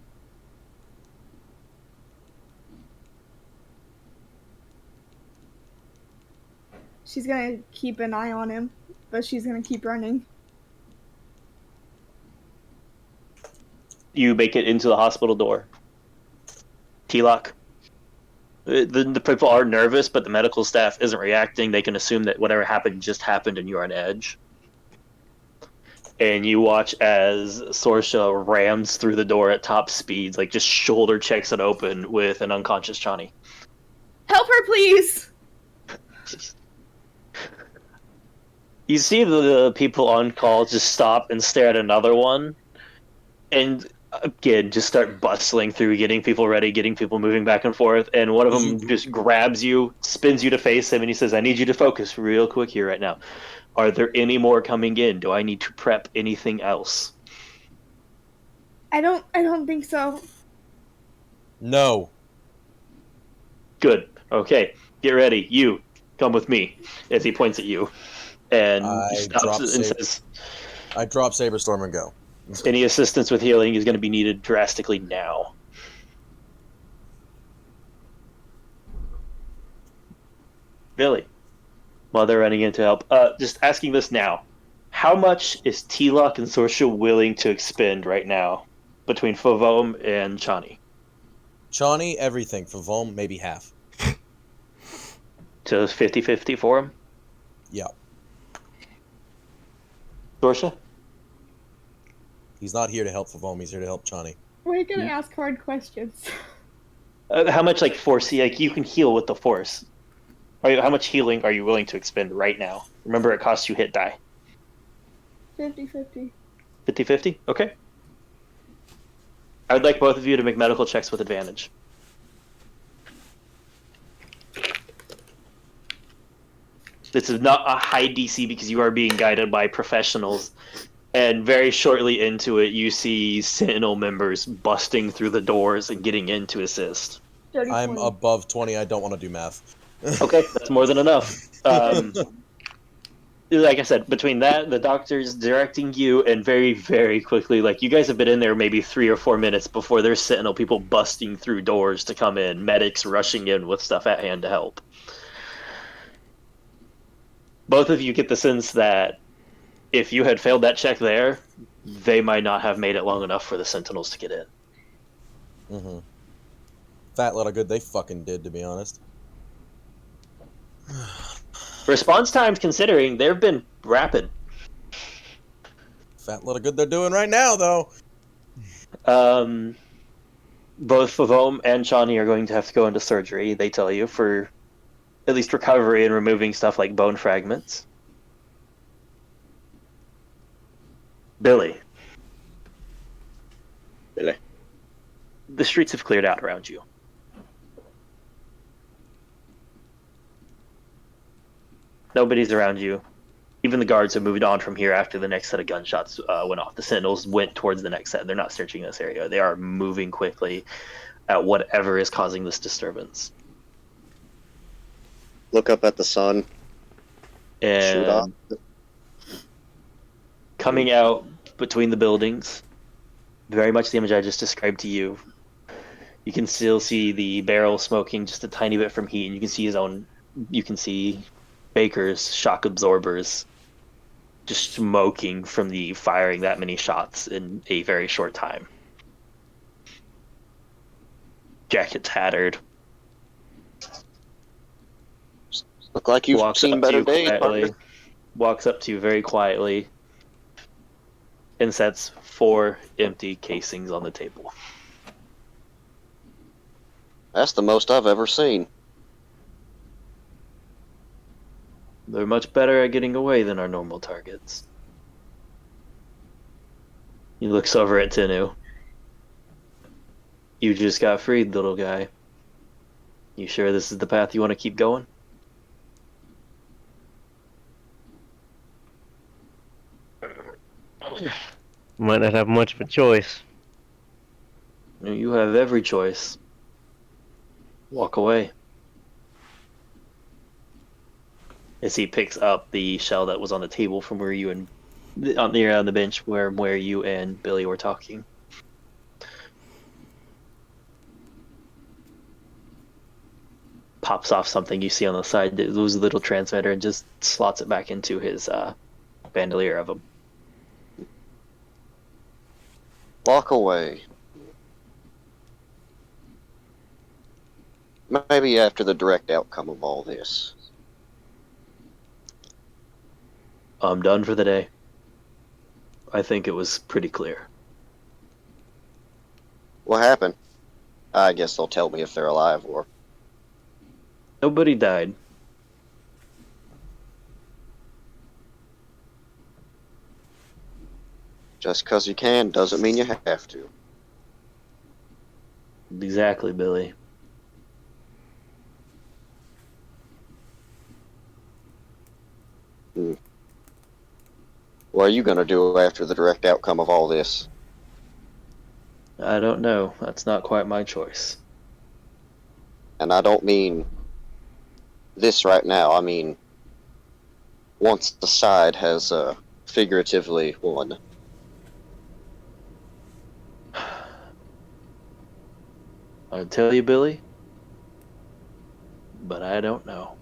She's gonna keep an eye on him, but she's gonna keep running. You make it into the hospital door. T-Lock. The people are nervous, but the medical staff isn't reacting. They can assume that whatever happened just happened and you're on edge. And you watch as Sorsha rams through the door at top speeds, like just shoulder checks it open with an unconscious Johnny. Help her, please! You see the people on call just stop and stare at another one. And again, just start bustling through, getting people ready, getting people moving back and forth. And one of them just grabs you, spins you to face him, and he says, I need you to focus real quick here right now. Are there any more coming in? Do I need to prep anything else? I don't think so. No. Good. Okay. Get ready. You, come with me. As he points at you. And stops and says, I drop Saberstorm and go. any assistance with healing is going to be needed drastically now. Billy, while they're running in to help, just asking this now. How much is T-Lock and Sorsha willing to expend right now between Favom and Chani? Chani, everything. For Vom, maybe half. To 50-50 for him? Yeah. Sorsha? He's not here to help Favom, he's here to help Chani. We're gonna ask hard questions. How much like force? Like you can heal with the force. How much healing are you willing to expend right now? Remember, it costs you hit die. 50-50. 50-50? Okay. I would like both of you to make medical checks with advantage. This is not a high DC because you are being guided by professionals. And very shortly into it, you see Sentinel members busting through the doors and getting in to assist. I'm above 20, I don't want to do math. Okay, that's more than enough. Like I said, between that, the doctor's directing you, and very, very quickly, like you guys have been in there maybe 3 or 4 minutes before there's Sentinel people busting through doors to come in, medics rushing in with stuff at hand to help. Both of you get the sense that if you had failed that check there, they might not have made it long enough for the Sentinels to get in. Mm-hmm. Fat lot of good they fucking did, to be honest. Response times, considering, they've been rapid. Fat lot of good they're doing right now, though. Both Favom and Chani are going to have to go into surgery, they tell you, for at least recovery and removing stuff like bone fragments. Billy. Billy. The streets have cleared out around you. Nobody's around you. Even the guards have moved on from here after the next set of gunshots went off. The Sentinels went towards the next set. They're not searching this area. They are moving quickly at whatever is causing this disturbance. Look up at the sun. Shoot off. And coming out between the buildings, very much the image I just described to you. You can still see the barrel smoking just a tiny bit from heat, and you can see you can see Baker's shock absorbers just smoking from the firing that many shots in a very short time. Jacket tattered. Look like you've Walks seen up to better you days, quietly. partner. Walks up to you very quietly and sets 4 empty casings on the table. That's the most I've ever seen. They're much better at getting away than our normal targets. He looks over at Tenu. You just got freed, little guy. You sure this is the path you want to keep going? Might not have much of a choice. You have every choice. Walk away. As he picks up the shell that was on the table from where you and on the bench where you and Billy were talking. Pops off something you see on the side. It was a little transmitter and just slots it back into his bandolier of him. Walk away. Maybe after the direct outcome of all this. I'm done for the day. I think it was pretty clear. What happened? I guess they'll tell me if they're alive or... Nobody died. Just 'cause you can doesn't mean you have to. Exactly, Billy. What are you gonna do after the direct outcome of all this? I don't know. That's not quite my choice. And I don't mean this right now. I mean once the side has figuratively won. I'll tell you, Billy, but I don't know.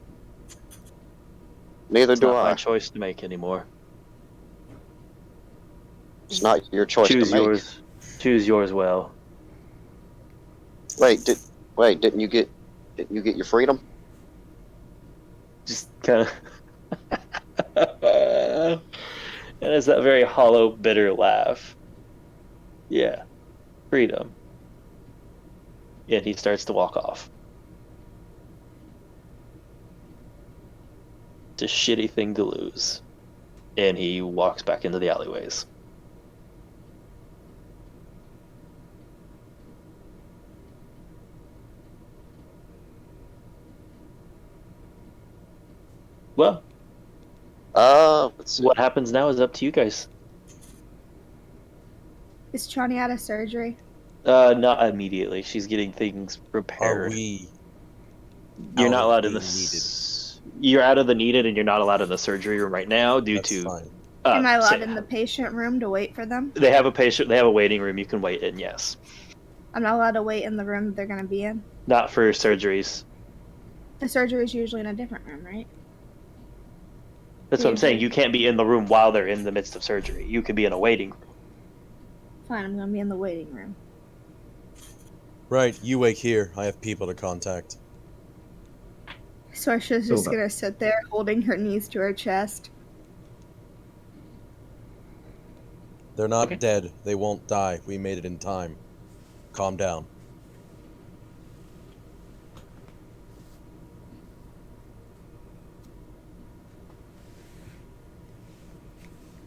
Neither It's do not my I. choice to make anymore. It's not your choice Choose to make. yours. Choose yours well. Wait, didn't you get your freedom? Just kind of. And it's that very hollow, bitter laugh. Yeah, freedom. And he starts to walk off. It's a shitty thing to lose. And he walks back into the alleyways. Well, Let's see. what happens now is up to you guys. Is Chani out of surgery? Not immediately. She's getting things Are repaired. we? You're out not of allowed in being the. You're out of the needed, and you're not allowed in the surgery room right now due That's to. fine. Am I allowed say- in the patient room to wait for them? They have a patient. They have a waiting room. You can wait in. Yes, I'm not allowed to wait in the room that they're going to be in. not for surgeries. The surgery is usually in a different room, right? That's what I'm saying. You can't be in the room while they're in the midst of surgery. You could be in a waiting room. Fine, I'm going to be in the waiting room. Right, you wait here. I have people to contact. Sorsha's Hold just up. going to sit there holding her knees to her chest. They're not Okay. dead. They won't die. We made it in time. Calm down.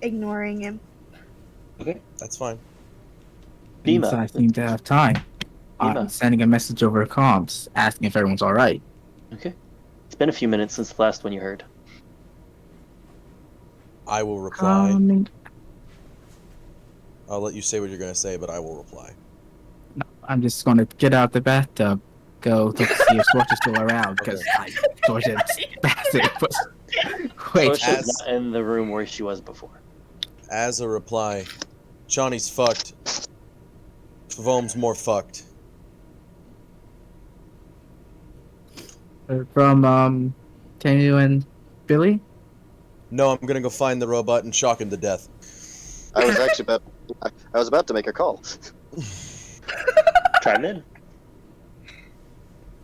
Ignoring him. That's fine. Dima. Since I seem to have time. Dima. I'm sending a message over comms asking if everyone's alright. Okay. It's been a few minutes since the last one you heard. I will reply. Um, I'll let you say what you're going to say, but I will reply. I'm just going to get out the bathtub, go look to see if Scorch is still around, because Scorch is massive. Wait, Sorsha's as- not in the room where she was before. As a reply, Chani's fucked. Tavome's more fucked. From Tanu and Billy. No, I'm gonna go find the robot and shock him to death. I was actually about. I was about to make a call. Chime in.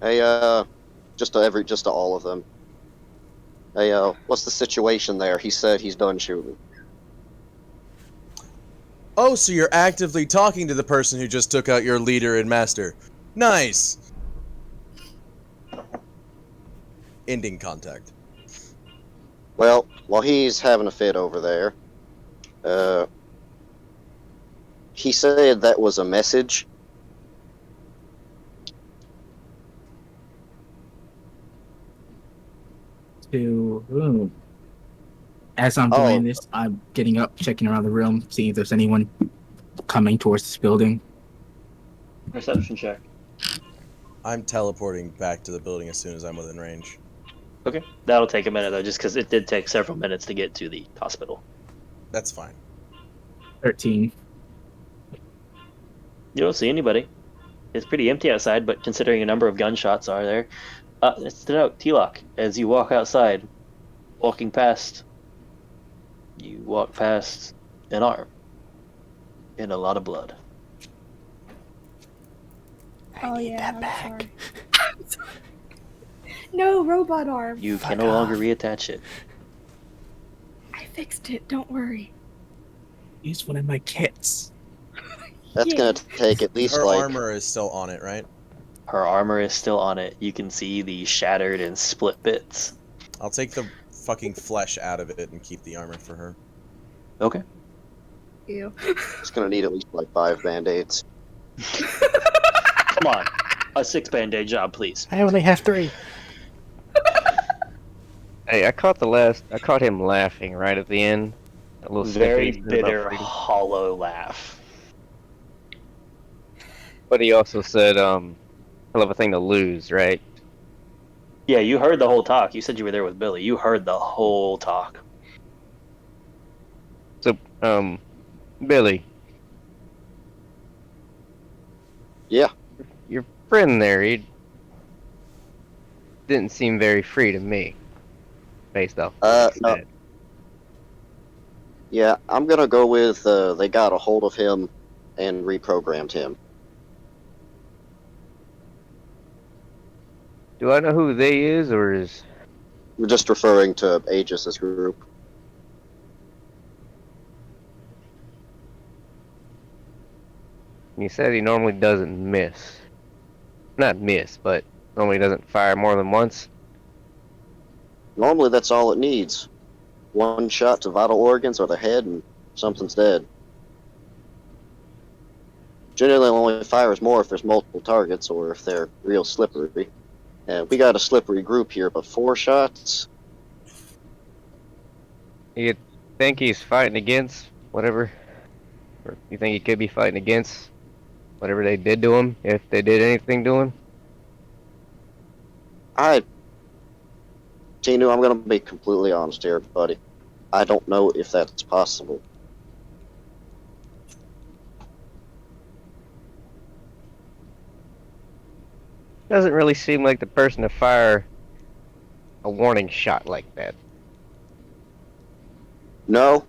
Hey, just to all of them. Hey, what's the situation there? He said he's done shooting. Oh, so you're actively talking to the person who just took out your leader and master. Nice! Ending contact. Well, while he's having a fit over there, he said that was a message. To as I'm doing this, I'm getting up, checking around the room, seeing if there's anyone coming towards this building. Perception check. I'm teleporting back to the building as soon as I'm within range. Okay. That'll take a minute, though, just because it did take several minutes to get to the hospital. That's fine. 13. You don't see anybody. It's pretty empty outside, but considering a number of gunshots are there, it's the note, T-Lock. As you walk outside, you walk past an arm and a lot of blood. Oh yeah, I'm sorry. No, robot arm. You can no longer reattach it. I fixed it. Don't worry. Use one of my kits. That's gonna take at least Her like. armor is still on it, right? Her armor is still on it. You can see the shattered and split bits. I'll take the fucking flesh out of it and keep the armor for her. Okay. Ew. It's gonna need at least like 5 band-aids. Come on. A 6 band-aid job, please. I only have 3. Hey, I caught him laughing right at the end. A little Very snippet about bitter, freedom. hollow laugh. But he also said, hell of a thing to lose, right? Yeah, you heard the whole talk. You said you were there with Billy. You heard the whole talk. So, Billy. Yeah. Your friend there, he didn't seem very free to me. Based off what he No. said. Yeah, I'm gonna go with they got a hold of him and reprogrammed him. Do I know who they is, or is... We're just referring to Aegis' group. You said he normally doesn't miss. Not miss, but normally doesn't fire more than once. Normally that's all it needs. One shot to vital organs or the head and something's dead. Generally only fires more if there's multiple targets or if they're real slippery. We got a slippery group here, but 4 shots? You think he's fighting against whatever? Or you think he could be fighting against whatever they did to him, if they did anything to him? Tinu, I'm gonna be completely honest here, buddy. I don't know if that's possible. Doesn't really seem like the person to fire a warning shot like that. No,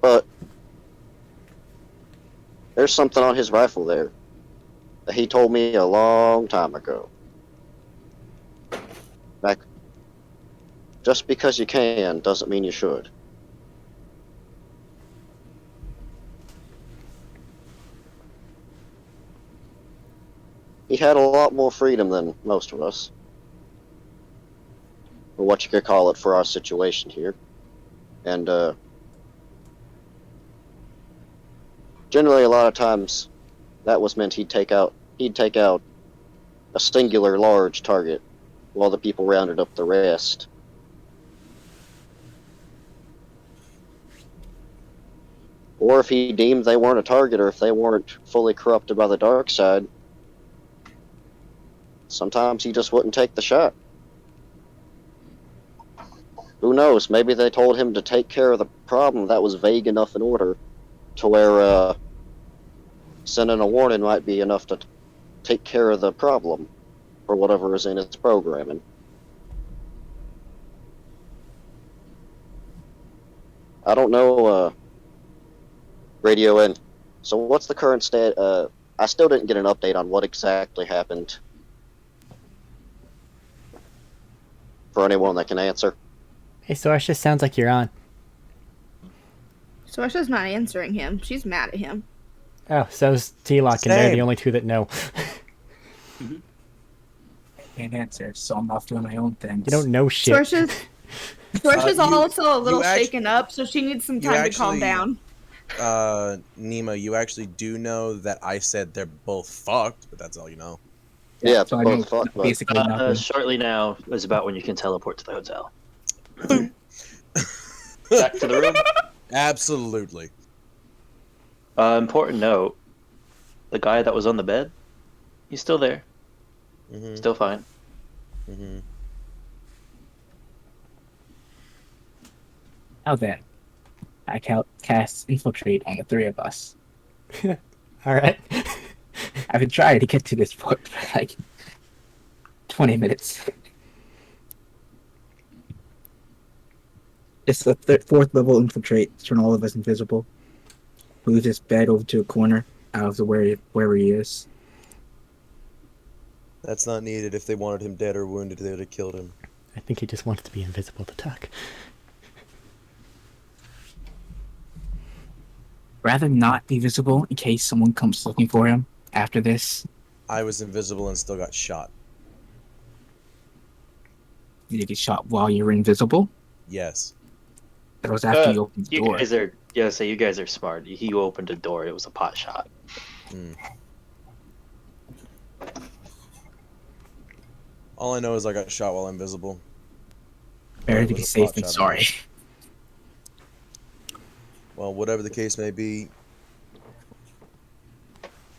but there's something on his rifle there that he told me a long time ago. Back, just because you can doesn't mean you should. He had a lot more freedom than most of us. Or what you could call it for our situation here. And, generally a lot of times that was meant he'd take out a singular large target while the people rounded up the rest. Or if he deemed they weren't a target, or if they weren't fully corrupted by the dark side, sometimes he just wouldn't take the shot. Who knows, maybe they told him to take care of the problem that was vague enough in order to where sending a warning might be enough to take care of the problem or whatever is in its programming. I don't know, Radio N. So what's the current stat? I still didn't get an update on what exactly happened. For anyone that can answer. Hey, Sorsha, sounds like you're on. Sorsha's not answering him. She's mad at him. Oh, so's T-Lock, and they're the Same. only two that know. Can't answer, so I'm off doing my own things. You don't know shit. Sorsha's also a little you shaken up, so she needs some time to calm down. Nemo, you actually do know that I said they're both fucked, but that's all you know. Yeah, so I know both fucked, but basically nothing. Shortly now is about when you can teleport to the hotel. Back to the room. Absolutely. Important note: the guy that was on the bed, he's still there, Mm-hmm. still fine. Mm-hmm. Now then, I cast Infiltrate on the three of us. Alright. I've been trying to get to this point for like 20 minutes. It's the fourth level Infiltrate to turn all of us invisible. Move this bed over to a corner out of the where he is. That's not needed. If they wanted him dead or wounded, they would have killed him. I think he just wants to be invisible to talk. Rather not be visible in case someone comes looking for him after this. I was invisible and still got shot. Did you get shot while you were invisible? Yes. That was after you opened the You door. guys are you guys are smart. He opened a door. It was a pot shot. Mm. All I know is I got shot while invisible. Better It to be was a safe pot than shot. sorry. Well, whatever the case may be,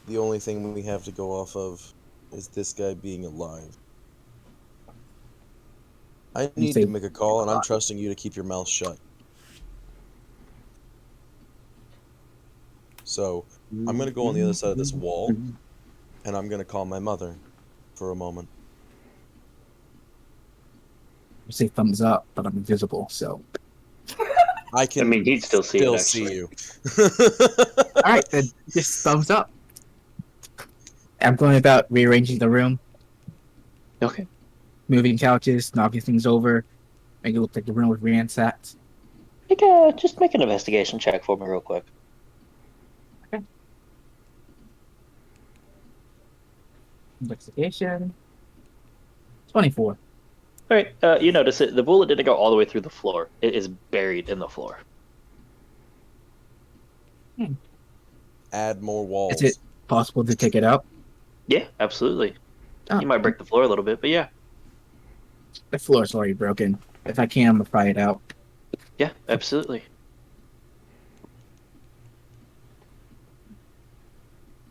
the only thing we have to go off of is this guy being alive. I need to make a call, and I'm trusting you to keep your mouth shut. So, I'm going to go on the other side of this wall, and I'm going to call my mother for a moment. You say thumbs up, but I'm invisible, so. I can I mean, he'd still see it, see actually. you. Alright, then just thumbs up. I'm going about rearranging the room, Okay. moving couches, knocking things over, make it look like the room was ransacked. Just make an investigation check for me real quick. Investigation. 24. All right. You notice it. The bullet didn't go all the way through the floor. It is buried in the floor. Add more walls. Is it possible to take it out? Yeah, absolutely. Oh, You might break the floor a little bit, but yeah. the floor's already broken. If I can, I'm gonna pry it out. Yeah, absolutely.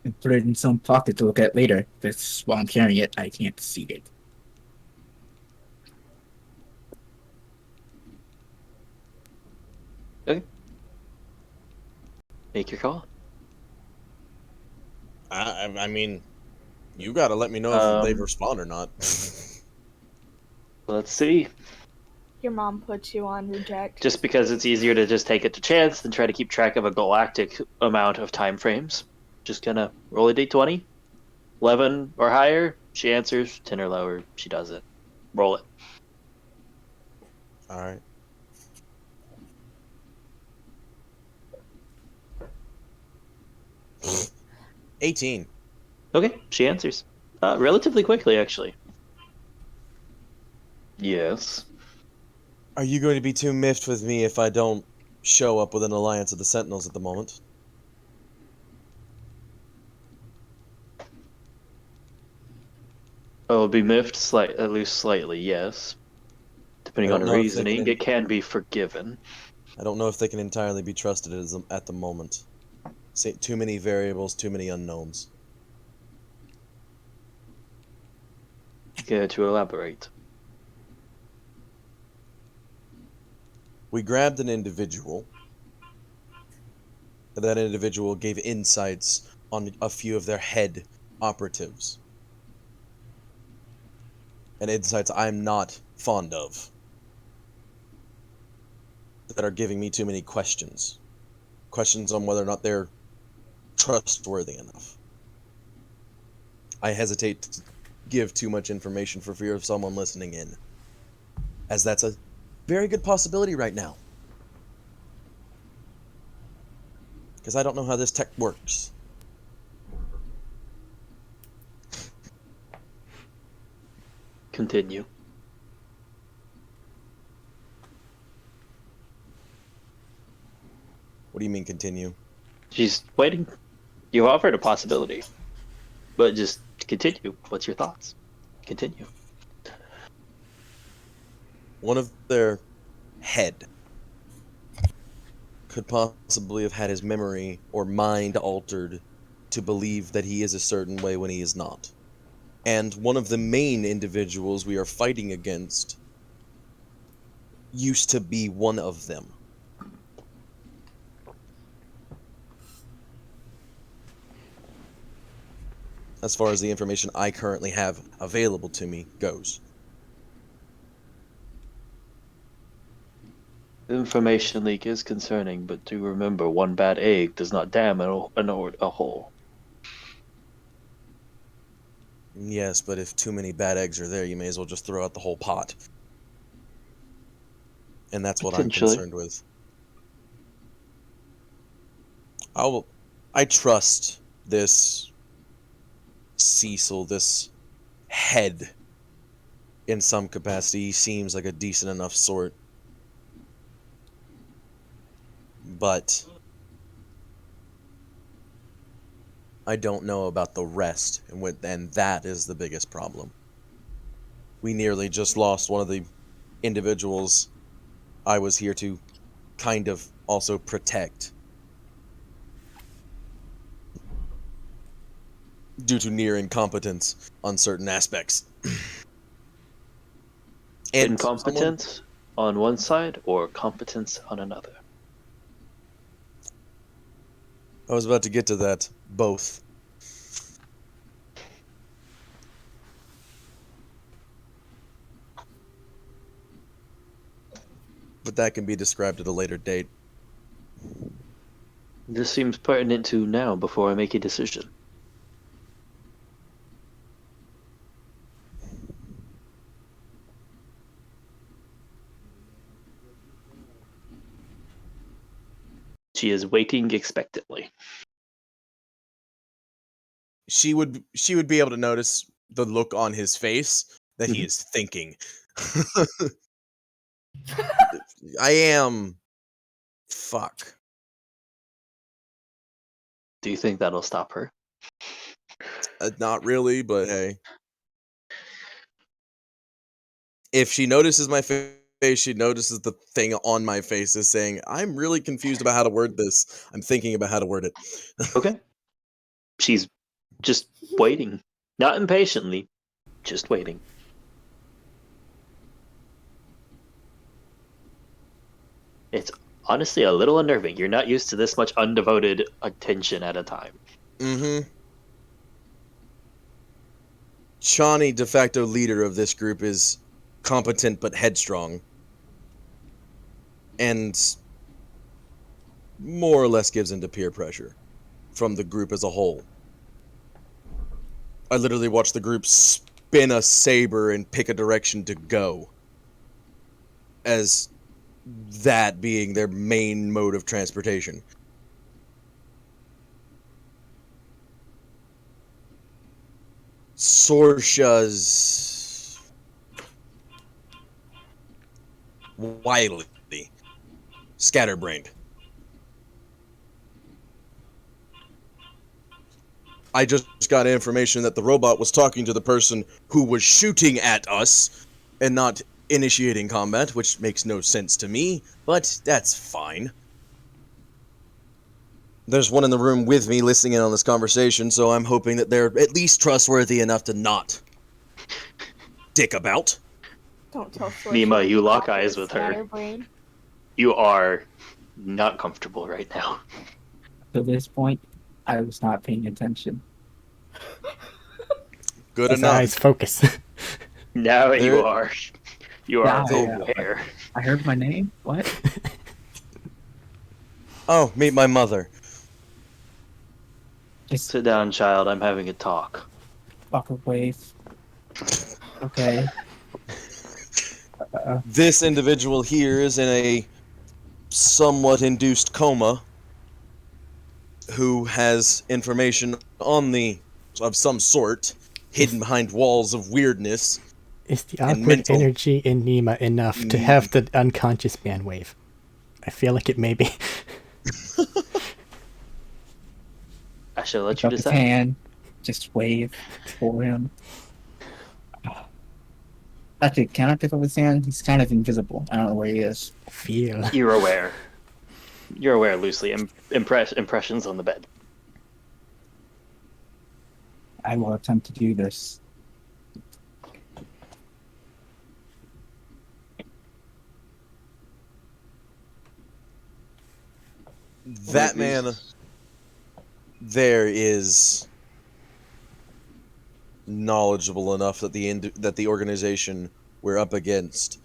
And put it in some pocket to look at later. That's while I'm carrying it, I can't see it. Make your call. I mean, you gotta let me know if they respond or not. Let's see. Your mom puts you on reject. Just because it's easier to just take it to chance than try to keep track of a galactic amount of time frames. Just gonna roll a d20. 11 or higher, she answers. 10 or lower, she doesn't. Roll it. Alright. $18. Okay, she answers. Relatively quickly, actually. Yes. Are you going to be too miffed with me if I don't show up with an alliance of the Sentinels at the moment? I'll be miffed at least slightly, yes. Depending I on don't her know if they reasoning, can- it can be forgiven. I don't know if they can entirely be trusted at the moment. Too many variables, too many unknowns. Care to elaborate? We grabbed an individual. That individual gave insights on a few of their head operatives. And insights I'm not fond of, that are giving me too many questions. Questions on whether or not they're trustworthy enough. I hesitate to give too much information for fear of someone listening in, as that's a very good possibility right now. Because I don't know how this tech works. Continue. What do you mean continue? She's waiting. You offered a possibility, but just continue. What's your thoughts? Continue. One of their head could possibly have had his memory or mind altered to believe that he is a certain way when he is not. And one of the main individuals we are fighting against used to be one of them. As far as the information I currently have available to me goes. Information leak is concerning, but do remember, one bad egg does not damn a whole. Yes, but if too many bad eggs are there, you may as well just throw out the whole pot. And that's what I'm Potentially. concerned with. I trust this Cecil, this head, in some capacity. He seems like a decent enough sort. But I don't know about the rest, and that is the biggest problem. We nearly just lost one of the individuals I was here to kind of also protect, due to near incompetence on certain aspects. And Incompetence on one side or competence on another? I was about to get to that. Both. But that can be described at a later date. This seems pertinent to now before I make a decision. She is waiting expectantly. She would be able to notice the look on his face that he is thinking. I am. Fuck. Do you think that'll stop her? Not really, but hey. If she notices my face, she notices the thing on my face is saying, I'm really confused about how to word this. I'm thinking about how to word it. Okay. She's just waiting. Not impatiently, just waiting. It's honestly a little unnerving. You're not used to this much undevoted attention at a time. Mm-hmm. Shawnee, de facto leader of this group, is competent but headstrong. And more or less gives into peer pressure from the group as a whole. I literally watched the group spin a saber and pick a direction to go, as that being their main mode of transportation. Sorsha's wily, scatterbrained. I just got information that the robot was talking to the person who was shooting at us and not initiating combat, which makes no sense to me, but that's fine. There's one in the room with me listening in on this conversation, so I'm hoping that they're at least trustworthy enough to not dick about. Don't tell Sorsha Nima, you lock about eyes your with her. scatterbrain. You are not comfortable right now. To this point, I was not paying attention. Good His enough. eyes focus. Now you There- are. You are Yeah, aware. I heard my name. What? Oh, meet my mother. Just Sit down, child. I'm having a talk. fuck away. Okay. This individual here is in a somewhat induced coma who has information on the of some sort hidden behind walls of weirdness. Is the And awkward mental. energy in Nima enough to have the unconscious man wave? I feel like it may be. I shall let Pick you up his decide. hand, just wave for him. Actually, can I pick up his hand? He's kind of invisible. I don't know where he is. Feel. You're aware. You're aware loosely. Impressions on the bed. I will attempt to do this. That man there is knowledgeable enough that the organization we're up against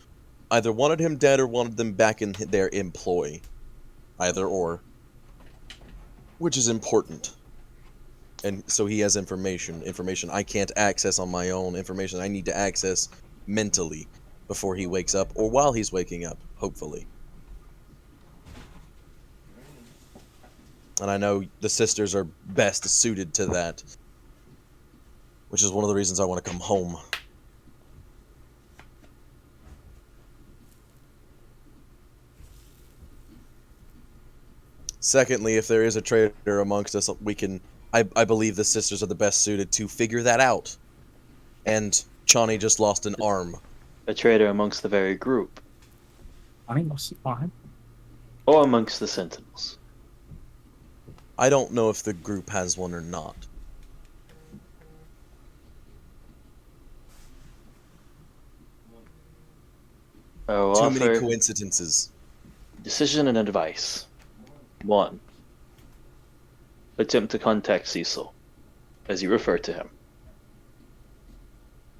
either wanted him dead or wanted them back in their employ. Either or. Which is important. And so he has information I can't access on my own, information I need to access mentally before he wakes up, or while he's waking up, hopefully. And I know the sisters are best suited to that, which is one of the reasons I want to come home. Secondly, if there is a traitor amongst us, I believe the sisters are the best suited to figure that out. And Chani just lost an arm. A traitor amongst the very group. I mean, what's fine. Or amongst the sentinels. I don't know if the group has one or not. I will Too many offer coincidences. decision and advice. 1. Attempt to contact Cecil, as you refer to him.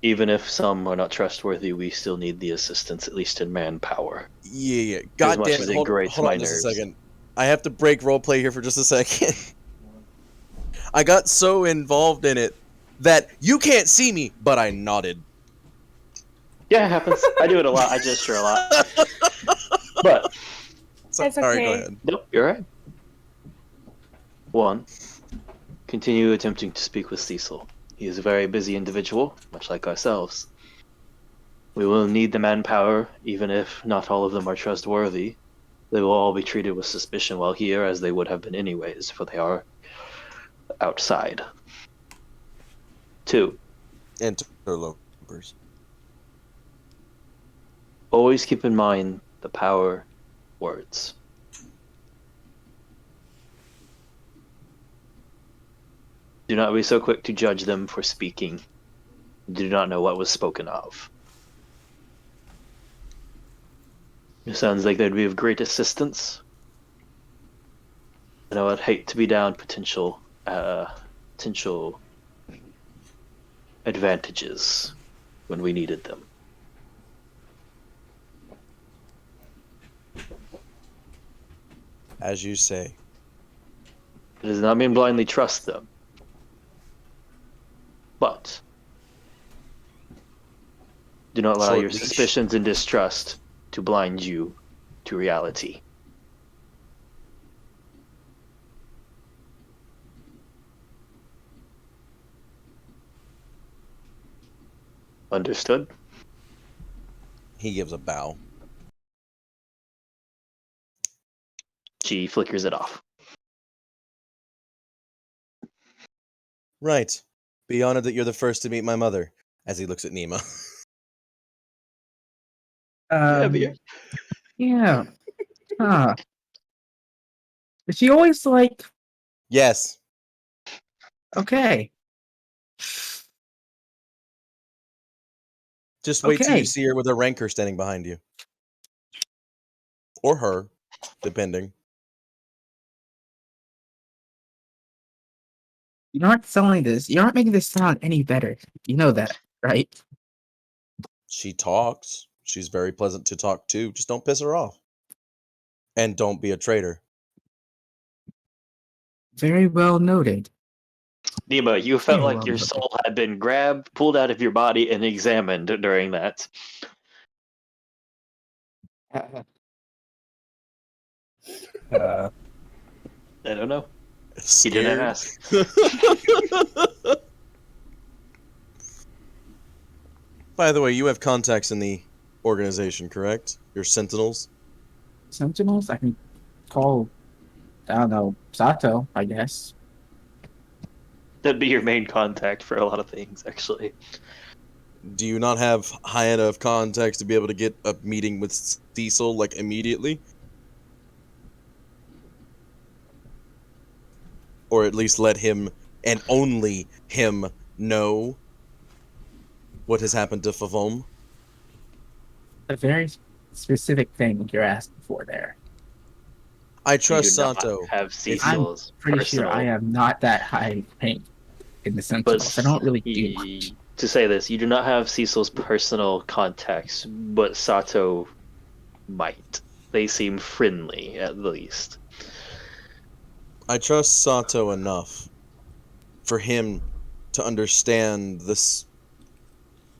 Even if some are not trustworthy, we still need the assistance, at least in manpower. Yeah. As God much damn as it. it Hold grates on my just a nerves. second. I have to break roleplay here for just a second. I got so involved in it that you can't see me, but I nodded. Yeah, it happens. I do it a lot. I gesture a lot. But, Sorry, It's go okay. ahead. nope, you're right. 1. Continue attempting to speak with Cecil. He is a very busy individual, much like ourselves. We will need the manpower, even if not all of them are trustworthy. They will all be treated with suspicion while here, as they would have been anyways, for they are outside. 2. Interlopers. Always keep in mind the power words. Do not be so quick to judge them for speaking. Do not know what was spoken of. It sounds like they'd be of great assistance. And I would hate to be down potential advantages when we needed them. As you say. It does not mean blindly trust them. But do not allow Short your leash. suspicions and distrust to blind you to reality. Understood? He gives a bow. She flickers it off. Right. Be honored that you're the first to meet my mother, as he looks at Nima. Yeah. Huh. Is she always like, Yes. okay? Just wait till you Okay. see her with a rancor standing behind you. Or her, depending. You're not selling this. You're not making this sound any better. You know that, right? She talks. She's very pleasant to talk to. Just don't piss her off. And don't be a traitor. Very well noted. Nima, you felt Very like well your noted. soul had been grabbed, pulled out of your body, and examined during that. Uh, I don't know. He Scared. didn't ask. By the way, you have contacts in the organization, correct? Your sentinels? Sentinels? I can call, I don't know, Sato, I guess. That'd be your main contact for a lot of things, actually. Do you not have high enough contacts to be able to get a meeting with Cecil, like, immediately? Or at least let him, and only him, know what has happened to Favom? A very specific thing you're asking for there. I You trust do not Santo. have I'm Cecil's pretty personal. sure I am not that high rank in the But Sentinels. I don't really do much. to say this, you do not have Cecil's personal contacts, but Sato might. They seem friendly, at least. I trust Sato enough for him to understand this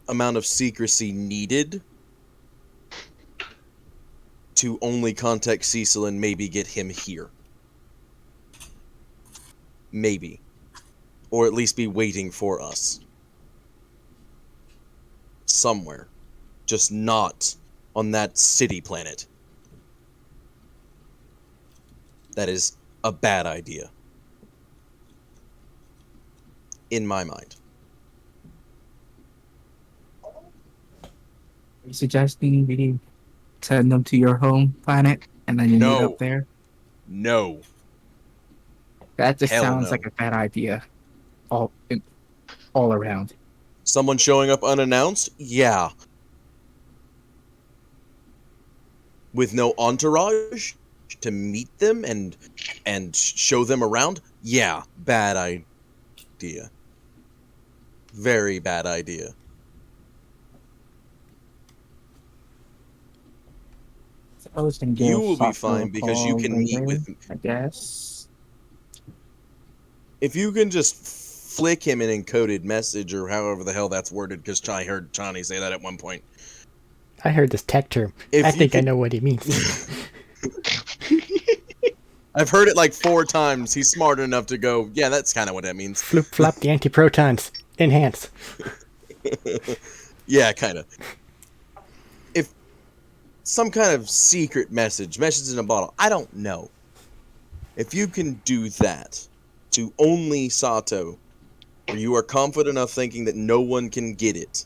amount of secrecy needed to only contact Cecil and maybe get him here. Maybe. Or at least be waiting for us. Somewhere. Just not on that city planet. That is a bad idea. In my mind. Are you suggesting we send them to your home planet and then you meet No. up there? No. That just Hell sounds no. like a bad idea. All around. Someone showing up unannounced? Yeah. With no entourage to meet them and show them around? Yeah, bad idea. Very bad idea. Suppose we can You give will be Sato fine a because you call can meet later, with... I guess. If you can just flick him an encoded message or however the hell that's worded, because I heard Chani say that at one point. I heard this tech term. If I you think I could- know what he means. I've heard it like 4 times. He's smart enough to go, yeah, that's kind of what that means. Floop flop the antiprotons. Enhance. Yeah, kind of. If some kind of secret message in a bottle, I don't know. If you can do that to only Sato, where you are confident enough thinking that no one can get it,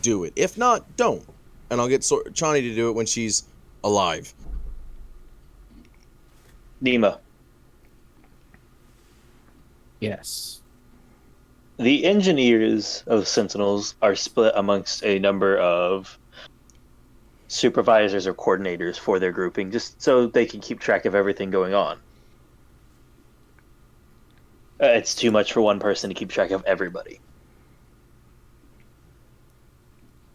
do it. If not, don't. And I'll get Chani to do it when she's alive. Nima, Yes. the engineers of Sentinels are split amongst a number of supervisors or coordinators for their grouping, just so they can keep track of everything going on. It's too much for one person to keep track of everybody.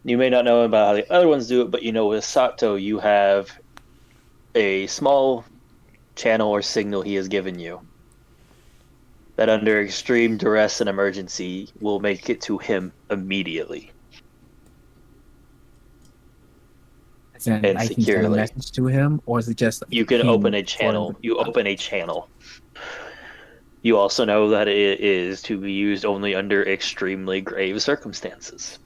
You may not know about how the other ones do it, but you know with Sato, you have a small channel or signal he has given you that under extreme duress and emergency will make it to him immediately. As in, And I can send a securely. message to him, or is it just You can ping open a for channel. the- You open a channel. You also know that it is to be used only under extremely grave circumstances.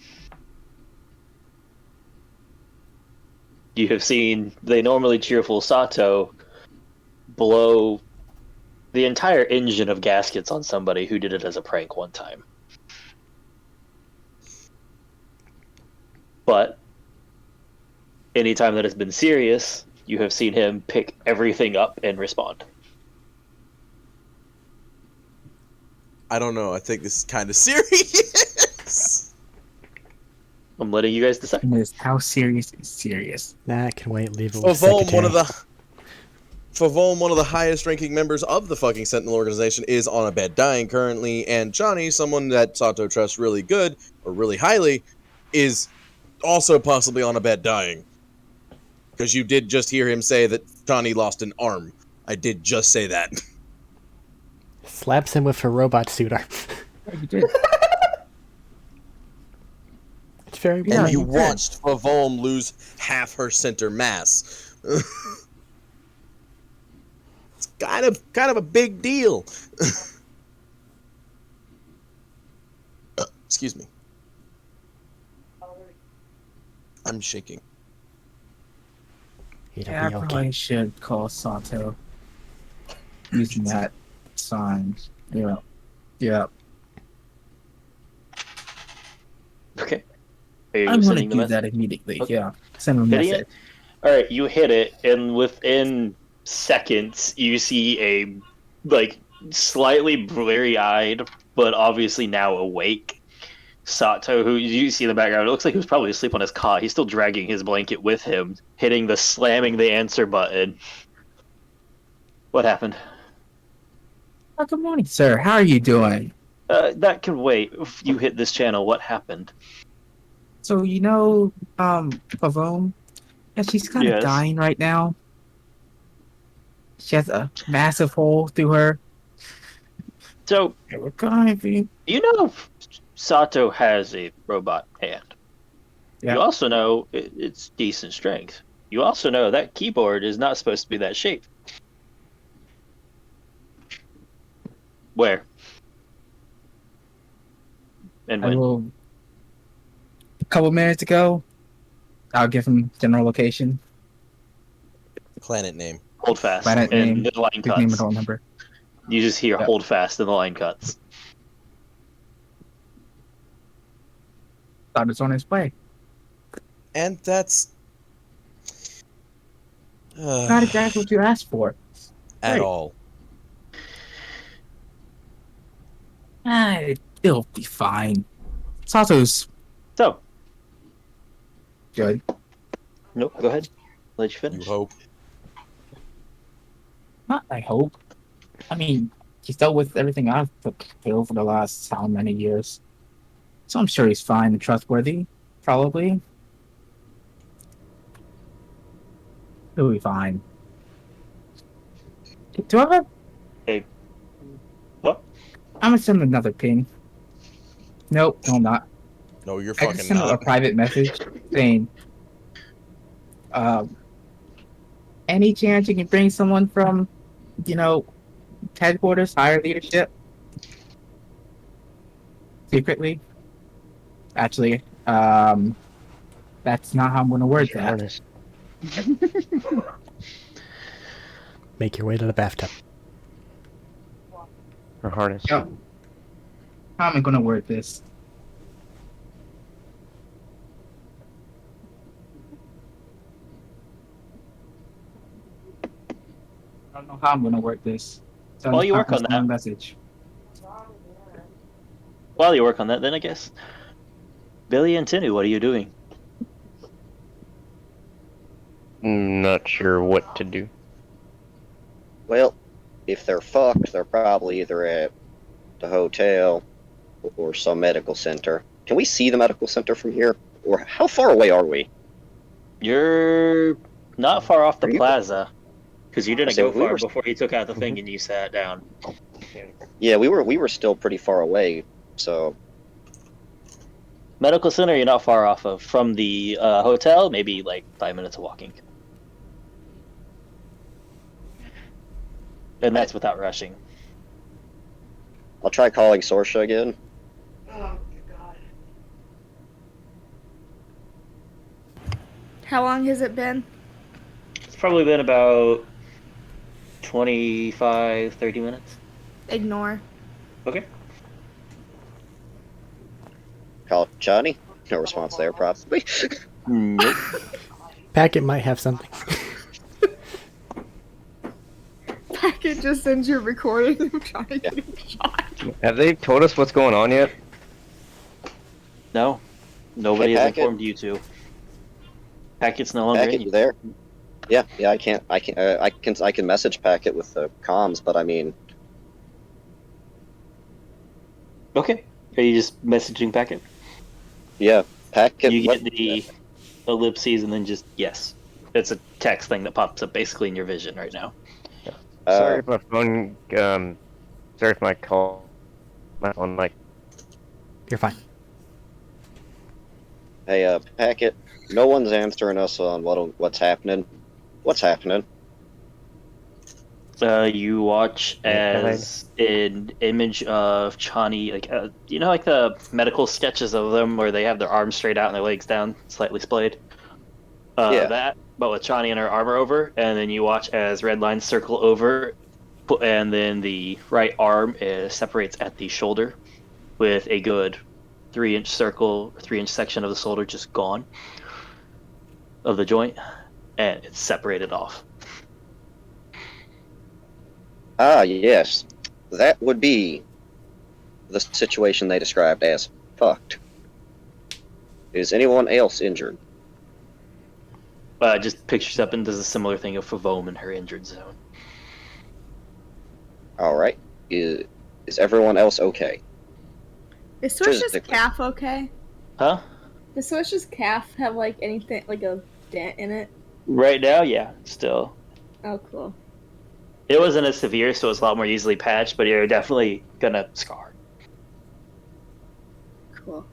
You have seen the normally cheerful Sato blow the entire engine of gaskets on somebody who did it as a prank one time. But anytime that has been serious, you have seen him pick everything up and respond. I don't know. I think this is kind of serious. I'm letting you guys decide. Is how serious is serious? Nah, I can wait. Leave it with Favom, secretary. Favon, one of the highest ranking members of the fucking Sentinel organization, is on a bed dying currently, and Johnny, someone that Sato trusts really good, or really highly, is also possibly on a bed dying. Because you did just hear him say that Johnny lost an arm. I did just say that. Slaps him with a robot suit arm. You did. It's very Yeah, And you he did. watched Favon lose half her center mass. It's kind of a big deal. Excuse me. I'm shaking. It'll Yeah, I be okay. probably should call Sato using that sign. Yeah. Yeah. Okay. Are you I'm gonna sending the do message? that immediately. Okay. Yeah. Send him a Hitting message. it? Alright, you hit it, and within seconds, you see a, like, slightly bleary-eyed, but obviously now awake Sato, who you see in the background. It looks like he was probably asleep on his cot. He's still dragging his blanket with him, slamming the answer button. What happened? Oh, good morning, sir. How are you doing? That can wait. If you hit this channel, what happened? So Pavone? Yeah, she's kind of Yes. dying right now. She has a massive hole through her. So, We're gonna be. you know Sato has a robot hand. Yeah. You also know it's decent strength. You also know that keyboard is not supposed to be that shape. Where? And I when? will. A couple minutes ago, I'll give him general location, Planet name. Hold fast. planet And name, the line his name and cuts. phone number. You just hear Yep. hold fast and the line cuts. Thought it's on his way. And that's Not exactly what you asked for. at Right. all. It'll be fine. Sato's So, good. nope, go ahead. Let you You finish. hope. Not, I hope. I mean, he's dealt with everything I've put through for the last how many years. So I'm sure he's fine and trustworthy. Probably. He'll be fine. Do I have... Hey. What? I'm gonna send him another ping. Nope, no, I'm not. No, you're I can fucking send him a not. private message saying, any chance you can bring someone from, headquarters, higher leadership? Secretly? Actually, that's not how I'm gonna word Your that. Highness. Make your way to the bathtub. Your Highness. Yo, how am I gonna word this? I don't know how I'm gonna word this. So I'm While just you work not on gonna send that. a message. While you work on that, then I guess. Billy and Tinu, what are you doing? Not sure what to do. Well, if they're fucked, they're probably either at the hotel or some medical center. Can we see the medical center from here? Or how far away are we? You're not far off the Are you- plaza. Because you didn't So go we far were- before he took out the thing and you sat down. Yeah, we were still pretty far away. So Medical center, you're not far off of. From the hotel, maybe like 5 minutes of walking. And that's without rushing. I'll try calling Sorsha again. How long has it been? It's probably been about 25, 30 minutes. Ignore. Okay. Call Johnny. No response there, probably. Nope. Packet might have something. Packet just sends you a recording of Johnny getting shot. Have they told us what's going on yet? No. Nobody Hey, has Packet? informed you two. Packet's no longer Packet, in you you. there? Yeah, I can message packet with the comms, but I mean, Okay. Are you just messaging packet? yeah, packet. You What? get the ellipses and then just yes. It's a text thing that pops up basically in your vision right now. Sorry Uh, if my phone. Sorry if my call. My phone mic. You're fine. hey, packet. No one's answering us on what's happening. What's happening? You watch Mankind. as an image of Chani, like you know, like the medical sketches of them where they have their arms straight out and their legs down, slightly splayed. Yeah. That, but with Chani and her armor over, and then you watch as red lines circle over, and then the right arm separates at the shoulder with a good 3 inch circle, 3 inch section of the shoulder just gone of the joint, and it's separated off. Ah, yes. That would be the situation they described as fucked. Is anyone else injured? Just pictures up and does a similar thing of Favome in her injured zone. All right. Is everyone else okay? Is Sorcerer's Physically. calf okay? Huh? Does Sorcerer's calf have like anything like a dent in it? Right now, yeah, still. Oh, cool. It wasn't as severe, so it's a lot more easily patched, but you're definitely gonna scar. Cool.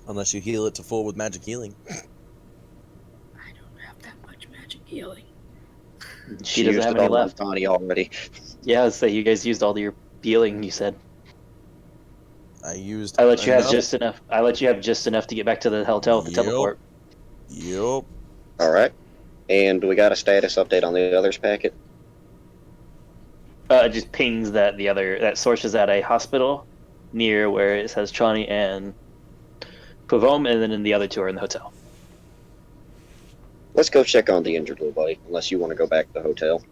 Unless you heal it to full with magic healing. I don't have that much magic healing. She doesn't used have it any all on left. Donnie already. Yeah, let's say you guys used all your healing, you said. I used. I let you have enough. just enough. I let you have just enough to get back to the hotel with the Yep. teleport. Yup. All right. And we got a status update on the others packet. It just pings that that source is at a hospital near where it says Chani and Pavome, and then the other two are in the hotel. Let's go check on the injured little buddy, unless you want to go back to the hotel.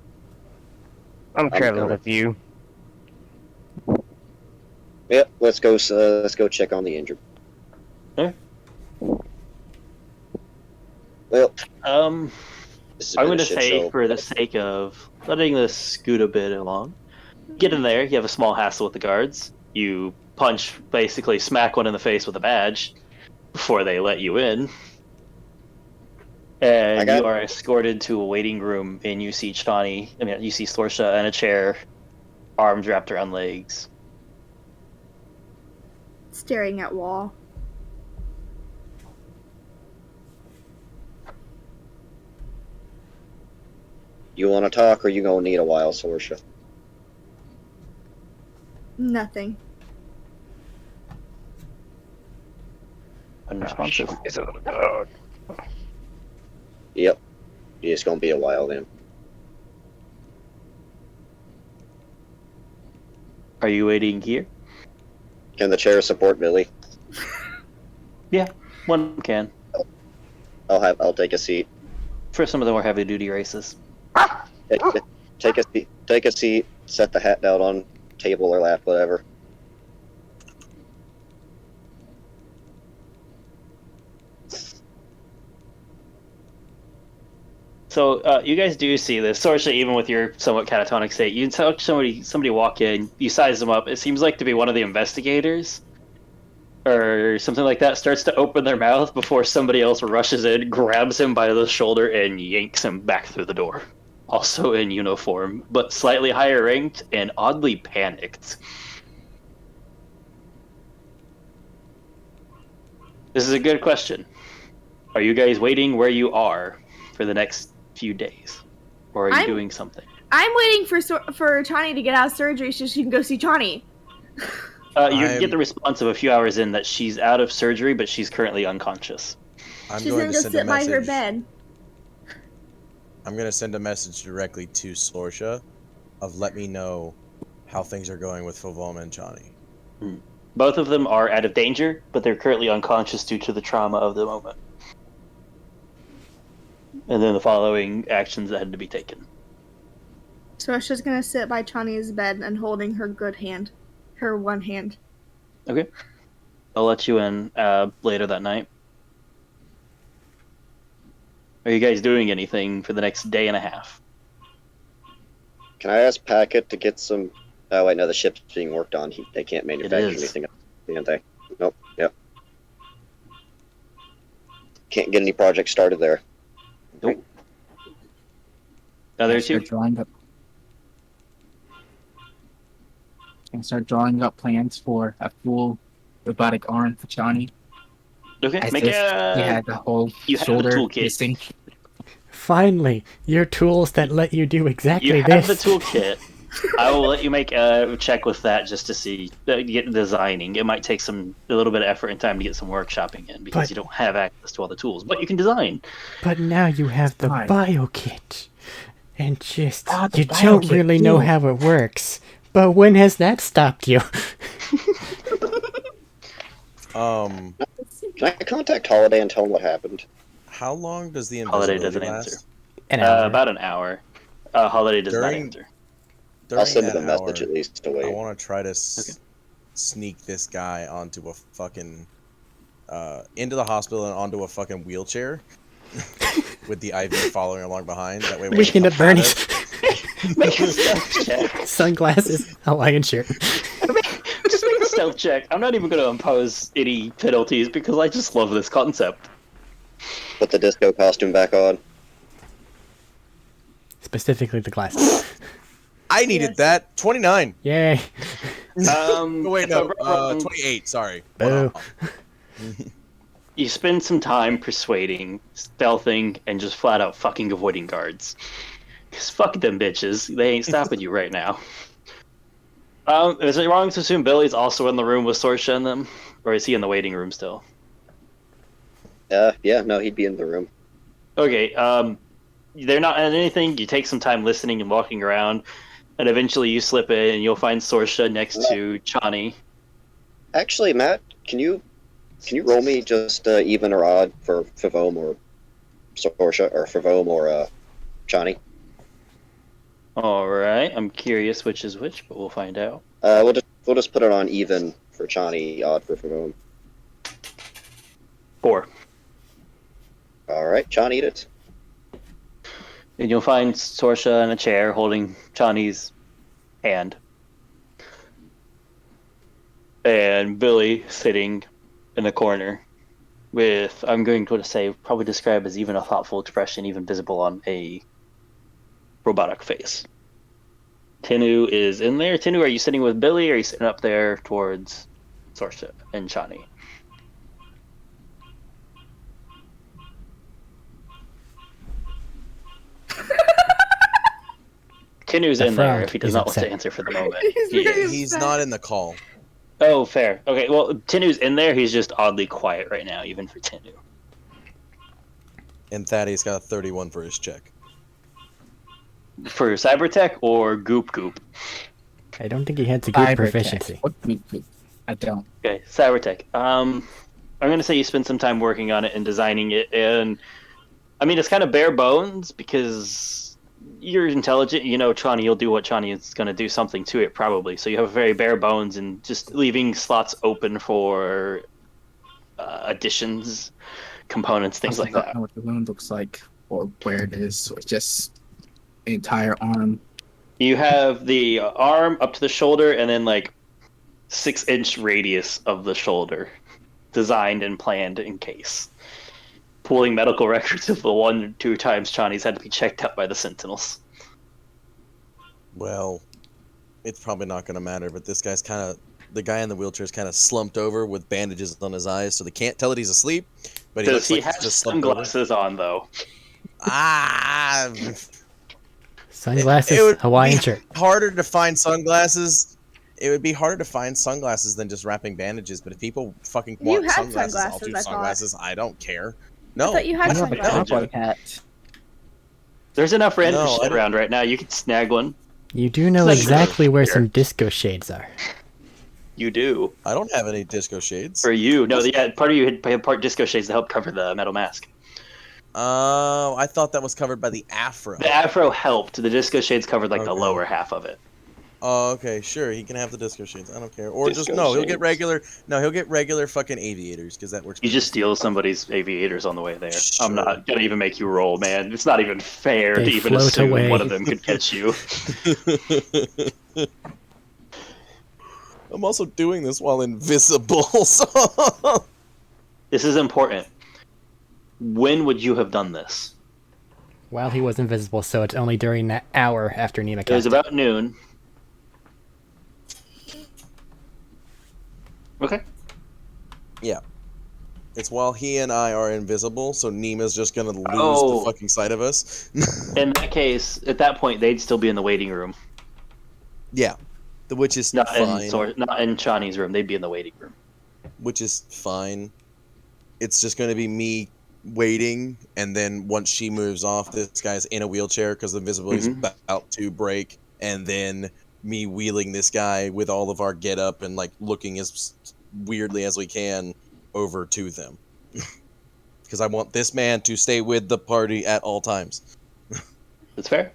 I'm traveling going. with you. Yep, let's go check on the injured. Okay. Well, I'm this has going been a to shit say, show. for the sake of letting this scoot a bit along, get in there. You have a small hassle with the guards. You punch, basically smack one in the face with a badge before they let you in. And you are escorted to a waiting room, and you see Chani. I mean, you see Storsha in a chair, arms wrapped around legs. Staring at wall. You want to talk, or you gonna need a while, Sorsha? Nothing. Unresponsive. It's a little dog. Yep. It's gonna be a while then. Are you waiting here? Can the chair support Billy? Yeah, one can. I'll take a seat. For some of the more heavy duty races. Take a seat. Take a seat. Set the hat down on table or lap, whatever. So you guys do see this. Sorsha, even with your somewhat catatonic state, you tell somebody walk in, you size them up. It seems like to be one of the investigators or something like that, starts to open their mouth before somebody else rushes in, grabs him by the shoulder, and yanks him back through the door. Also in uniform, but slightly higher ranked and oddly panicked. This is a good question. Are you guys waiting where you are for the next few days? Or are you doing something? I'm waiting for Chani to get out of surgery so she can go see Chani. You get the response of a few hours in that she's out of surgery, but she's currently unconscious. She's gonna go sit by her bed. I'm going to send a message directly to Sorsha of let me know how things are going with Favoma and Chani. Both of them are out of danger, but they're currently unconscious due to the trauma of the moment. And then the following actions that had to be taken. So she's gonna sit by Chani's bed and holding her good hand. Her one hand. Okay. I'll let you in later that night. Are you guys doing anything for the next day and a half? Can I ask Packet to get some? Oh wait, no, the ship's being worked on. They can't manufacture is. anything else, can't they? Nope. Yep. Can't get any projects started there. Nope. Other two? And start drawing up plans for a full robotic arm for Johnny. Okay, As make if he a. had the whole You have the shoulder toolkit. missing. Finally, your tools that let you do exactly You this. have the toolkit. I will let you make a check with that just to see get designing. It might take a little bit of effort and time to get some workshopping in because But- you don't have access to all the tools, but you can design. But now you have the Fine. bio kit. And just, Ah, the you bio don't kit, really know too. how it works. But when has that stopped you? Can I contact Holiday and tell him what happened? How long does the Holiday invisibility doesn't last? answer. An hour. About an hour. Holiday does not During- answer. During I'll send that him a message hour, at least to I wait. want to try to sneak this guy onto a fucking into the hospital and onto a fucking wheelchair with the IV following along behind. That way, when Weekend he at comes out Bernie's. of- Make a stealth check. Sunglasses, Hawaiian shirt. Just make a stealth check. I'm not even going to impose any penalties because I just love this concept. Put the disco costume back on. Specifically the glasses. I needed Yes. that. 29. Yay. Oh, wait, if no. I'm wrong, 28. Sorry. Boo. you spend some time persuading, stealthing, and just flat out fucking avoiding guards. Because fuck them bitches. They ain't stopping you right now. Is it wrong to assume Billy's also in the room with Sorsha and them? Or is he in the waiting room still? Yeah, no, he'd be in the room. Okay, they're not at anything. You take some time listening and walking around, and eventually you slip in and you'll find Sorsha next to Chani. Actually, Matt, can you roll me just even or odd for Favome or Sorsha, or Favome or Johnny? Alright, I'm curious which is which, but we'll find out. We'll just put it on even for Johnny, odd for Favome. 4. Alright, Johnny, eat it. And you'll find Sorsha in a chair holding Chani's hand. And Billy sitting in the corner with, I'm going to say, probably describe as even a thoughtful expression, even visible on a robotic face. Tinu is in there. Tinu, are you sitting with Billy or are you sitting up there towards Sorsha and Chani? Tinu's The in there frog if he does is not want to upset. answer for the moment. He's He very is. He's upset. not in the call. Oh, fair. Okay, well, Tinu's in there. He's just oddly quiet right now, even for Tinu. And Thaddeus got a 31 for his check. For Cybertech or Goop Goop? I don't think he had the good Cybertech. proficiency. What? I don't. Okay, Cybertech. I'm going to say you spent some time working on it and designing it, and I mean, it's kind of bare bones because you're intelligent. You know, Chani, you'll do what Chani is going to do, something to it probably. So you have very bare bones and just leaving slots open for additions, components, things I like don't that. know what the wound looks like or where it is, or just the entire arm. You have the arm up to the shoulder and then like 6-inch radius of the shoulder designed and planned in case. Pulling medical records of the 1 or 2 times Chani's had to be checked out by the Sentinels. Well, it's probably not going to matter, but this guy's kind of... The guy in the wheelchair is kind of slumped over with bandages on his eyes, so they can't tell that he's asleep, but he Does looks he like have he's just slumped over. sunglasses on though? Ah! Sunglasses, It would Hawaiian be shirt. harder to find sunglasses. It would be harder to find sunglasses than just wrapping bandages, but if people fucking You want had sunglasses, I'll sunglasses, do I thought. sunglasses. I don't care. I No. thought you had I have a sunglasses. cowboy hat. There's enough random No, I shit don't- around right now. You could snag one. You do know Sure. exactly where Sure. some disco shades are. You do. I don't have any disco shades. For you. No, yeah, part of you had part disco shades to help cover the metal mask. I thought that was covered by the afro. The afro helped. The disco shades covered like the Okay. lower half of it. Oh, okay, sure. He can have the disco shades. I don't care. Or just Disco no. He'll get shades. regular. No, he'll get regular fucking aviators because that works. You better. just steal somebody's aviators on the way there. I'm Sure. not gonna even make you roll, man. It's not even fair They to even float assume away. one of them could catch you. I'm also doing this while invisible. So This is important. When would you have done this? While he was invisible, so it's only during that hour after Nima It was cast it. about noon. Okay. yeah, it's while he and I are invisible. So Nima's just gonna lose Oh. the fucking sight of us. In that case, at that point, they'd still be in the waiting room, Yeah, which is not fine. not in Chani's room. They'd be in the waiting room. Which is fine. It's just gonna be me waiting, and then once she moves off, this guy's in a wheelchair because the invisibility's about to break, and then me wheeling this guy with all of our get up and like looking as weirdly as we can over to them. Because I want this man to stay with the party at all times. That's fair.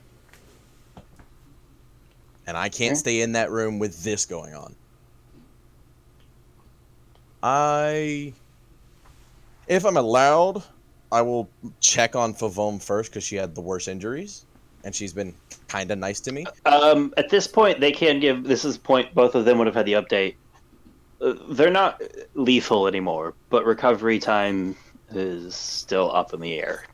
And I can't Yeah. stay in that room with this going on. If I'm allowed, I will check on Favome first because she had the worst injuries, and she's been kind of nice to me. At this point, they can give. This is point. Both of them would have had the update. They're not lethal anymore, but recovery time is still up in the air.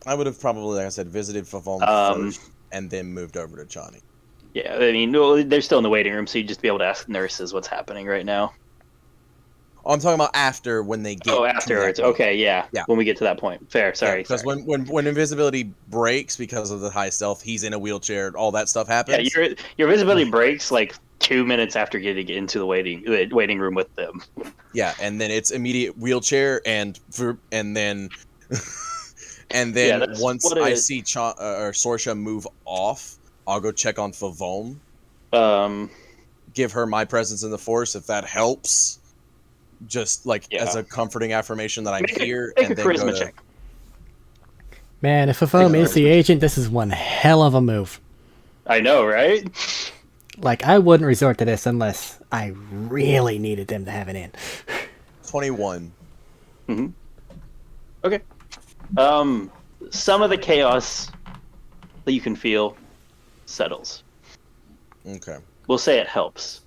I would have probably, like I said, visited Favome first, and then moved over to Chani. Yeah, I mean, no, they're still in the waiting room, so you'd just be able to ask nurses what's happening right now. Oh, I'm talking about after when they get. Oh, to afterwards. that point. Okay, yeah. Yeah. When we get to that point. Fair. Sorry. Because sorry. when invisibility breaks because of the high stealth, he's in a wheelchair. All that stuff happens. Yeah, your visibility breaks like 2 minutes after getting into the waiting room with them. Yeah, and then it's immediate wheelchair and then and Yeah, then that's once what it I is. see Sorsha move off, I'll go check on Favome. Give her my presence in the force if that helps. Just like as Yeah. a comforting affirmation that I'm here, Make and a then go charisma to. check. Man, if Favome is the agent, this is one hell of a move. I know, right? Like, I wouldn't resort to this unless I really needed them to have it in. 21. Okay. Some of the chaos that you can feel settles. Okay. We'll say it helps.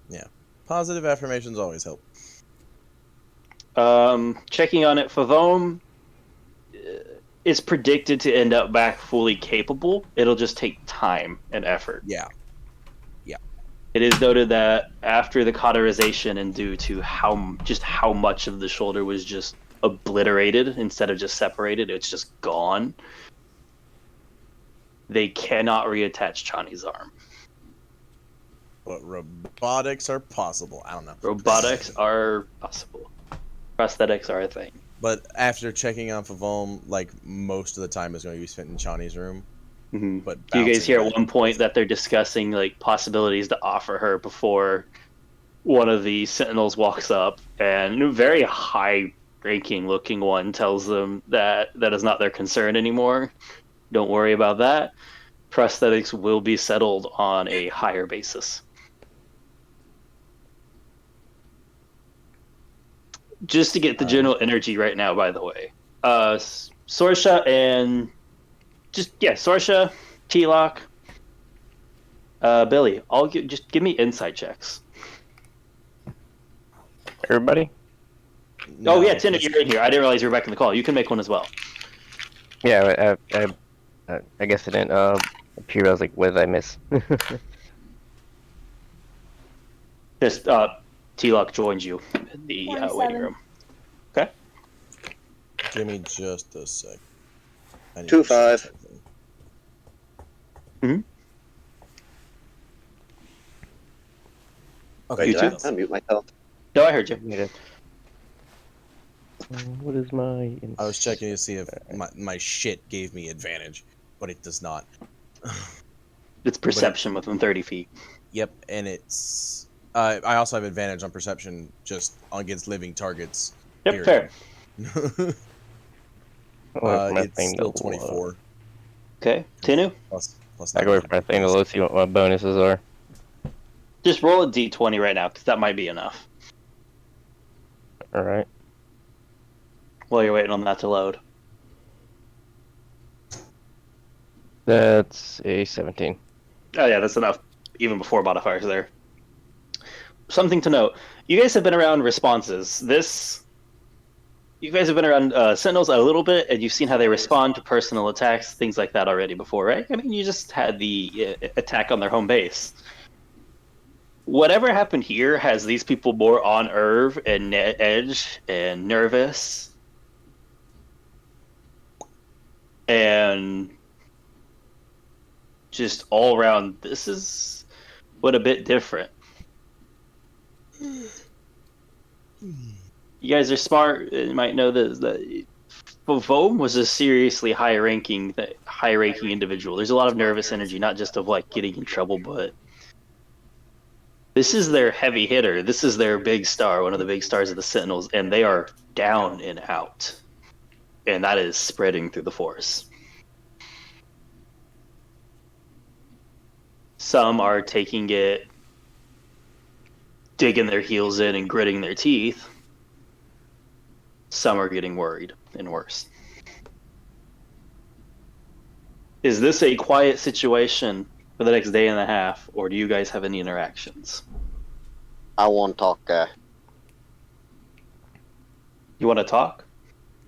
Yeah. Positive affirmations always help. Checking on it, Favome is predicted to end up back fully capable. It'll just take time and effort. Yeah. It is noted that after the cauterization and due to how much of the shoulder was just obliterated instead of just separated, it's just gone. They cannot reattach Chani's arm. But robotics are possible. I don't know. Robotics are possible. Prosthetics are a thing. But after checking on Favome, like most of the time is going to be spent in Chani's room. Mm-hmm. But Do you guys bouncing hear at back one and point forth. that they're discussing like possibilities to offer her before one of the Sentinels walks up, and a very high-ranking looking one tells them that that is not their concern anymore. Don't worry about that. Prosthetics will be settled on a higher basis. Just to get the general energy right now, by the way. Sorsha and Sorsha, T-Lock, Billy, just give me insight checks. Everybody? Oh yeah, Tinder, you're in here. I didn't realize you were back in the call. You can make one as well. Yeah, I guess I didn't appear. I was like, what did I miss? Just T-Lock joins you in the waiting 27. room. Okay. Give me just a sec. I need 2-5. to check something. Okay, Wait, You did too? I unmute myself? No, I heard you. Yeah. What is my? I was checking to see if my shit gave me advantage, but it does not. It's perception within 30 feet. Yep, and it's. I also have advantage on perception just against living targets. Yep, period. fair. Oh, my It's thing still to 24. Okay, Tinu, Plus I go with my thing to low, see what my bonuses are. just roll a d20 right now, because that might be enough Alright. while you're waiting on that to load. That's a 17. Oh yeah, that's enough, even before modifiers there. Something to note, you guys have been around responses. You guys have been around Sentinels a little bit, and you've seen how they respond to personal attacks, things like that already before, right? I mean, you just had the attack on their home base. Whatever happened here has these people more on and edge and nervous, and just all around. This is what a bit different. You guys are smart. You might know this. That Vom was a seriously high-ranking individual. There's a lot of nervous energy, not just of like getting in trouble, but this is their heavy hitter. This is their big star, one of the big stars of the Sentinels, and they are down and out, and that is spreading through the force. Some are taking it, digging their heels in and gritting their teeth. Some are getting worried and worse. Is this a quiet situation for the next day and a half, or do you guys have any interactions? I want to talk guy. You want to talk?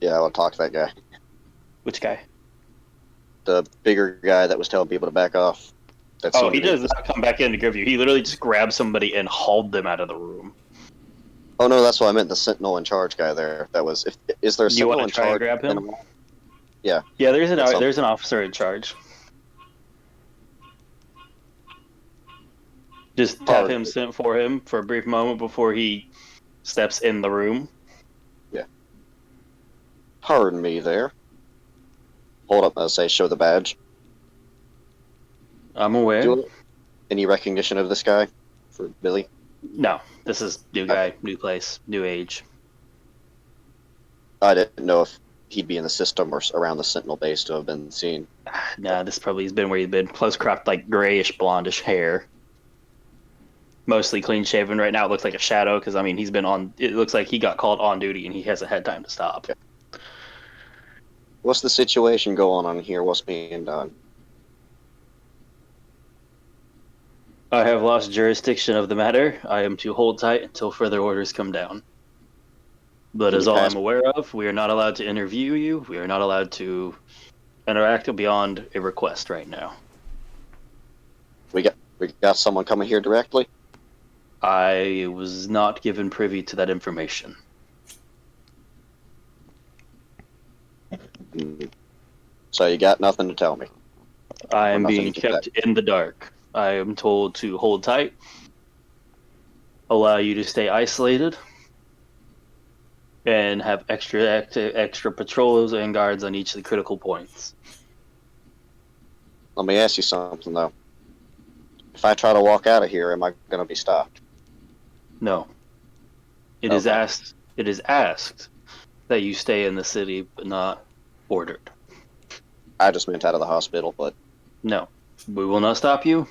Yeah, I want to talk to that guy. Which guy? The bigger guy that was telling people to back off. That Oh, seemed he to be- does not come back in to give you. He literally just grabbed somebody and hauled them out of the room. Oh no, that's what I meant. The Sentinel in charge guy there. That was. Is there a You Sentinel want in to try and charge? grab him? in- Yeah. Yeah, there's That's an officer in charge. Just have Hard. him sent for him for a brief moment before he steps in the room. Pardon me there. Hold up, I say, show the badge. I'm aware. Any recognition of this guy for Billy? No, this is new guy, new place, new age. I didn't know if he'd be in the system or around the Sentinel base to have been seen. Nah, this probably has been where he's been. Close cropped, like grayish, blondish hair. Mostly clean shaven. Right now, it looks like a shadow because I mean he's been on. It looks like he got called on duty and he hasn't had time to stop. What's the situation going on here? What's being done? I have lost jurisdiction of the matter. I am to hold tight until further orders come down. But Can as you all pass- I'm aware of, we are not allowed to interview you. We are not allowed to interact beyond a request right now. We got someone coming here directly. I was not given privy to that information. So you got nothing to tell me. I am nothing being you can kept in the dark. I am told to hold tight, allow you to stay isolated, and have extra patrols and guards on each of the critical points. Let me ask you something though. If I try to walk out of here, am I going to be stopped? No. It is Okay. asked. It is asked that you stay in the city, but not ordered. I just meant out of the hospital, but No, we will not stop you.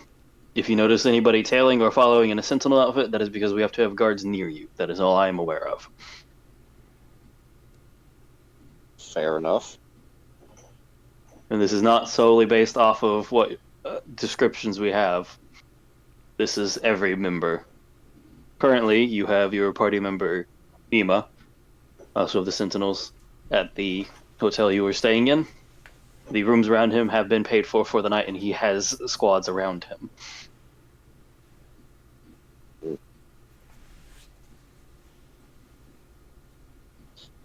If you notice anybody tailing or following in a sentinel outfit, that is because we have to have guards near you. That is all I am aware of. fair enough. And this is not solely based off of what descriptions we have. This is every member. Currently, you have your party member, Nima, also of the Sentinels, at the hotel you were staying in. The rooms around him have been paid for the night, and he has squads around him.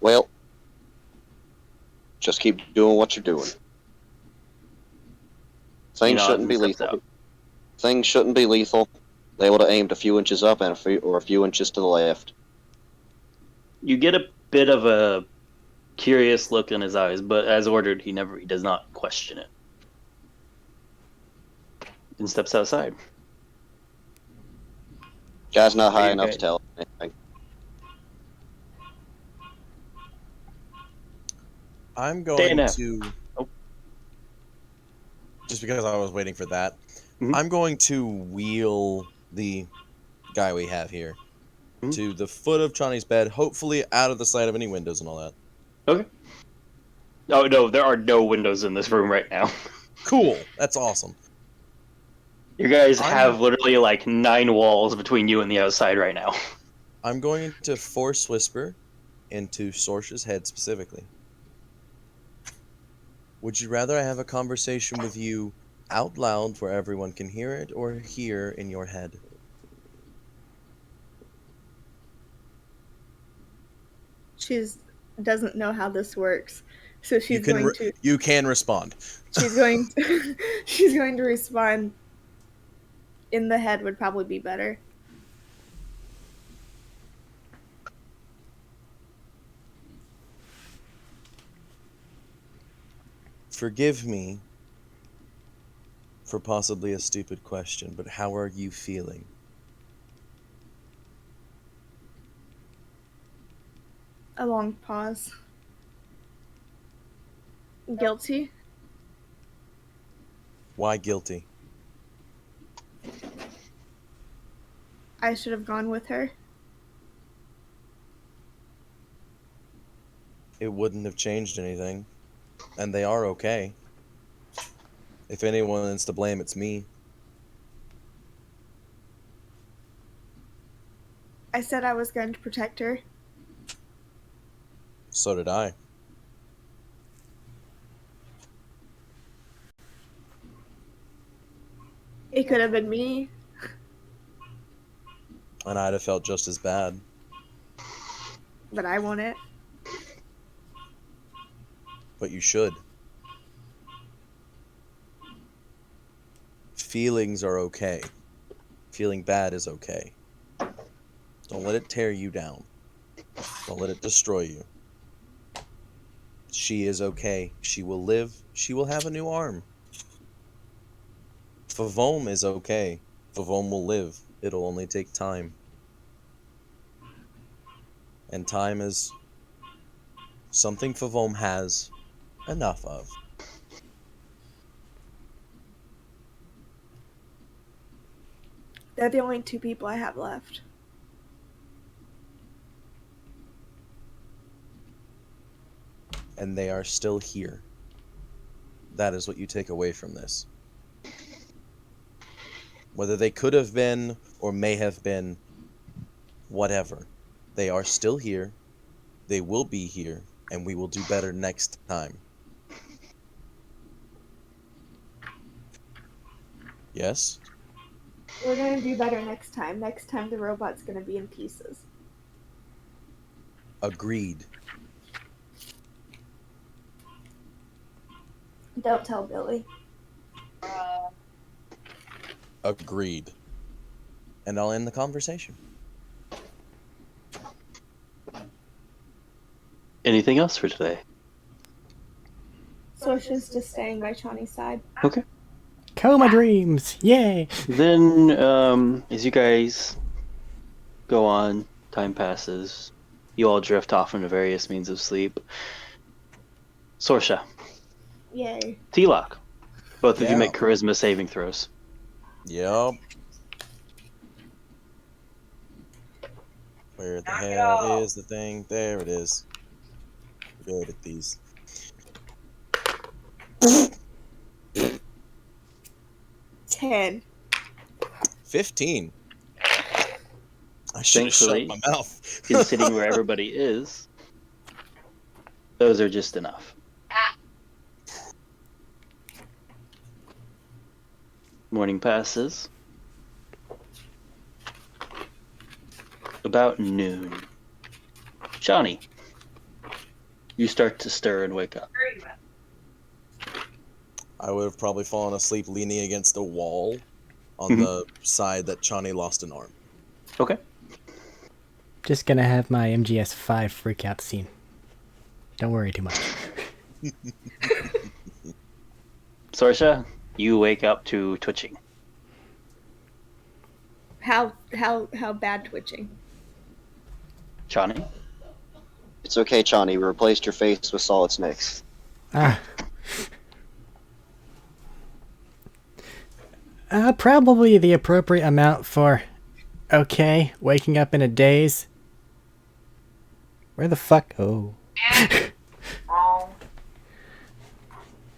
Well, just keep doing what you're doing. Things shouldn't be lethal. Things shouldn't be lethal. They would have aimed a few inches up and a few inches to the left. You get a bit of a curious look in his eyes, but as ordered, he does not question it. And steps outside. Guy's not high you enough okay? to tell anything. I'm Day going and a half. to. Oh. just because I was waiting for that, Mhm. I'm going to wheel the guy we have here Mhm. to the foot of Johnny's bed, hopefully out of the sight of any windows and all that. Okay. Oh no, there are no windows in this room right now. Cool. That's awesome. You guys I'm- have literally like 9 walls between you and the outside right now. I'm going to force whisper into Sorsh's head specifically. Would you rather I have a conversation with you out loud where everyone can hear it, or here in your head? She's doesn't know how this works, so she's You can respond. she's going she's going to respond. In the head would probably be better. Forgive me for possibly a stupid question, but how are you feeling? A long pause. Guilty. Why guilty? I should have gone with her. It wouldn't have changed anything. And they are okay. If anyone is to blame, it's me. I said I was going to protect her. So did I. It could have been me. And I'd have felt just as bad. But I want it. But you should. Feelings are okay. Feeling bad is okay. Don't let it tear you down. Don't let it destroy you. She is okay. She will live. She will have a new arm. Favome is okay. Favome will live. It'll only take time. And time is something Favome has enough of. They're the only 2 people I have left. And they are still here. That is what you take away from this. Whether they could have been or may have been, whatever. They are still here. They will be here. And we will do better next time. Yes? We're going to do better next time. Next time the robot's going to be in pieces. Agreed. Don't tell Billy. Agreed. And I'll end the conversation. Anything else for today? So she's just staying by Chani's side. Okay. Coma dreams! Yay! Then, as you guys go on, time passes. You all drift off into various means of sleep. Sorsha, Yay. T-Lock, both of Yeah. you make charisma saving throws. Yup. Where the hell is the thing? There it is. Good at these. 10. 15. I should have shut Thankfully, my mouth. considering where everybody is, those are just enough. Morning passes. About noon. Johnny, you start to stir and wake up. I would have probably fallen asleep leaning against a wall on the side that Chani lost an arm. Okay. Just gonna have my MGS 5 freak out scene. Don't worry too much. Sorsha, you wake up to twitching. How bad twitching? Johnny? It's okay, Chani. We replaced your face with solid snakes. Ah, Probably the appropriate amount for, okay, waking up in a daze. Where the fuck? Oh. Wrong.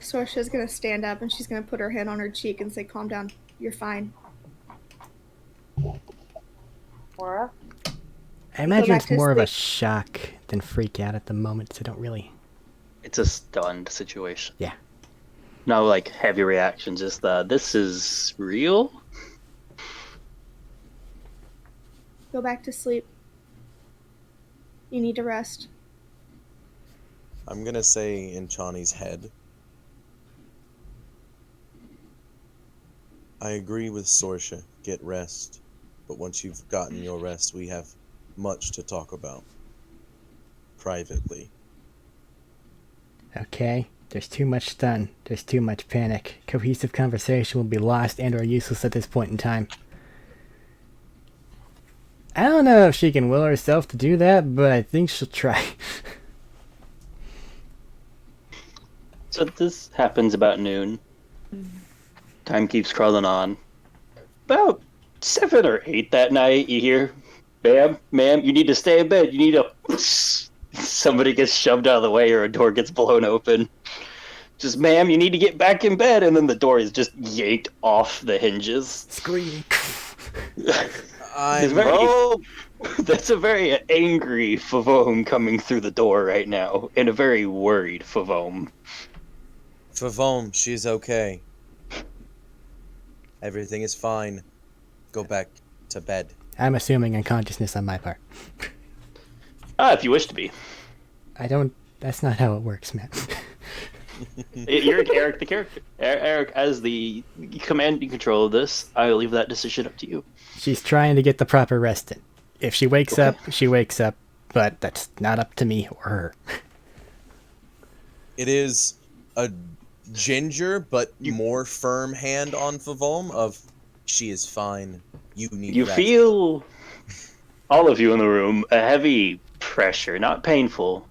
Sorsha's gonna stand up and she's gonna put her hand on her cheek and say, "Calm down. You're fine." Laura? I imagine back it's to more of a sleep. shock than freak out at the moment, so don't really. It's a stunned situation. Yeah. No, like, heavy reaction, just this is real? Go back to sleep. You need to rest. I'm gonna say in Chani's head, I agree with Sorsha, get rest. But once you've gotten your rest, we have much to talk about. Privately. Okay, there's too much stun. There's too much panic. Cohesive conversation will be lost and or useless at this point in time. I don't know if she can will herself to do that, but I think she'll try. So this happens about noon. Time keeps crawling on. About 7 or 8 that night, you hear, ma'am, you need to stay in bed. You need to... Somebody gets shoved out of the way or a door gets blown open. Just, ma'am, you need to get back in bed. And then the door is just yanked off the hinges. Screaming. That's a very angry Favome coming through the door right now, and a very worried Favome. Favome, she's okay. Everything is fine. Go back to bed. I'm assuming unconsciousness on my part. If you wish to be. I don't. That's not how it works, man. You're Eric the character. Eric, as the commanding control of this, I will leave that decision up to you. She's trying to get the proper rest in. If she wakes up, she wakes up, but that's not up to me or her. It is a ginger but more firm hand on Favome of she is fine. You need You rest. feel, all of you in the room, a heavy pressure, not painful,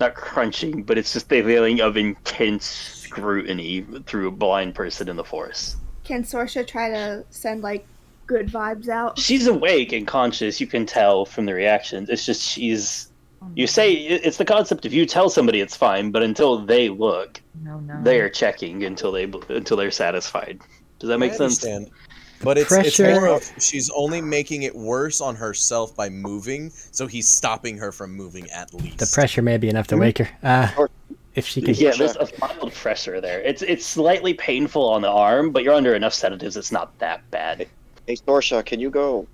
not crunching, but it's just the feeling of intense scrutiny through a blind person in the forest. Can Sorsha try to send, like, good vibes out? She's awake and conscious, you can tell from the reactions. It's just you say, it's the concept of you tell somebody it's fine, but until they look, they are checking until they're satisfied. Does that make sense? Understand. But it's Pressure. more of she's only making it worse on herself by moving, so he's stopping her from moving at least. The pressure may be enough to wake her. If she could. Yeah, there's a mild pressure there. It's slightly painful on the arm, but you're under enough sedatives, it's not that bad. Hey, Sorsha, can you go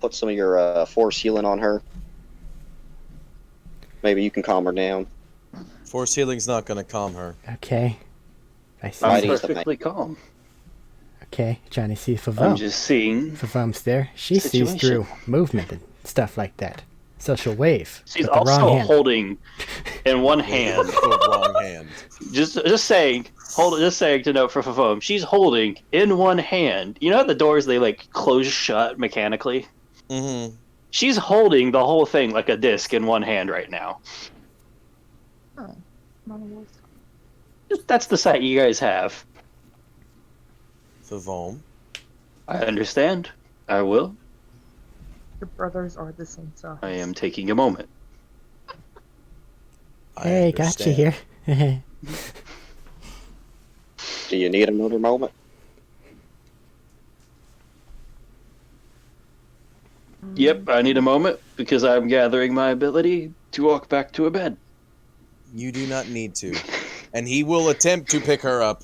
put some of your force healing on her? Maybe you can calm her down. Force healing's not gonna calm her. Okay. I see. I'm Fighting's the perfectly calm. Okay, trying to see I'm Favome. just seeing. Favome's there. She sees Situation. through movement and stuff like that. So she'll wave. She's with the wrong also hand. holding in one hand. The wrong hand. Just saying. Just saying to note for Favome. She's holding in one hand. You know how the doors they like close shut mechanically. Mm-hmm. She's holding the whole thing like a disc in one hand right now. That's the sight you guys have. Favome. I understand. I will. Your brothers are the same size. I am taking a moment. Hey, got you here. Do you need another moment? Yep, I need a moment because I'm gathering my ability to walk back to a bed. You do not need to. And he will attempt to pick her up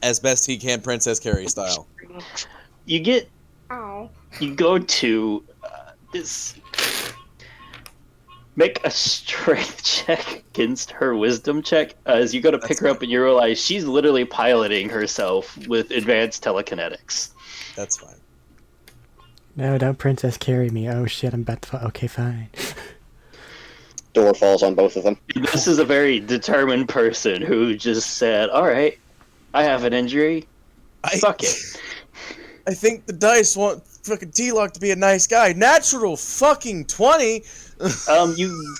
as best he can, Princess Carrie style. You get. Ow. You go to this. Make a strength check against her wisdom check as you go to pick her up and you realize she's literally piloting herself with advanced telekinetics. That's fine. No, don't princess carry me. Oh shit, I'm about to. Okay, fine. Door falls on both of them. This is a very determined person who just said, "Alright, I have an injury. Fuck it." I think the dice want fucking T-Lock to be a nice guy. Natural fucking 20! You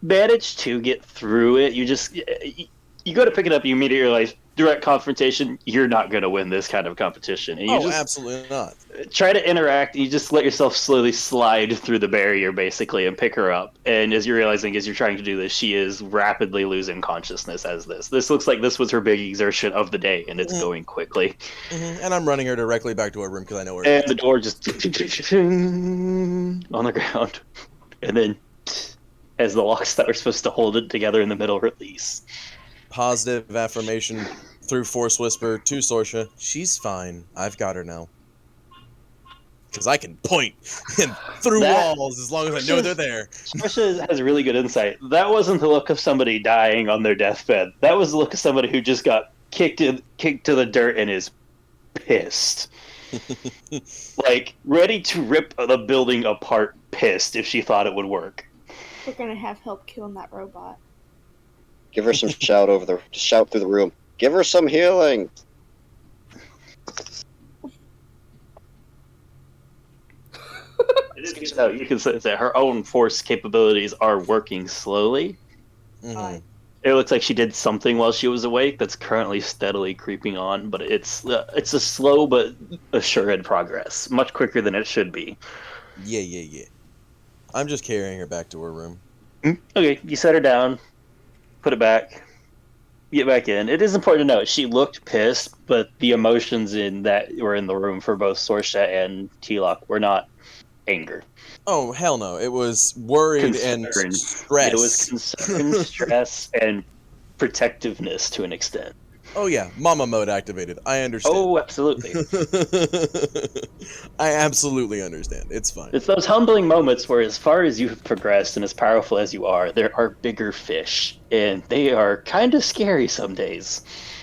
manage to get through it. You just you go to pick it up. You immediately realize direct confrontation, you're not going to win this kind of competition. And you Oh, just absolutely not. try to interact. You just let yourself slowly slide through the barrier, basically, and pick her up. And as you're realizing, as you're trying to do this, she is rapidly losing consciousness as this. This looks like this was her big exertion of the day, and it's going quickly. And I'm running her directly back to her room because I know where. And the door just on the ground. And then, as the locks that are supposed to hold it together in the middle release. Positive affirmation through Force Whisper to Sorsha. She's fine. I've got her now. Because I can point and through walls as long as I know they're there. Sorsha has really good insight. That wasn't the look of somebody dying on their deathbed. That was the look of somebody who just got kicked to the dirt and is pissed. Like, ready to rip the building apart, pissed if she thought it would work. We're gonna have help killing that robot. Give her some shout through the room. Give her some healing. So you can say that her own force capabilities are working slowly. Mm-hmm. It looks like she did something while she was awake that's currently steadily creeping on, but it's a slow but assured progress, much quicker than it should be. Yeah. I'm just carrying her back to her room. Okay, you set her down, put it back, get back in. It is important to note she looked pissed, but the emotions that were in the room for both Sorsha and T-Lock were not anger. Oh, hell no. It was worried and Concern. stress. It was concern, stress, and protectiveness to an extent. Oh, yeah. Mama mode activated. I understand. Oh, absolutely. I absolutely understand. It's fine. It's those humbling moments where, as far as you have progressed and as powerful as you are, there are bigger fish, and they are kind of scary some days.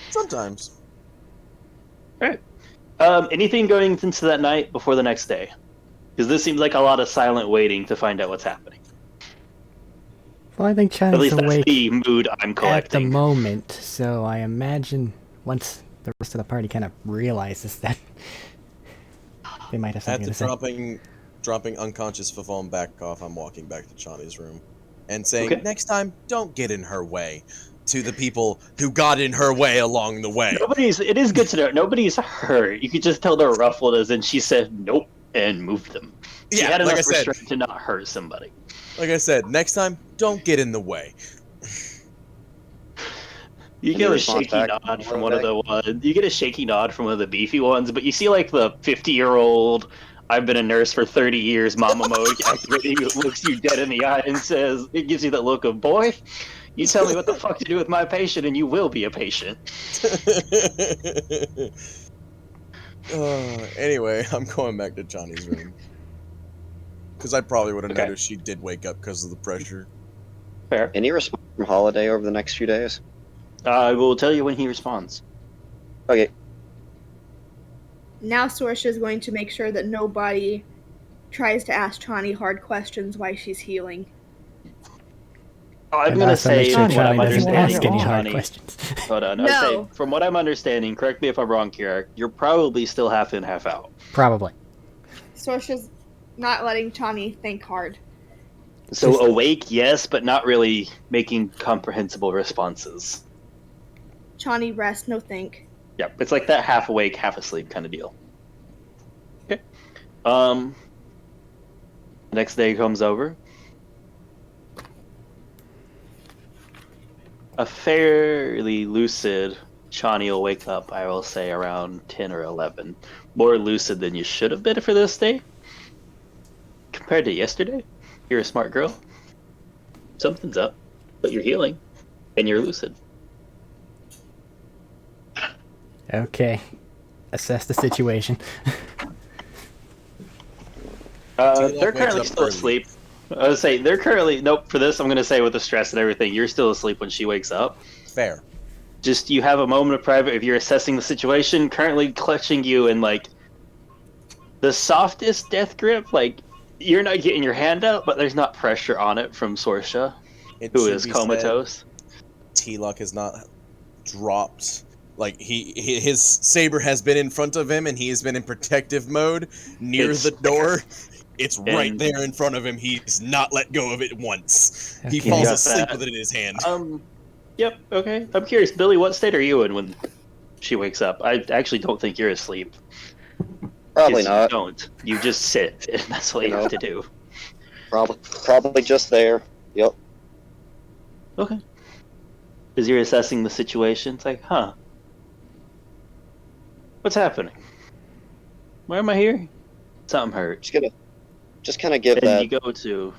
Sometimes. All right. Anything going into that night before the next day? Because this seems like a lot of silent waiting to find out what's happening. Well, I think At China's least that's awake the mood I'm at the collecting. moment, so I imagine once the rest of the party kind of realizes that they might have something After to say. dropping unconscious Fafon back off, I'm walking back to Chani's room and saying, Okay. next time, don't get in her way. To the people who got in her way along the way. It is good to know, nobody's hurt. You could just tell they're ruffled as in she said nope and moved them. She had enough restraint to not hurt somebody. Like I said, next time, don't get in the way. You get a shaky nod from one of the ones. You get a shaky nod from one of the beefy ones, but you see like the 50-year-old. I've been a nurse for 30 years. Mama mode activating, looks you dead in the eye and says, it gives you that look of, boy, you tell me what the fuck to do with my patient, and you will be a patient. Anyway, I'm going back to Johnny's room. Because I probably would have Okay. noticed she did wake up because of the pressure. Fair. Any response from Holiday over the next few days? I will tell you when he responds. Okay. Now Sorsha is going to make sure that nobody tries to ask Chani hard questions while she's healing. I'm And going to also make say, sure from what I'm Chani doesn't understanding, ask any hard Chani- questions. Hold on. No. I'd say, from what I'm understanding, correct me if I'm wrong, Kira, you're probably still half in, half out. Probably. Sorsha's not letting Chani think hard. So awake, yes, but not really making comprehensible responses. Chani rest, no think. Yep, it's like that half awake, half asleep kind of deal. Okay. The next day comes over. A fairly lucid Chani will wake up, I will say, around 10 or 11. More lucid than you should have been for this day. Compared to yesterday, you're a smart girl. Something's up, but you're healing, and you're lucid. Okay. Assess the situation. They're currently still asleep. I would say they're currently for this I'm gonna say with the stress and everything, you're still asleep when she wakes up. Fair. Just you have a moment of private if you're assessing the situation, currently clutching you in like the softest death grip, like you're not getting your hand out, but there's not pressure on it from Sorsha, who is comatose. T-Lock has not dropped. Like his saber has been in front of him and he has been in protective mode near the door. It's right there in front of him. He's not let go of it once. Okay. He falls asleep with it in his hand. Yep, okay. I'm curious, Billy, what state are you in when She wakes up. I actually don't think you're asleep. Probably 'Cause not. You don't. You just sit, and that's what you have to do. Probably just there. Yep. Okay. Because you're assessing the situation. It's like, huh. What's happening? Why am I here? Something hurt. Just kind of give And that. you go to.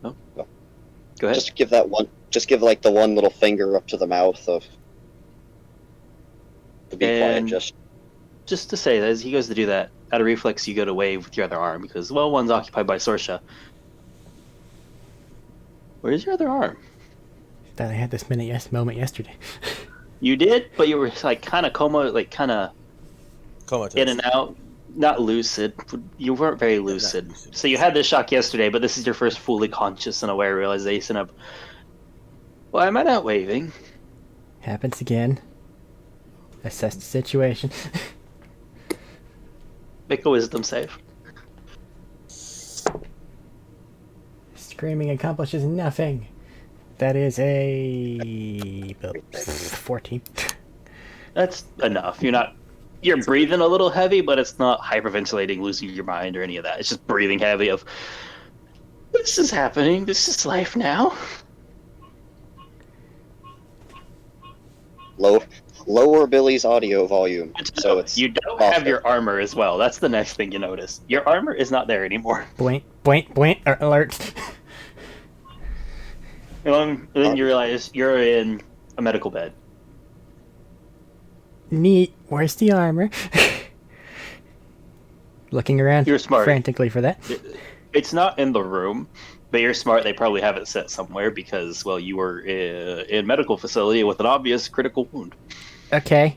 Oh. Go ahead. Just give that one. Just give like the one little finger up to the mouth of. To be quiet, And just to say that as he goes to do that, out of reflex, you go to wave with your other arm because, well, one's occupied by Sorsha. Where's your other arm? Thought I had this moment yesterday. You did, but you were like kind of Comatose. in and out, not lucid. You weren't very lucid. So you had this shock yesterday, but this is your first fully conscious and aware realization of, why am I not waving? Happens again. Assess the situation. Make a wisdom save. Screaming accomplishes nothing. That is a 14. That's enough. You're breathing a little heavy, but it's not hyperventilating, losing your mind, or any of that. It's just breathing heavy of, this is happening. This is life now. Lower Billy's audio volume, so it's You don't off have it. your armor as well. That's the next thing you notice. Your armor is not there anymore. Alert. And then you realize you're in a medical bed. Neat. Where's the armor? Looking around You're smart. frantically for that. It's not in the room, but you're smart. They probably have it set somewhere because, well, you were in a medical facility with an obvious critical wound. Okay.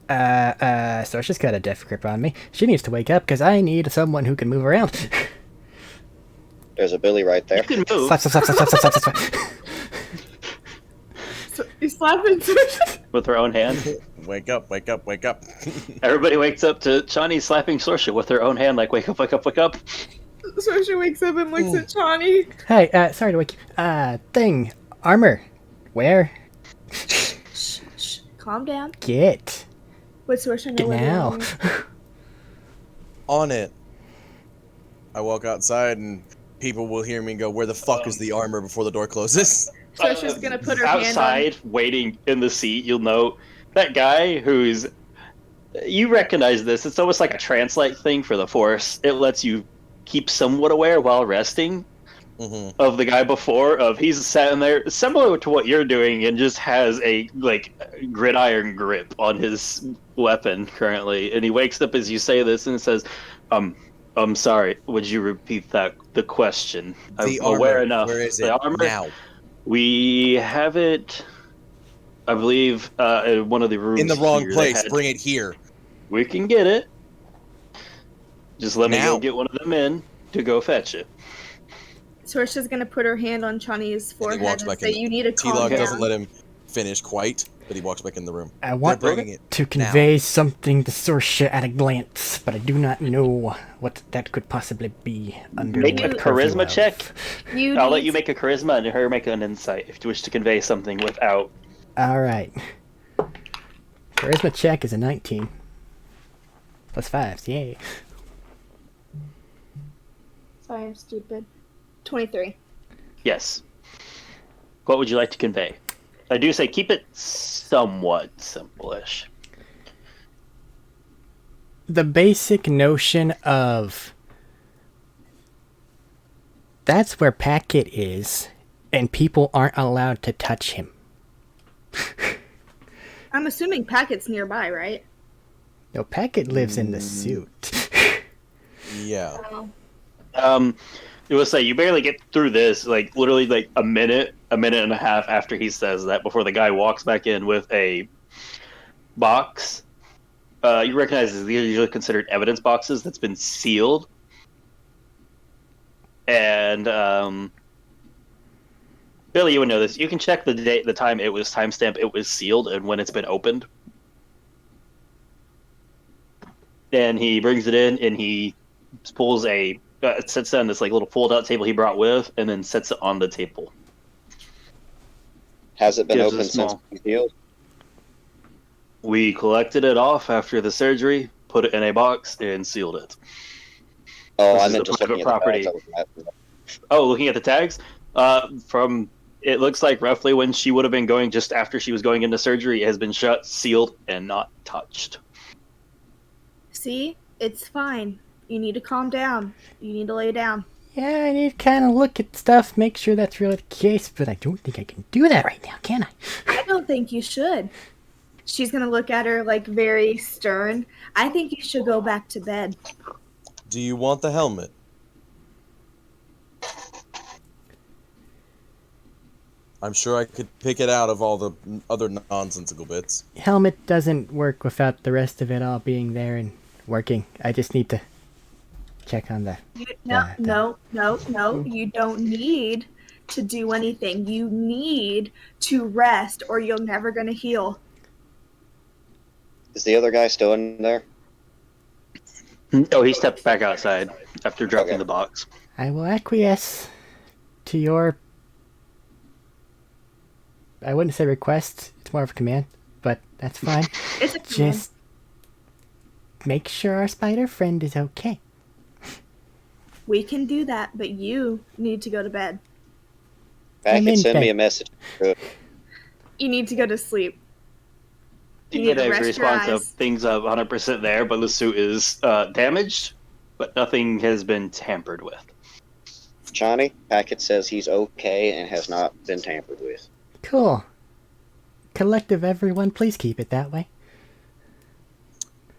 Sorsha's got a death grip on me. She needs to wake up because I need someone who can move around. There's a Billy right there. You can move Slap. So you slapping Sorsha? with her own hand. Wake up. Everybody wakes up to Chani slapping Sorsha with her own hand, like, wake up, wake up, wake up. Sorsha wakes up and looks at Chani. Hey, sorry to wake you. Armor. Where? Shh. Calm down. Get. Would Sorsha know Get where the now. armor is? On it. I walk outside and people will hear me go, where the fuck is the armor before the door closes? Sorsha's gonna put her hand on. Outside, waiting in the seat, you'll note that guy who's. You recognize this. It's almost like a trance-like thing for the Force. It lets you keep somewhat aware while resting of the guy before. He's sat in there, similar to what you're doing, and just has a gridiron grip on his weapon currently. And he wakes up as you say this and says, I'm sorry. Would you repeat the question? The I'm armor. aware enough. Where is it the armor now? We have it, I believe, in one of the rooms. In the wrong here. place. Bring it here. We can get it. Just let me Now. go get one of them in to go fetch it. Sorsha's gonna put her hand on Chani's forehead walks and back say, in. "You need to calm T-Log down." doesn't let him finish quite, but he walks back in the room. I want They're bringing it to convey something to Sorsha at a glance, but I do not know what that could possibly be under Make a what purview charisma of. check. You I'll let need you make a charisma and her make an insight if you wish to convey something without. All right. Charisma check is a 19. Plus 5, yay. Sorry, I'm stupid. 23. Yes. What would you like to convey? I do say keep it somewhat simple-ish. The basic notion of that's where Packet is, and people aren't allowed to touch him. I'm assuming Packet's nearby, right? No, Packet lives in the suit. Yeah. It will say you barely get through this, literally a minute and a half after he says that, before the guy walks back in with a box. You recognize these are usually considered evidence boxes that's been sealed. And Billy, you would know this. You can check the date, the time it was timestamp, it was sealed, and when it's been opened. And he brings it in, and he pulls sits down this little fold-out table he brought with, and then sets it on the table. Has it been Gives open a small- since we healed? We collected it off after the surgery, put it in a box, and sealed it. Oh, This I is meant the just private looking at the tags. property. I was asking. Oh, looking at the tags, from it looks like roughly when she would have been going just after she was going into surgery, it has been shut, sealed, and not touched. See? It's fine. You need to calm down. You need to lay down. Yeah, I need to kind of look at stuff, make sure that's really the case, but I don't think I can do that right now, can I? I don't think you should. She's gonna look at her like very stern. I think you should go back to bed. Do you want the helmet? I'm sure I could pick it out of all the other nonsensical bits. Helmet doesn't work without the rest of it all being there and working. I just need to check on the... No. You don't need to do anything. You need to rest or you're never gonna heal. Is the other guy still in there? Oh, he stepped back outside after dropping Okay. the box. I will acquiesce to your... I wouldn't say request, it's more of a command, but that's fine. It's a command. Just make sure our spider friend is okay. We can do that, but you need to go to bed. Back I'm and in send me bed. a message. You need to go to sleep. You You get need to a rest your response of eyes. things of 100% there, but the suit is damaged, but nothing has been tampered with. Johnny, Packet says he's okay and has not been tampered with. Cool. Collective everyone, please keep it that way.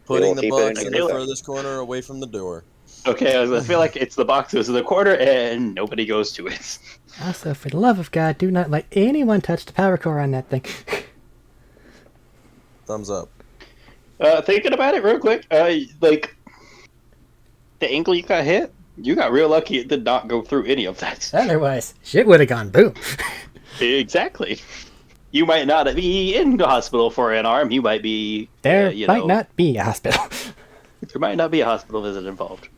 We will Putting the keep it in box in here. the furthest corner away from the door. Okay, I feel like it's the box goes to the corner and nobody goes to it. Also, for the love of God, do not let anyone touch the power core on that thing. Thumbs up. Thinking about it real quick, like the angle you got hit, you got real lucky it did not go through any of that. Otherwise, shit would have gone boom. Exactly. You might not be in the hospital for an arm. You might be. There you might know, not be a hospital. There might not be a hospital visit involved.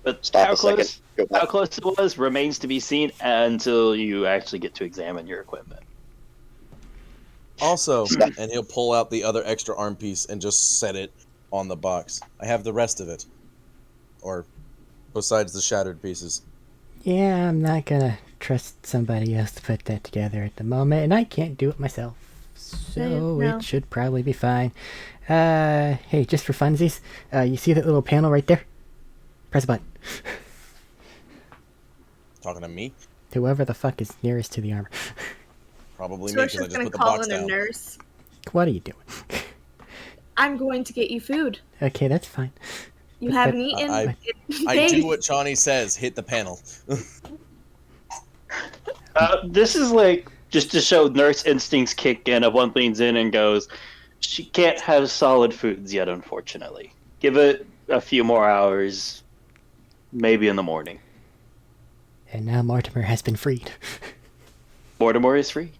But Stop how a second. close? Go back. How close it was remains to be seen until you actually get to examine your equipment. Also, and he'll pull out the other extra arm piece and just set it on the box. I have the rest of it. Or, besides the shattered pieces. Yeah, I'm not gonna trust somebody else to put that together at the moment, and I can't do it myself. So No. it should probably be fine. Hey, just for funsies, you see that little panel right there? Press a button. Talking to me? Whoever the fuck is nearest to the armor. Probably So me, we're because I just just gonna put the call box in a down. nurse. What are you doing? I'm going to get you food. Okay, that's fine. You But haven't that- eaten. I do what Johnny says, hit the panel. This is like just to show nurse instincts kick in. Of one leans in and goes, "She can't have solid foods yet, unfortunately. Give it a few more hours, maybe in the morning." And now Mortimer has been freed. Mortimer is free.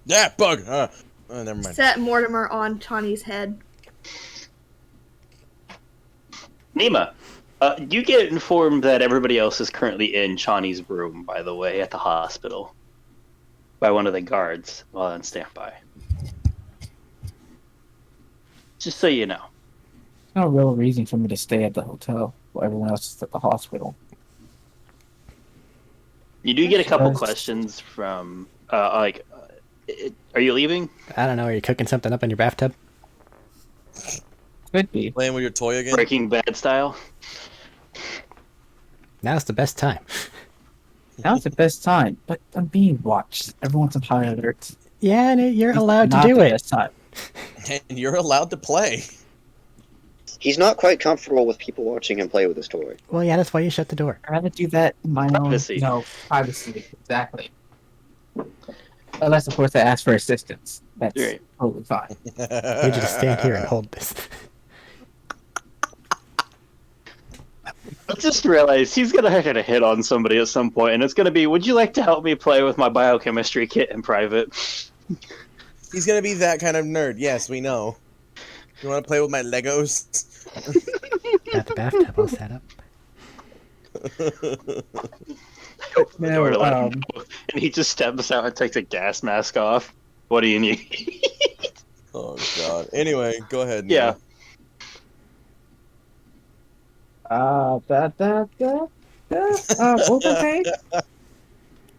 Yeah, bug! Oh, never mind. Set Mortimer on Tawny's head. Nima, you get informed that everybody else is currently in Chani's room, by the way, at the hospital, by one of the guards while on standby. Just so you know. No real reason for me to stay at the hotel while everyone else is at the hospital. You do get a couple Yes. questions from, are you leaving? I don't know, are you cooking something up in your bathtub? Could be. Playing with your toy again? Breaking Bad style? Now's the best time. Now's the best time, but I'm being watched. Everyone's on high alert. Yeah, and you're allowed to Not do the it. best time. And you're allowed to play. He's not quite comfortable with people watching him play with his toy. Well, yeah, that's why you shut the door. I'd rather do that in my Privacy. own, privacy. Exactly. Unless, of course, I ask for assistance. That's Right. totally fine. We just stand here and hold this. I just realized he's gonna have to hit on somebody at some point, and it's gonna be, "Would you like to help me play with my biochemistry kit in private?" He's gonna be that kind of nerd. Yes, we know. You want to play with my Legos? Got the bathtub all set up. Open the door to No, let him know. And he just steps out and takes a gas mask off. What do you need? Oh god. Anyway, go ahead, Yeah. Nemo. What was I saying?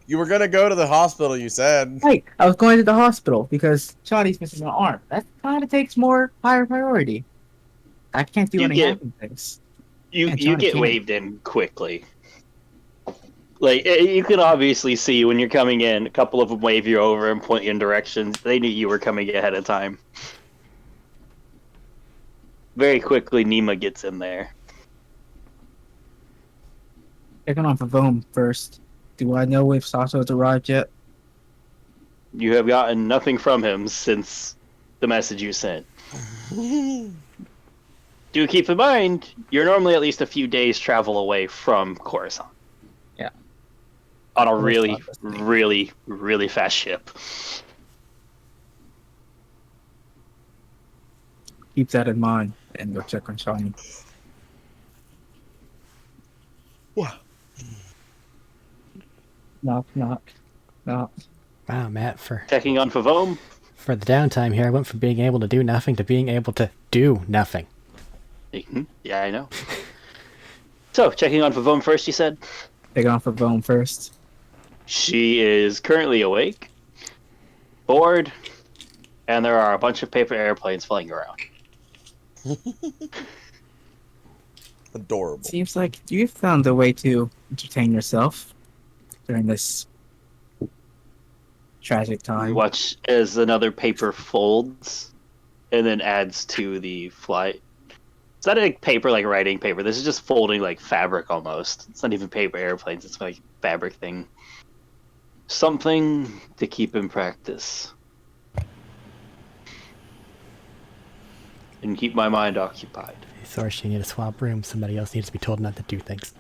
You were gonna go to the hospital, you said. Right, I was going to the hospital because Johnny's missing an arm. That kind of takes more higher priority. I can't do You any get- acting things. You And you Johnny get can. waved in quickly. Like you can obviously see when you're coming in, a couple of them wave you over and point you in directions. They knew you were coming ahead of time. Very quickly, Nima gets in there. Checking on Favone first. Do I know if Sasso's arrived yet? You have gotten nothing from him since the message you sent. Do keep in mind, you're normally at least a few days travel away from Coruscant. Yeah. On a Coruscant, really, let's see. really, really fast ship. Keep that in mind and go check on Johnny. Wow. Knock, knock, knock. Wow, Matt, for Checking on Favome. the downtime here, I went from being able to do nothing to being able to do nothing. Yeah, I know. So, checking on Favome first, you said? Checking on Favone first. She is currently awake, bored, and there are a bunch of paper airplanes flying around. Adorable. Seems like you found a way to entertain yourself during this tragic You time. watch as another paper folds and then adds to the flight. It's not like paper, like writing paper. This is just folding like fabric almost. It's not even paper airplanes. It's like fabric thing. Something to keep in practice. And keep my mind occupied. Source, you need to swap rooms. Somebody else needs to be told not to do things.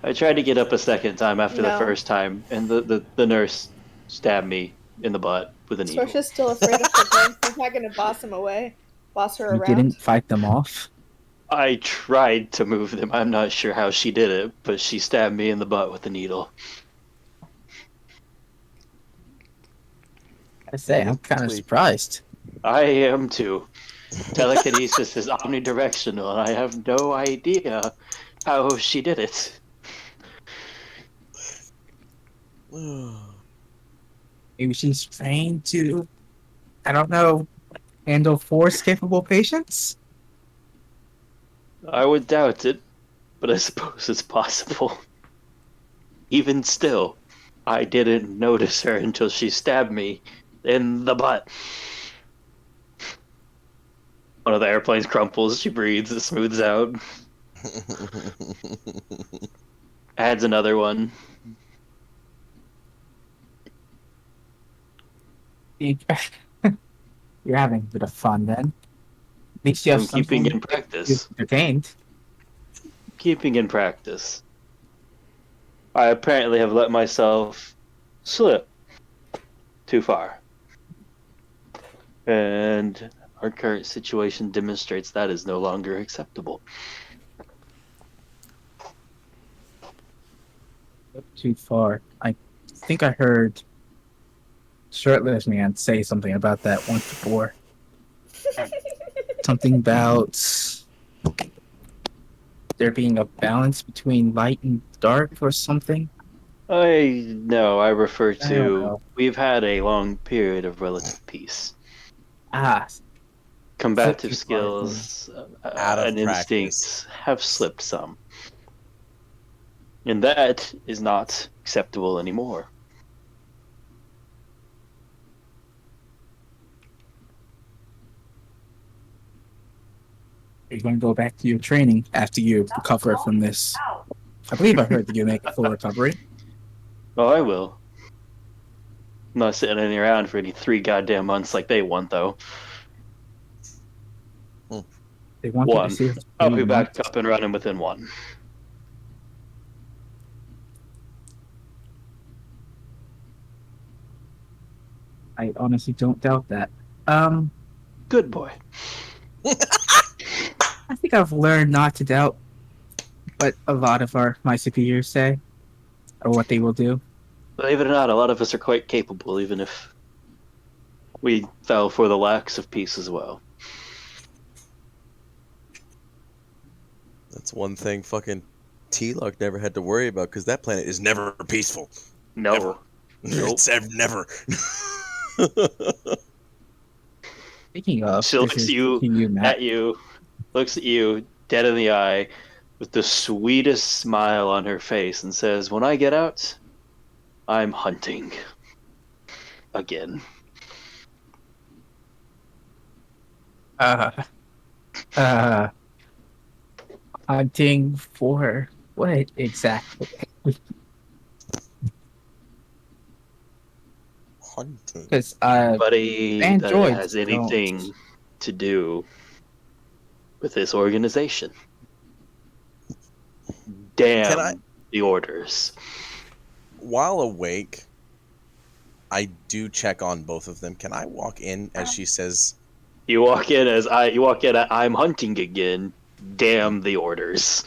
I tried to get up a second time after the No. first time, and the nurse stabbed me in the butt with a needle. Sorsha's still afraid of Pippa. He's not gonna boss him away. Boss her You around. didn't fight them off? I tried to move them. I'm not sure how she did it, but she stabbed me in the butt with a needle. I say, I'm kind of Sweet. surprised. I am too. Telekinesis is omnidirectional, and I have no idea how she did it. Maybe she's trained to, I don't know, handle force-capable patients? I would doubt it, but I suppose it's possible. Even still, I didn't notice her until she stabbed me in the butt. One of the airplanes crumples, she breathes, it smooths out. Adds another one. You're having a bit of fun then. At least you have I'm keeping something in practice. entertained. Keeping in practice. I apparently have let myself slip too far. And our current situation demonstrates that is no longer acceptable. Too far. I think I heard Shirtless Man say something about that once before. Something about there being a balance between light and dark or something. I refer I don't to know. we've had a long period of relative peace. Ah, Combative Too far, skills Out of and practice. instincts have slipped some. And that is not acceptable anymore. you're going to go back to your training after you recover from this. I believe I heard that you make a full recovery. Oh, I will. I'm not sitting around for any 3 goddamn months like they want, though. They want you One. to see if I'll be back up and running within 1. I honestly don't doubt that. Good boy. I think I've learned not to doubt what a lot of my superiors say. or what they will do. Believe it or not, a lot of us are quite capable, even if we fell for the lacks of peace as well. That's one thing fucking T-Log never had to worry about, because that planet is never peaceful. No. Ever. Nope. It's never. Speaking of, She this looks is you Matt. at you, looks at you dead in the eye, with the sweetest smile on her face, and says, "When I get out, I'm hunting again." Uh, hunting for what exactly? Hunting. Because Anybody that androids has anything don't. to do with this organization. Can I- Damn the orders. While awake, I do check on both of them. Can I walk in as she says, You walk in at I'm hunting again. Damn the orders.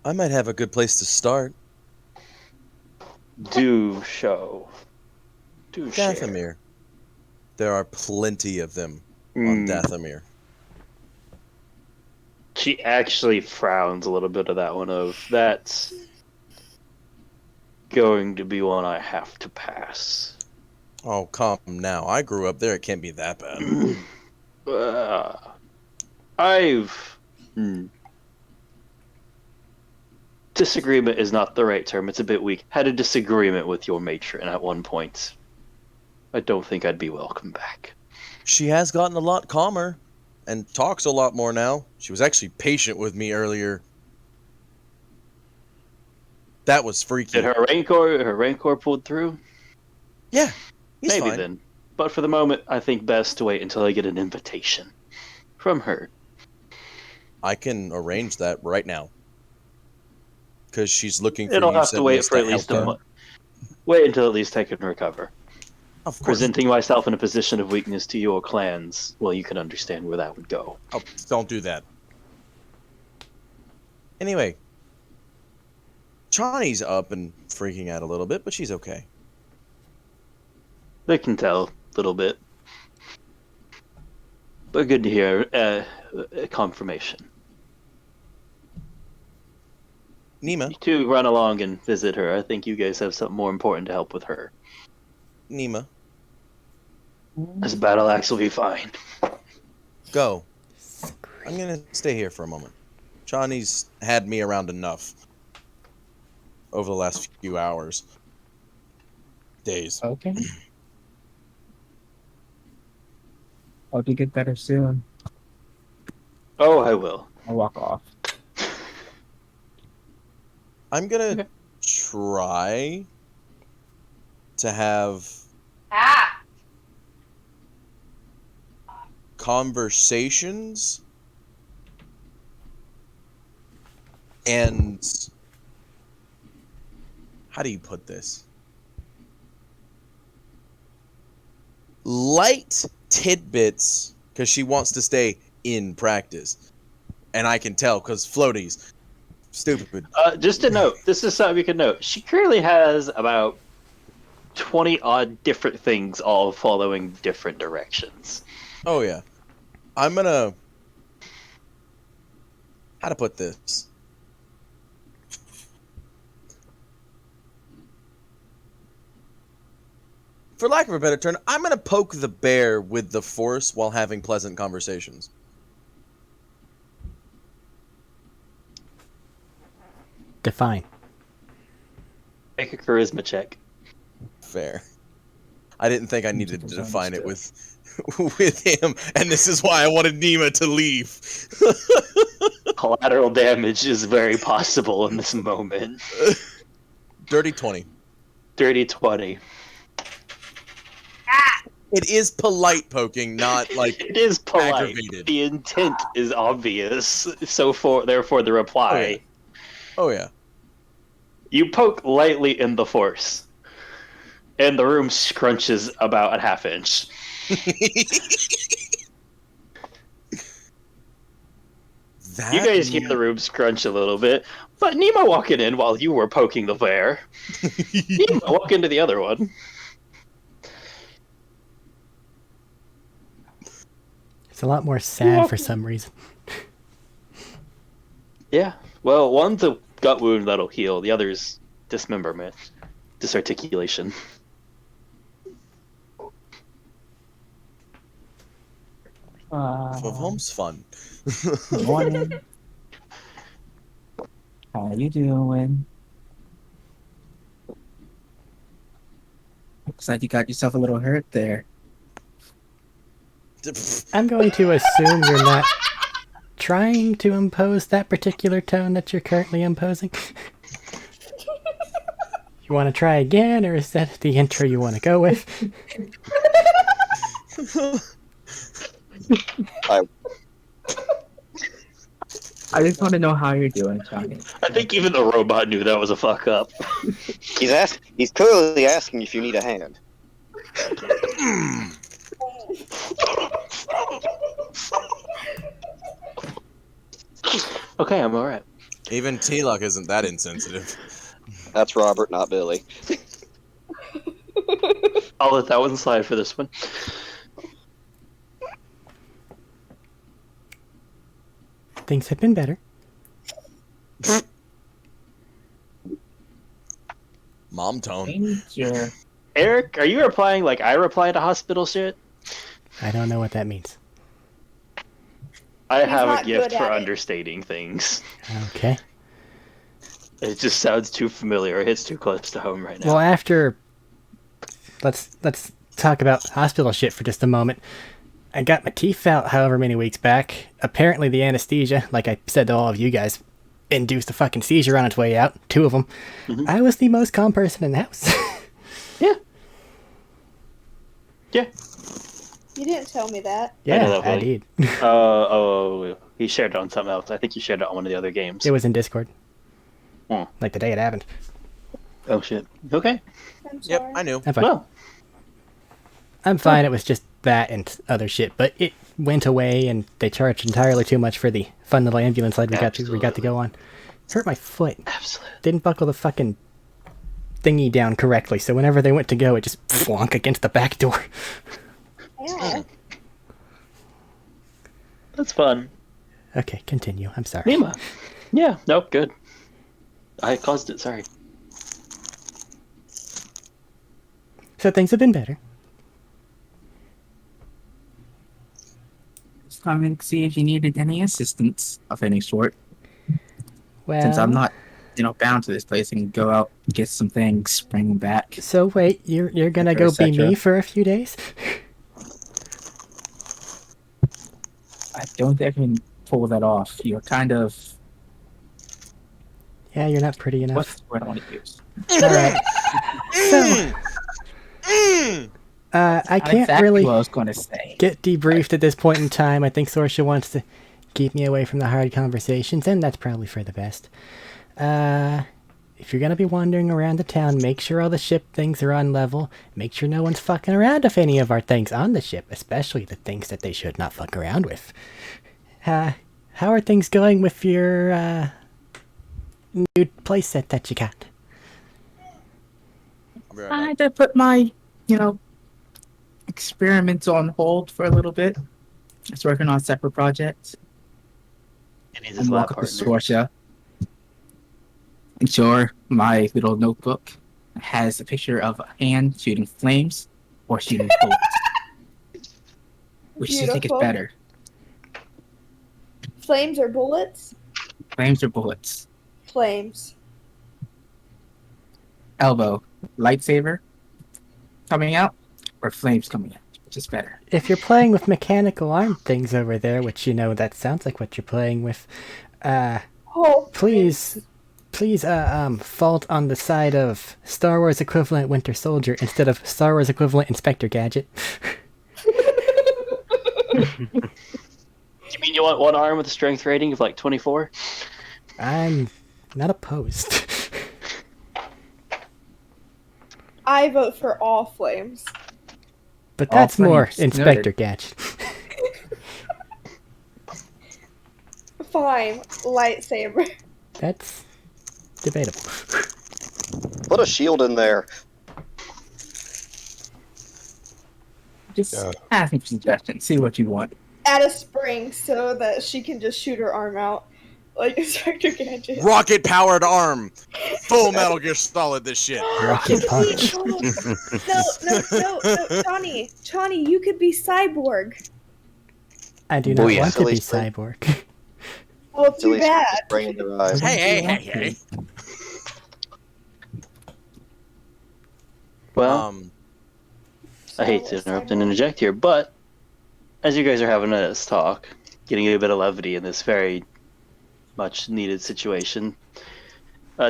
I might have a good place to start? Do show. Do share. Dathomir. There are plenty of them on Mm. Dathomir. She actually frowns a little bit of that one of that's going to be one I have to pass. Oh, calm now. I grew up there. It can't be that bad. Disagreement is not the right term. It's a bit weak. Had a disagreement with your matron at one point. I don't think I'd be welcome back. She has gotten a lot calmer and talks a lot more now. She was actually patient with me earlier. That was freaky. Did her rancor pulled through? Yeah, he's Maybe fine. then. But for the moment, I think best to wait until I get an invitation from her. I can arrange that right now. Because she's looking for It'll you have said to wait ways for at help least a her. month. Wait until at least I can recover. Of course. Presenting myself in a position of weakness to your clans, well, you can understand where that would go. Oh, don't do that. Anyway, Chani's up and freaking out a little bit, but she's okay. They can tell a little bit. But good to hear a confirmation. Nima, You two run along and visit her. I think you guys have something more important to help with her. Nima, This battle axe will be fine. go. I'm gonna stay here for a moment. Chani's had me around enough over the last few hours. Days. Okay. Hope you get better soon. Oh, I will. I'll walk off. I'm gonna Okay. try to have conversations and how do you put this? Light tidbits, because she wants to stay in practice. And I can tell, because floaties. Stupid. Just a note, this is something you can note. She currently has about 20 odd different things all following different directions. Oh, yeah. I'm gonna... How to put this? For lack of a better term, I'm gonna poke the bear with the force while having pleasant conversations. Define. Make a charisma check. Fair. I didn't think I needed to Just define it understood. with him, and this is why I wanted Nima to leave. Collateral damage is very possible in this moment. Dirty 20. Dirty 20. It is polite poking, not like It is polite. aggravated. The intent is obvious. Therefore the reply. Oh yeah. You poke lightly in the force, and the room scrunches about a half inch. That You guys hear the room scrunch a little bit, but Nemo walking in while you were poking the bear. Nemo, walk into the other one. It's a lot more sad for some reason. Yeah. Well, one's a gut wound that'll heal. The other's dismemberment, disarticulation. Home's fun. Morning. How you doing? Looks like you got yourself a little hurt there. I'm going to assume you're not trying to impose that particular tone that you're currently imposing. You want to try again, or is that the intro you want to go with? I just want to know how you're doing, Johnny. I think even the robot knew that was a fuck up. He's clearly asking if you need a hand. Okay, I'm alright. Even T-Luck isn't that insensitive. That's Robert, not Billy. I'll let that one slide for this one. Things have been better. Mom tone. Danger. Eric, are you replying like I reply to hospital shit? I don't know what that means. I have a not gift good for at it. understating things. Okay. It just sounds too familiar. It hits too close to home right now. Well, after let's talk about hospital shit for just a moment. I got my teeth out however many weeks back. Apparently the anesthesia, like I said to all of you guys, induced a fucking seizure on its way out. 2 of them. Mhm. I was the most calm person in the house. Yeah. Yeah. You didn't tell me that. Yeah, that I feeling. did. He shared it on something else. I think you shared it on one of the other games. It was in Discord. Hmm. Like the day it happened. Oh shit. Okay. I'm sorry. Yep, I knew. I'm fine. Well, I'm fine. It was just that and other shit, but it went away, and they charged entirely too much for the fun little ambulance ride we got to go on. Hurt my foot. absolutely. Didn't buckle the fucking thingy down correctly, so whenever they went to go, it just flunk against the back door. Yeah. That's fun. Okay, continue. I'm sorry. Nima. Yeah. Nope. Good. I caused it. Sorry. So things have been better. Just coming to see if you needed any assistance of any sort. Well, Since I'm not, bound to this place and go out and get some things, bring them back. So wait, you're gonna Et go be cetera. me for a few days? I don't think I can pull that off. You're kind of Yeah, you're not pretty enough. what's the word I want to use? All right. So, I Not can't exactly really what I was going to say. get debriefed at this point in time. I think Sorsha wants to keep me away from the hard conversations, and that's probably for the best. If you're gonna be wandering around the town, make sure all the ship things are on level. Make sure no one's fucking around with any of our things on the ship, especially the things that they should not fuck around with. How are things going with your new playset that you got? I'll be right I back. had to put my, experiments on hold for a little bit. Just working on separate projects. And he's And his lab welcome to partner. Sorsha. And sure, my little notebook has a picture of a hand shooting flames or shooting bullets. Which do you think is Beautiful. better? Flames or bullets? Flames or bullets? Flames. Elbow, lightsaber coming out or flames coming out? Which is better? If you're playing with mechanical arm things over there, which that sounds like what you're playing with, Oh, please fault on the side of Star Wars equivalent Winter Soldier instead of Star Wars equivalent Inspector Gadget. You mean you want one arm with a strength rating of like 24? I'm not opposed. I vote for all flames. But All that's more flames, Inspector noted. Gadget. Fine, lightsaber. That's debatable. Put a shield in there. Just ask me for suggestions. See what you want. Add a spring so that she can just shoot her arm out. Like Inspector Gadget. Rocket powered arm. Full Metal Gear Solid this shit. Rocket punch. No, Johnny, you could be Cyborg. I do not Booyah. want to be Silly cyborg. Well, too Silly bad. spray in their eyes. Hey. Well, I hate to interrupt and interject here, but as you guys are having this talk, getting a bit of levity in this very much needed situation,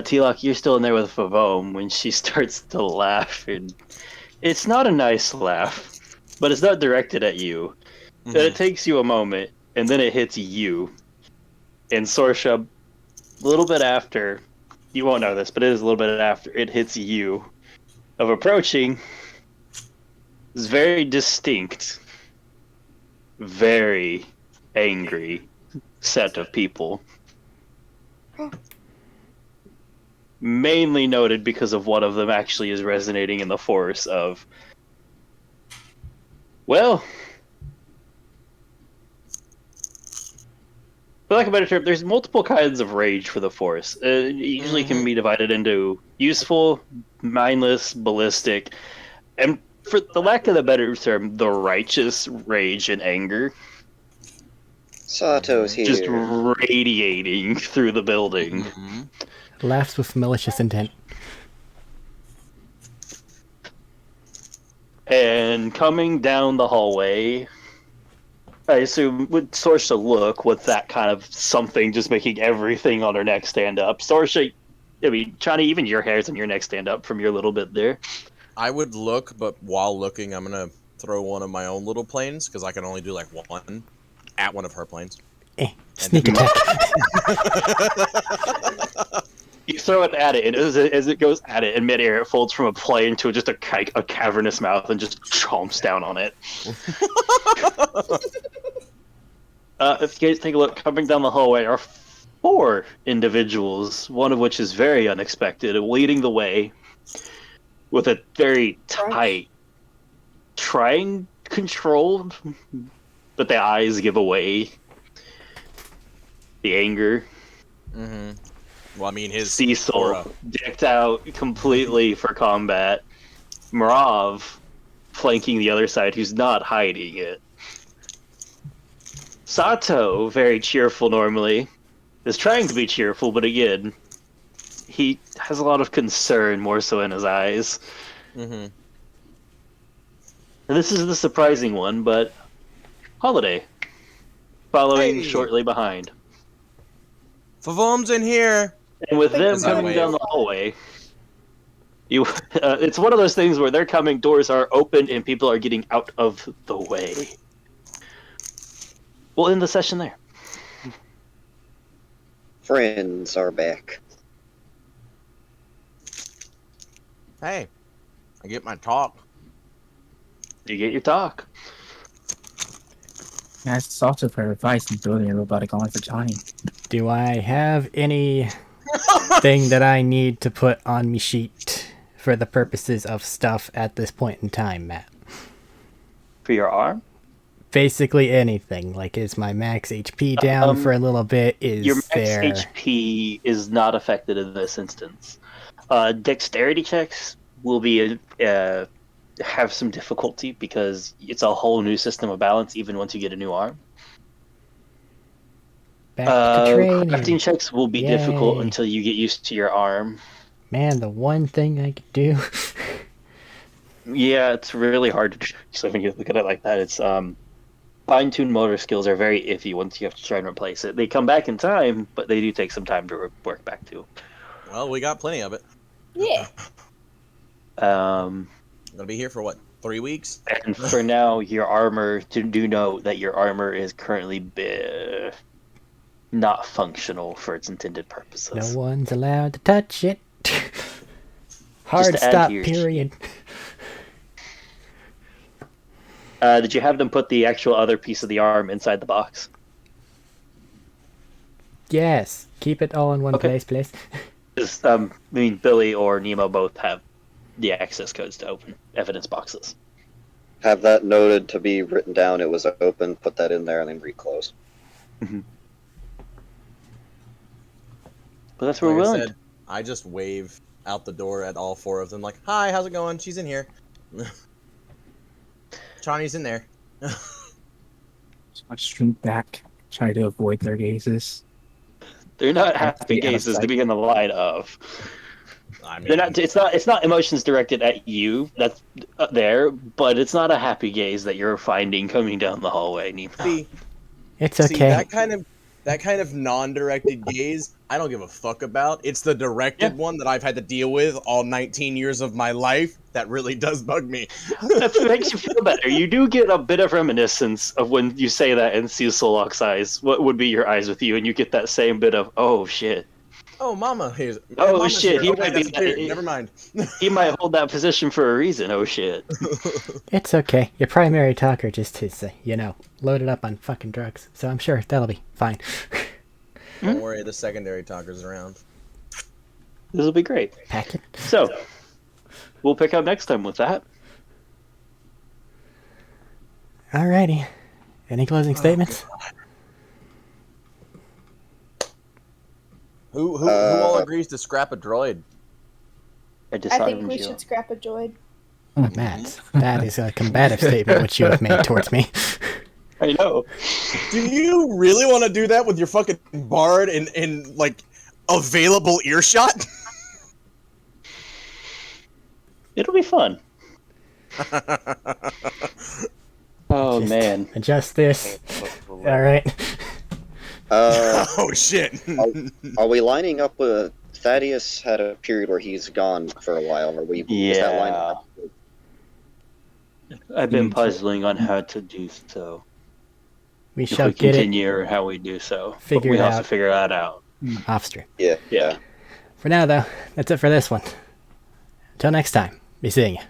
T-Lock, you're still in there with Favome when she starts to laugh, and it's not a nice laugh, but it's not directed at you. And it takes you a moment, and then it hits you. And Sorsha, a little bit after, you won't know this, but it is a little bit after it hits you, of approaching this very distinct, very angry set of people. Mainly noted because of one of them actually is resonating in the force of, well, for lack of a better term, there's multiple kinds of rage for the Force. It usually can be divided into useful, mindless, ballistic, and for the lack of a better term, the righteous rage and anger. Sato's here. Just radiating through the building. Laughs with malicious intent. And coming down the hallway, I assume would Sorsha look with that kind of something just making everything on her neck stand up. Sorsha, I mean, Johnny, even your hairs on your neck stand up from your little bit there. I would look, but while looking, I'm gonna throw one of my own little planes because I can only do like one at one of her planes. Sneak attack. You throw it at it, and as it goes at it in midair, it folds from a plane to just a cavernous mouth and just chomps down on it. If you guys take a look, coming down the hallway are 4 individuals, one of which is very unexpected, leading the way with a very tight, trying controlled, but the eyes give away the anger. Well, I mean, his Cecil aura. decked out completely for combat. Marav flanking the other side, who's not hiding it. Sato, very cheerful normally, is trying to be cheerful, but again, he has a lot of concern, more so in his eyes. And this is the surprising one, but Holiday, following shortly behind. Favome's in here. And with them coming down the hallway, it's one of those things where they're coming, doors are open, and people are getting out of the way. We'll end the session there. Friends are back. Hey, I get my talk. You get your talk. Ask also for advice in building a robotic arm for Johnny. Do I have anything that I need to put on me sheet for the purposes of stuff at this point in time, Matt? For your arm? Basically anything. Like, is my max HP down for a little bit? Is Your max there... HP is not affected in this instance. Dexterity checks will be have some difficulty because it's a whole new system of balance even once you get a new arm. Back to training. Crafting checks will be difficult Yay. until you get used to your arm. Man, the one thing I could do. Yeah, it's really hard to. So when you look at it like that, it's fine-tuned motor skills are very iffy once you have to try and replace it. They come back in time, but they do take some time to work back to. Well, we got plenty of it. Yeah. I'm gonna be here for what, 3 weeks? And for now, your armor. Do know that your armor is currently not functional for its intended purposes. No one's allowed to touch it. Hard to add stop, to your period. Did you have them put the actual other piece of the arm inside the box? Yes. Keep it all in one Okay. place, please. I mean, Billy or Nemo both have the access codes to open evidence boxes. Have that noted to be written down. It was open. Put that in there and then reclose. But that's where Like we're I willing. said, I just wave out the door at all four of them, like, "Hi, how's it going? She's in here. Chani's in there." So I shrink back, try to avoid their gazes. They're not Have to happy be out of gazes to sight. be in the line of. I mean, They're not. It's not emotions directed at you. That's there, but it's not a happy gaze that you're finding coming down the hallway, Nemo. It's See, okay. that kind of non-directed gaze, I don't give a fuck about. It's the directed one that I've had to deal with all 19 years of my life that really does bug me. That makes you feel better. You do get a bit of reminiscence of when you say that and see Solok's eyes. What would be your eyes with you? And you get that same bit of, oh shit. Oh, Mama, here's. Oh, Mama's shit, Here. he Oh, might wait, that's be- a dude. Never mind. He might hold that position for a reason. Oh shit. It's okay. Your primary talker just is, loaded up on fucking drugs. So I'm sure that'll be fine. Don't worry, the secondary talker's around. This will be great. Pack it. So, we'll pick up next time with that. Alrighty. Any closing statements? Who all agrees to scrap a droid? I decided think we should scrap a droid. Matt, that is a combative statement which you have made towards me. I know. Do you really want to do that with your fucking bard in like available earshot? It'll be fun. Oh Just man. Adjust this. Alright. Oh shit. Are we lining up with Thaddeus? Had a period where he's gone for a while. Are we? Is that lined Yeah. up? I've been puzzling on how to do so. We If shall we get it continue or how we do so. But figured we have to out. figure that out. off stream. Yeah. Yeah. For now, though, that's it for this one. Until next time, be seeing you.